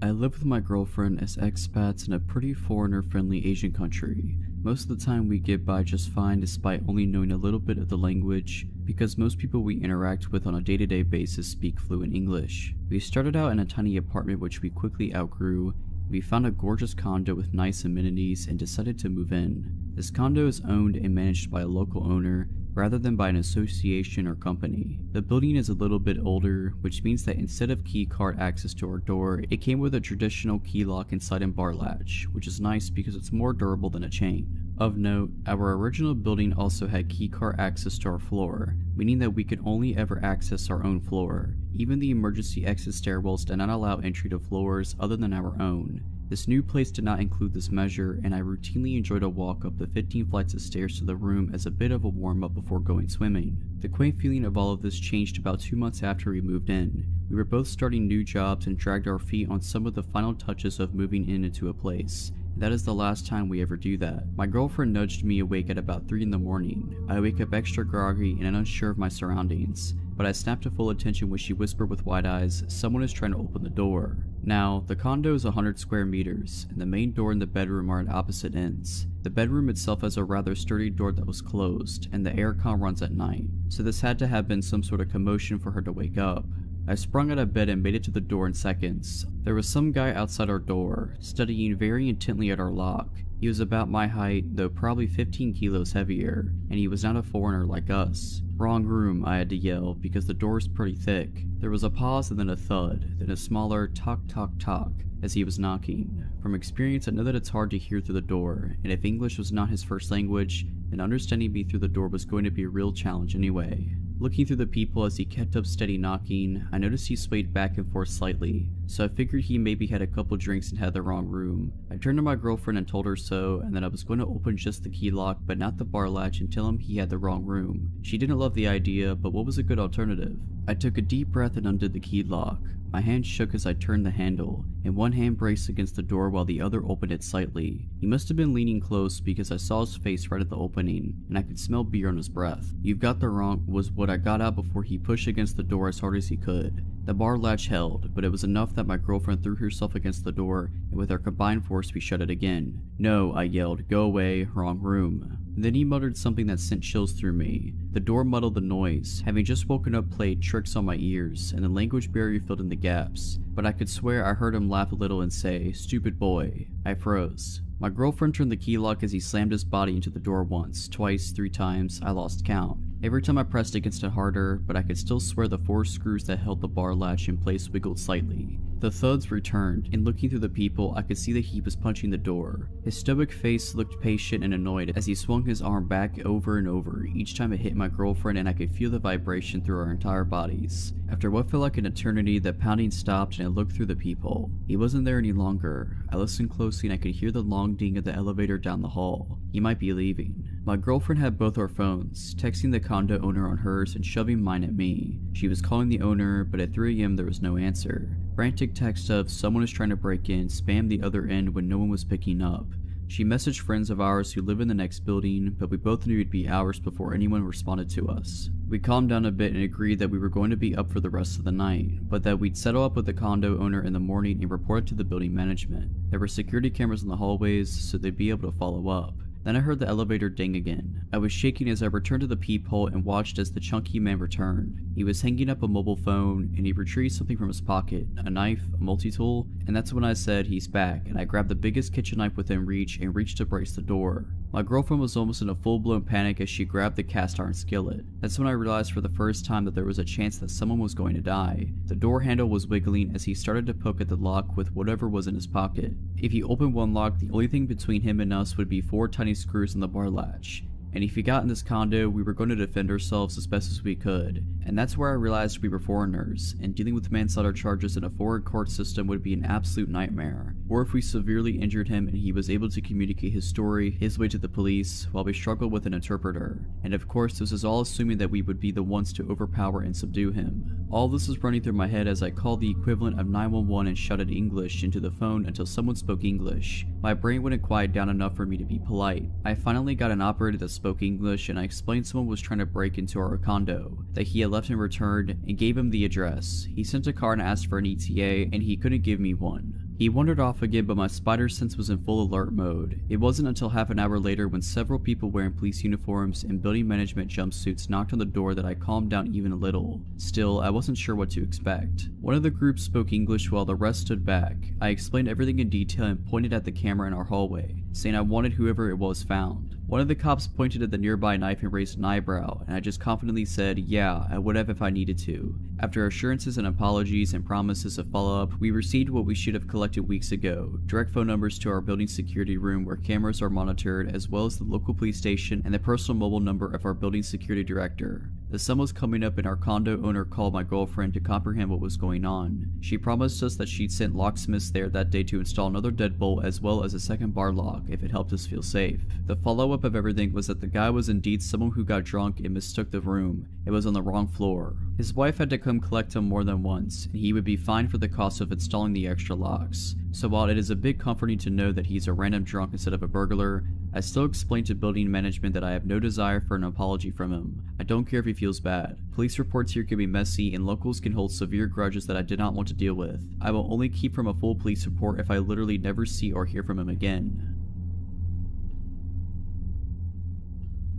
I live with my girlfriend as expats in a pretty foreigner-friendly Asian country. Most of the time we get by just fine despite only knowing a little bit of the language, because most people we interact with on a day-to-day basis speak fluent English. We started out in a tiny apartment which we quickly outgrew. We found a gorgeous condo with nice amenities and decided to move in. This condo is owned and managed by a local owner rather than by an association or company. The building is a little bit older, which means that instead of key card access to our door, it came with a traditional key lock inside and bar latch, which is nice because it's more durable than a chain. Of note, our original building also had key card access to our floor, meaning that we could only ever access our own floor. Even the emergency exit stairwells did not allow entry to floors other than our own. This new place did not include this measure, and I routinely enjoyed a walk up the 15 flights of stairs to the room as a bit of a warm-up before going swimming. The quaint feeling of all of this changed about 2 months after we moved in. We were both starting new jobs and dragged our feet on some of the final touches of moving into a place. That is the last time we ever do that. My girlfriend nudged me awake at about 3 in the morning. I wake up extra groggy and unsure of my surroundings, but I snapped to full attention when she whispered with wide eyes, "Someone is trying to open the door." Now, the condo is 100 square meters, and the main door and the bedroom are at opposite ends. The bedroom itself has a rather sturdy door that was closed, and the aircon runs at night, so this had to have been some sort of commotion for her to wake up. I sprung out of bed and made it to the door in seconds. There was some guy outside our door, studying very intently at our lock. He was about my height, though probably 15 kilos heavier, and he was not a foreigner like us. "Wrong room," I had to yell, because the door is pretty thick. There was a pause and then a thud, then a smaller tock tock tock as he was knocking. From experience, I know that it's hard to hear through the door, and if English was not his first language, then understanding me through the door was going to be a real challenge anyway. Looking through the people as he kept up steady knocking, I noticed he swayed back and forth slightly, so I figured he maybe had a couple drinks and had the wrong room. I turned to my girlfriend and told her so, and that I was going to open just the key lock but not the bar latch and tell him he had the wrong room. She didn't love the idea, but what was a good alternative? I took a deep breath and undid the key lock. My hand shook as I turned the handle, and one hand braced against the door while the other opened it slightly. He must have been leaning close because I saw his face right at the opening, and I could smell beer on his breath. "You've got the wrong," was what I got out before he pushed against the door as hard as he could. The bar latch held, but it was enough that my girlfriend threw herself against the door, and with our combined force we shut it again. "No," I yelled, "go away, wrong room." Then he muttered something that sent chills through me. The door muddled the noise, having just woken up played tricks on my ears, and the language barrier filled in the gaps. But I could swear I heard him laugh a little and say, "Stupid boy." I froze. My girlfriend turned the key lock as he slammed his body into the door once, twice, 3 times, I lost count. Every time I pressed against it harder, but I could still swear the 4 screws that held the bar latch in place wiggled slightly. The thuds returned, and looking through the peephole, I could see that he was punching the door. His stoic face looked patient and annoyed as he swung his arm back over and over each time it hit my girlfriend, and I could feel the vibration through our entire bodies. After what felt like an eternity, the pounding stopped and I looked through the peephole. He wasn't there any longer. I listened closely and I could hear the long ding of the elevator down the hall. He might be leaving. My girlfriend had both our phones, texting the condo owner on hers and shoving mine at me. She was calling the owner, but at 3 AM there was no answer. Frantic text of "someone is trying to break in" spammed the other end when no one was picking up. She messaged friends of ours who live in the next building, but we both knew it'd be hours before anyone responded to us. We calmed down a bit and agreed that we were going to be up for the rest of the night, but that we'd settle up with the condo owner in the morning and report it to the building management. There were security cameras in the hallways, so they'd be able to follow up. Then I heard the elevator ding again. I was shaking as I returned to the peephole and watched as the chunky man returned. He was hanging up a mobile phone, and he retrieved something from his pocket, a knife, a multi-tool, and that's when I said, "He's back," and I grabbed the biggest kitchen knife within reach and reached to brace the door. My girlfriend was almost in a full-blown panic as she grabbed the cast iron skillet. That's when I realized for the first time that there was a chance that someone was going to die. The door handle was wiggling as he started to poke at the lock with whatever was in his pocket. If he opened one lock, the only thing between him and us would be 4 tiny screws on the bar latch. And if he got in this condo, we were going to defend ourselves as best as we could. And that's where I realized we were foreigners, and dealing with manslaughter charges in a foreign court system would be an absolute nightmare. Or if we severely injured him and he was able to communicate his story, his way to the police, while we struggled with an interpreter. And of course, this is all assuming that we would be the ones to overpower and subdue him. All this is running through my head as I called the equivalent of 911 and shouted English into the phone until someone spoke English. My brain wouldn't quiet down enough for me to be polite. I finally got an operator that spoke English, and I explained someone was trying to break into our condo, that he had left and returned, and gave him the address. He sent a car and asked for an ETA, and he couldn't give me one. He wandered off again, but my spider sense was in full alert mode. It wasn't until half an hour later when several people wearing police uniforms and building management jumpsuits knocked on the door that I calmed down even a little. Still, I wasn't sure what to expect. One of the groups spoke English while the rest stood back. I explained everything in detail and pointed at the camera in our hallway, saying I wanted whoever it was found. One of the cops pointed at the nearby knife and raised an eyebrow, and I just confidently said, "Yeah, I would have if I needed to." After assurances and apologies and promises of follow-up, we received what we should have collected weeks ago: direct phone numbers to our building security room where cameras are monitored, as well as the local police station and the personal mobile number of our building security director. The sun was coming up and our condo owner called my girlfriend to comprehend what was going on. She promised us that she'd sent locksmiths there that day to install another deadbolt as well as a second bar lock if it helped us feel safe. The follow-up of everything was that the guy was indeed someone who got drunk and mistook the room. It was on the wrong floor. His wife had to come collect him more than once, and he would be fined for the cost of installing the extra locks. So while it is a bit comforting to know that he's a random drunk instead of a burglar, I still explained to building management that I have no desire for an apology from him. I don't care if he feels bad. Police reports here can be messy and locals can hold severe grudges that I did not want to deal with. I will only keep from a full police report if I literally never see or hear from him again.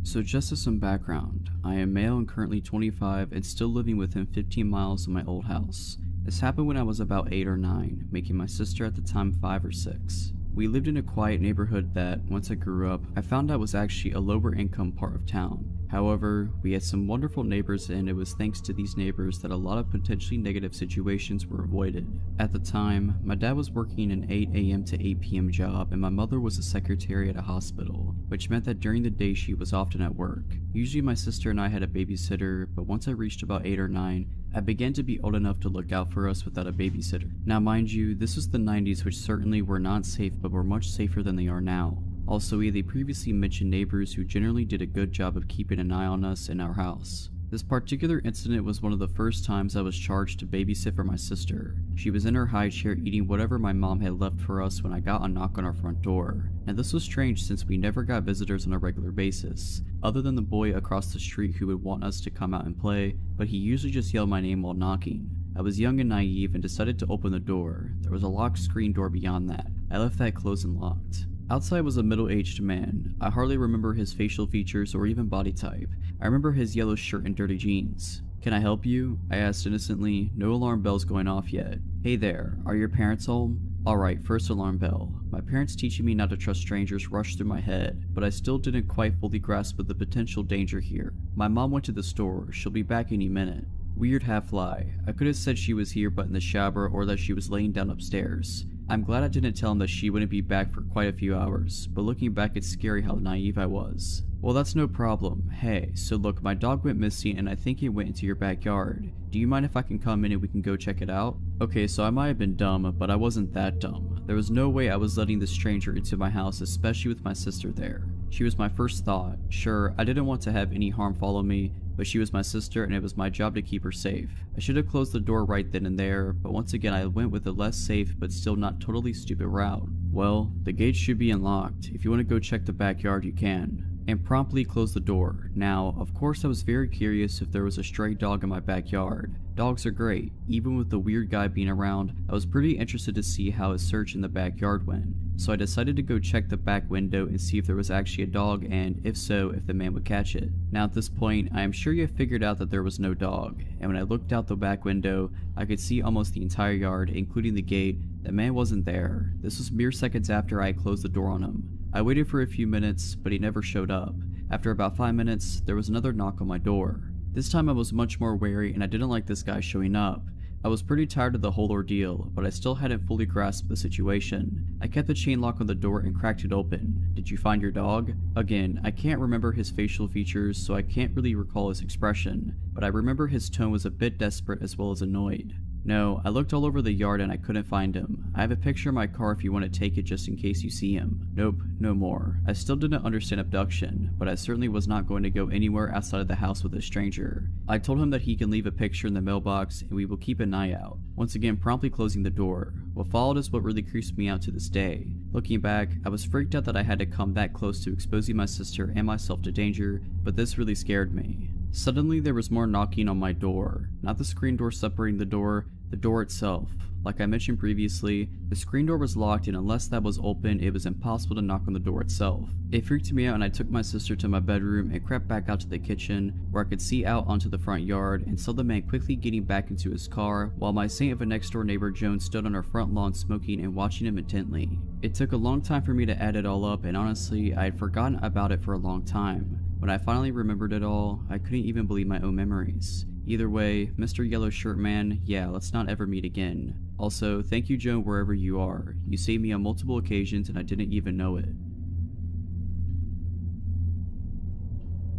So just as some background, I am male and currently 25 and still living within 15 miles of my old house. This happened when I was about 8 or 9, making my sister at the time 5 or 6. We lived in a quiet neighborhood that, once I grew up, I found out was actually a lower income part of town. However, we had some wonderful neighbors, and it was thanks to these neighbors that a lot of potentially negative situations were avoided. At the time, my dad was working an 8 AM to 8 PM job, and my mother was a secretary at a hospital, which meant that during the day she was often at work. Usually my sister and I had a babysitter, but once I reached about 8 or 9, I began to be old enough to look out for us without a babysitter. Now mind you, this was the 90s, which certainly were not safe but were much safer than they are now. Also, we had the previously mentioned neighbors who generally did a good job of keeping an eye on us in our house. This particular incident was one of the first times I was charged to babysit for my sister. She was in her high chair eating whatever my mom had left for us when I got a knock on our front door. And this was strange since we never got visitors on a regular basis, other than the boy across the street who would want us to come out and play, but he usually just yelled my name while knocking. I was young and naive and decided to open the door. There was a locked screen door beyond that. I left that closed and locked. Outside was a middle-aged man. I hardly remember his facial features or even body type. I remember his yellow shirt and dirty jeans. "Can I help you?" I asked innocently, no alarm bells going off yet. "Hey there, are your parents home?" Alright, first alarm bell. My parents teaching me not to trust strangers rushed through my head, but I still didn't quite fully grasp the potential danger here. My mom went to the store, she'll be back any minute. Weird half lie. I could have said she was here but in the shower or that she was laying down upstairs. I'm glad I didn't tell him that she wouldn't be back for quite a few hours, but looking back it's scary how naive I was. "Well, that's no problem. Hey, so look, my dog went missing and I think it went into your backyard. Do you mind if I can come in and we can go check it out?" Okay, so I might have been dumb, but I wasn't that dumb. There was no way I was letting this stranger into my house, especially with my sister there. She was my first thought. Sure, I didn't want to have any harm follow me, but she was my sister and it was my job to keep her safe. I should have closed the door right then and there, but once again I went with the less safe but still not totally stupid route. Well, the gate should be unlocked. If you want to go check the backyard, you can. And promptly closed the door. Now, of course I was very curious if there was a stray dog in my backyard. Dogs are great. Even with the weird guy being around, I was pretty interested to see how his search in the backyard went. So I decided to go check the back window and see if there was actually a dog and, if so, if the man would catch it. Now at this point, I am sure you have figured out that there was no dog. And when I looked out the back window, I could see almost the entire yard, including the gate. The man wasn't there. This was mere seconds after I had closed the door on him. I waited for a few minutes, but he never showed up. After about 5 minutes, there was another knock on my door. This time I was much more wary and I didn't like this guy showing up. I was pretty tired of the whole ordeal, but I still hadn't fully grasped the situation. I kept the chain lock on the door and cracked it open. "Did you find your dog?" Again, I can't remember his facial features, so I can't really recall his expression, but I remember his tone was a bit desperate as well as annoyed. "No, I looked all over the yard and I couldn't find him. I have a picture in my car if you want to take it just in case you see him." Nope, no more. I still didn't understand abduction, but I certainly was not going to go anywhere outside of the house with a stranger. I told him that he can leave a picture in the mailbox and we will keep an eye out. Once again promptly closing the door. What followed is what really creeps me out to this day. Looking back, I was freaked out that I had to come that close to exposing my sister and myself to danger, but this really scared me. Suddenly there was more knocking on my door. Not the screen door separating the door itself. Like I mentioned previously, the screen door was locked and unless that was open, it was impossible to knock on the door itself. It freaked me out and I took my sister to my bedroom and crept back out to the kitchen where I could see out onto the front yard and saw the man quickly getting back into his car while my saint of a next door neighbor Joan stood on our front lawn smoking and watching him intently. It took a long time for me to add it all up and honestly, I had forgotten about it for a long time. When I finally remembered it all, I couldn't even believe my own memories. Either way, Mr. Yellow Shirt Man, yeah, let's not ever meet again. Also, thank you Joan wherever you are. You saved me on multiple occasions and I didn't even know it.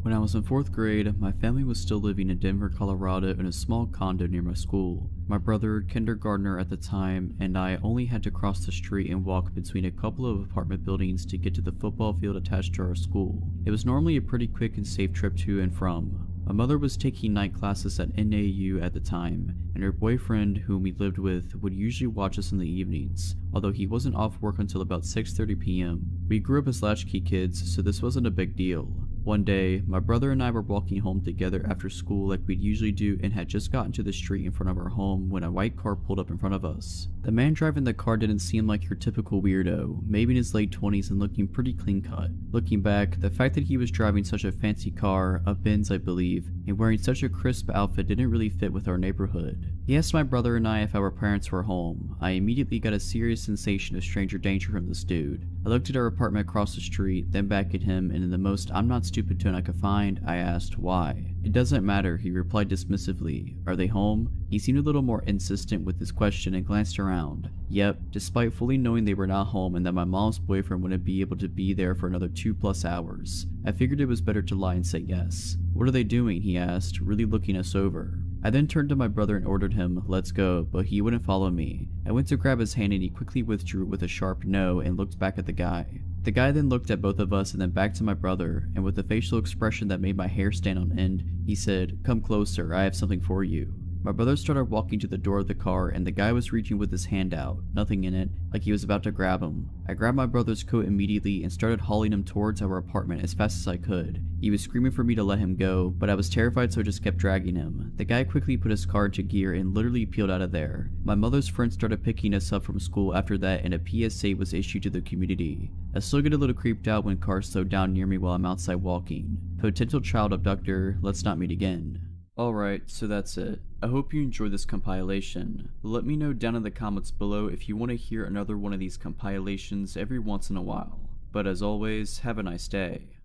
When I was in 4th grade, my family was still living in Denver, Colorado in a small condo near my school. My brother, kindergartner at the time, and I only had to cross the street and walk between a couple of apartment buildings to get to the football field attached to our school. It was normally a pretty quick and safe trip to and from. My mother was taking night classes at NAU at the time, and her boyfriend, whom we lived with, would usually watch us in the evenings, although he wasn't off work until about 6:30 p.m. We grew up as latchkey kids, so this wasn't a big deal. One day, my brother and I were walking home together after school like we'd usually do and had just gotten to the street in front of our home when a white car pulled up in front of us. The man driving the car didn't seem like your typical weirdo, maybe in his late 20s and looking pretty clean cut. Looking back, the fact that he was driving such a fancy car, a Benz I believe, and wearing such a crisp outfit didn't really fit with our neighborhood. He asked my brother and I if our parents were home. I immediately got a serious sensation of stranger danger from this dude. I looked at our apartment across the street, then back at him, and in the most I'm not stupid tone I could find, I asked why. "It doesn't matter," he replied dismissively. "Are they home?" He seemed a little more insistent with his question and glanced around. Yep, despite fully knowing they were not home and that my mom's boyfriend wouldn't be able to be there for another 2+ hours, I figured it was better to lie and say yes. "What are they doing?" he asked, really looking us over. I then turned to my brother and ordered him, "Let's go," but he wouldn't follow me. I went to grab his hand and he quickly withdrew with a sharp no and looked back at the guy. The guy then looked at both of us and then back to my brother, and with a facial expression that made my hair stand on end, he said, "Come closer, I have something for you." My brother started walking to the door of the car, and the guy was reaching with his hand out, nothing in it, like he was about to grab him. I grabbed my brother's coat immediately and started hauling him towards our apartment as fast as I could. He was screaming for me to let him go, but I was terrified, so I just kept dragging him. The guy quickly put his car into gear and literally peeled out of there. My mother's friends started picking us up from school after that, and a PSA was issued to the community. I still get a little creeped out when cars slow down near me while I'm outside walking. Potential child abductor, let's not meet again. Alright, so that's it. I hope you enjoyed this compilation. Let me know down in the comments below if you want to hear another one of these compilations every once in a while. But as always, have a nice day.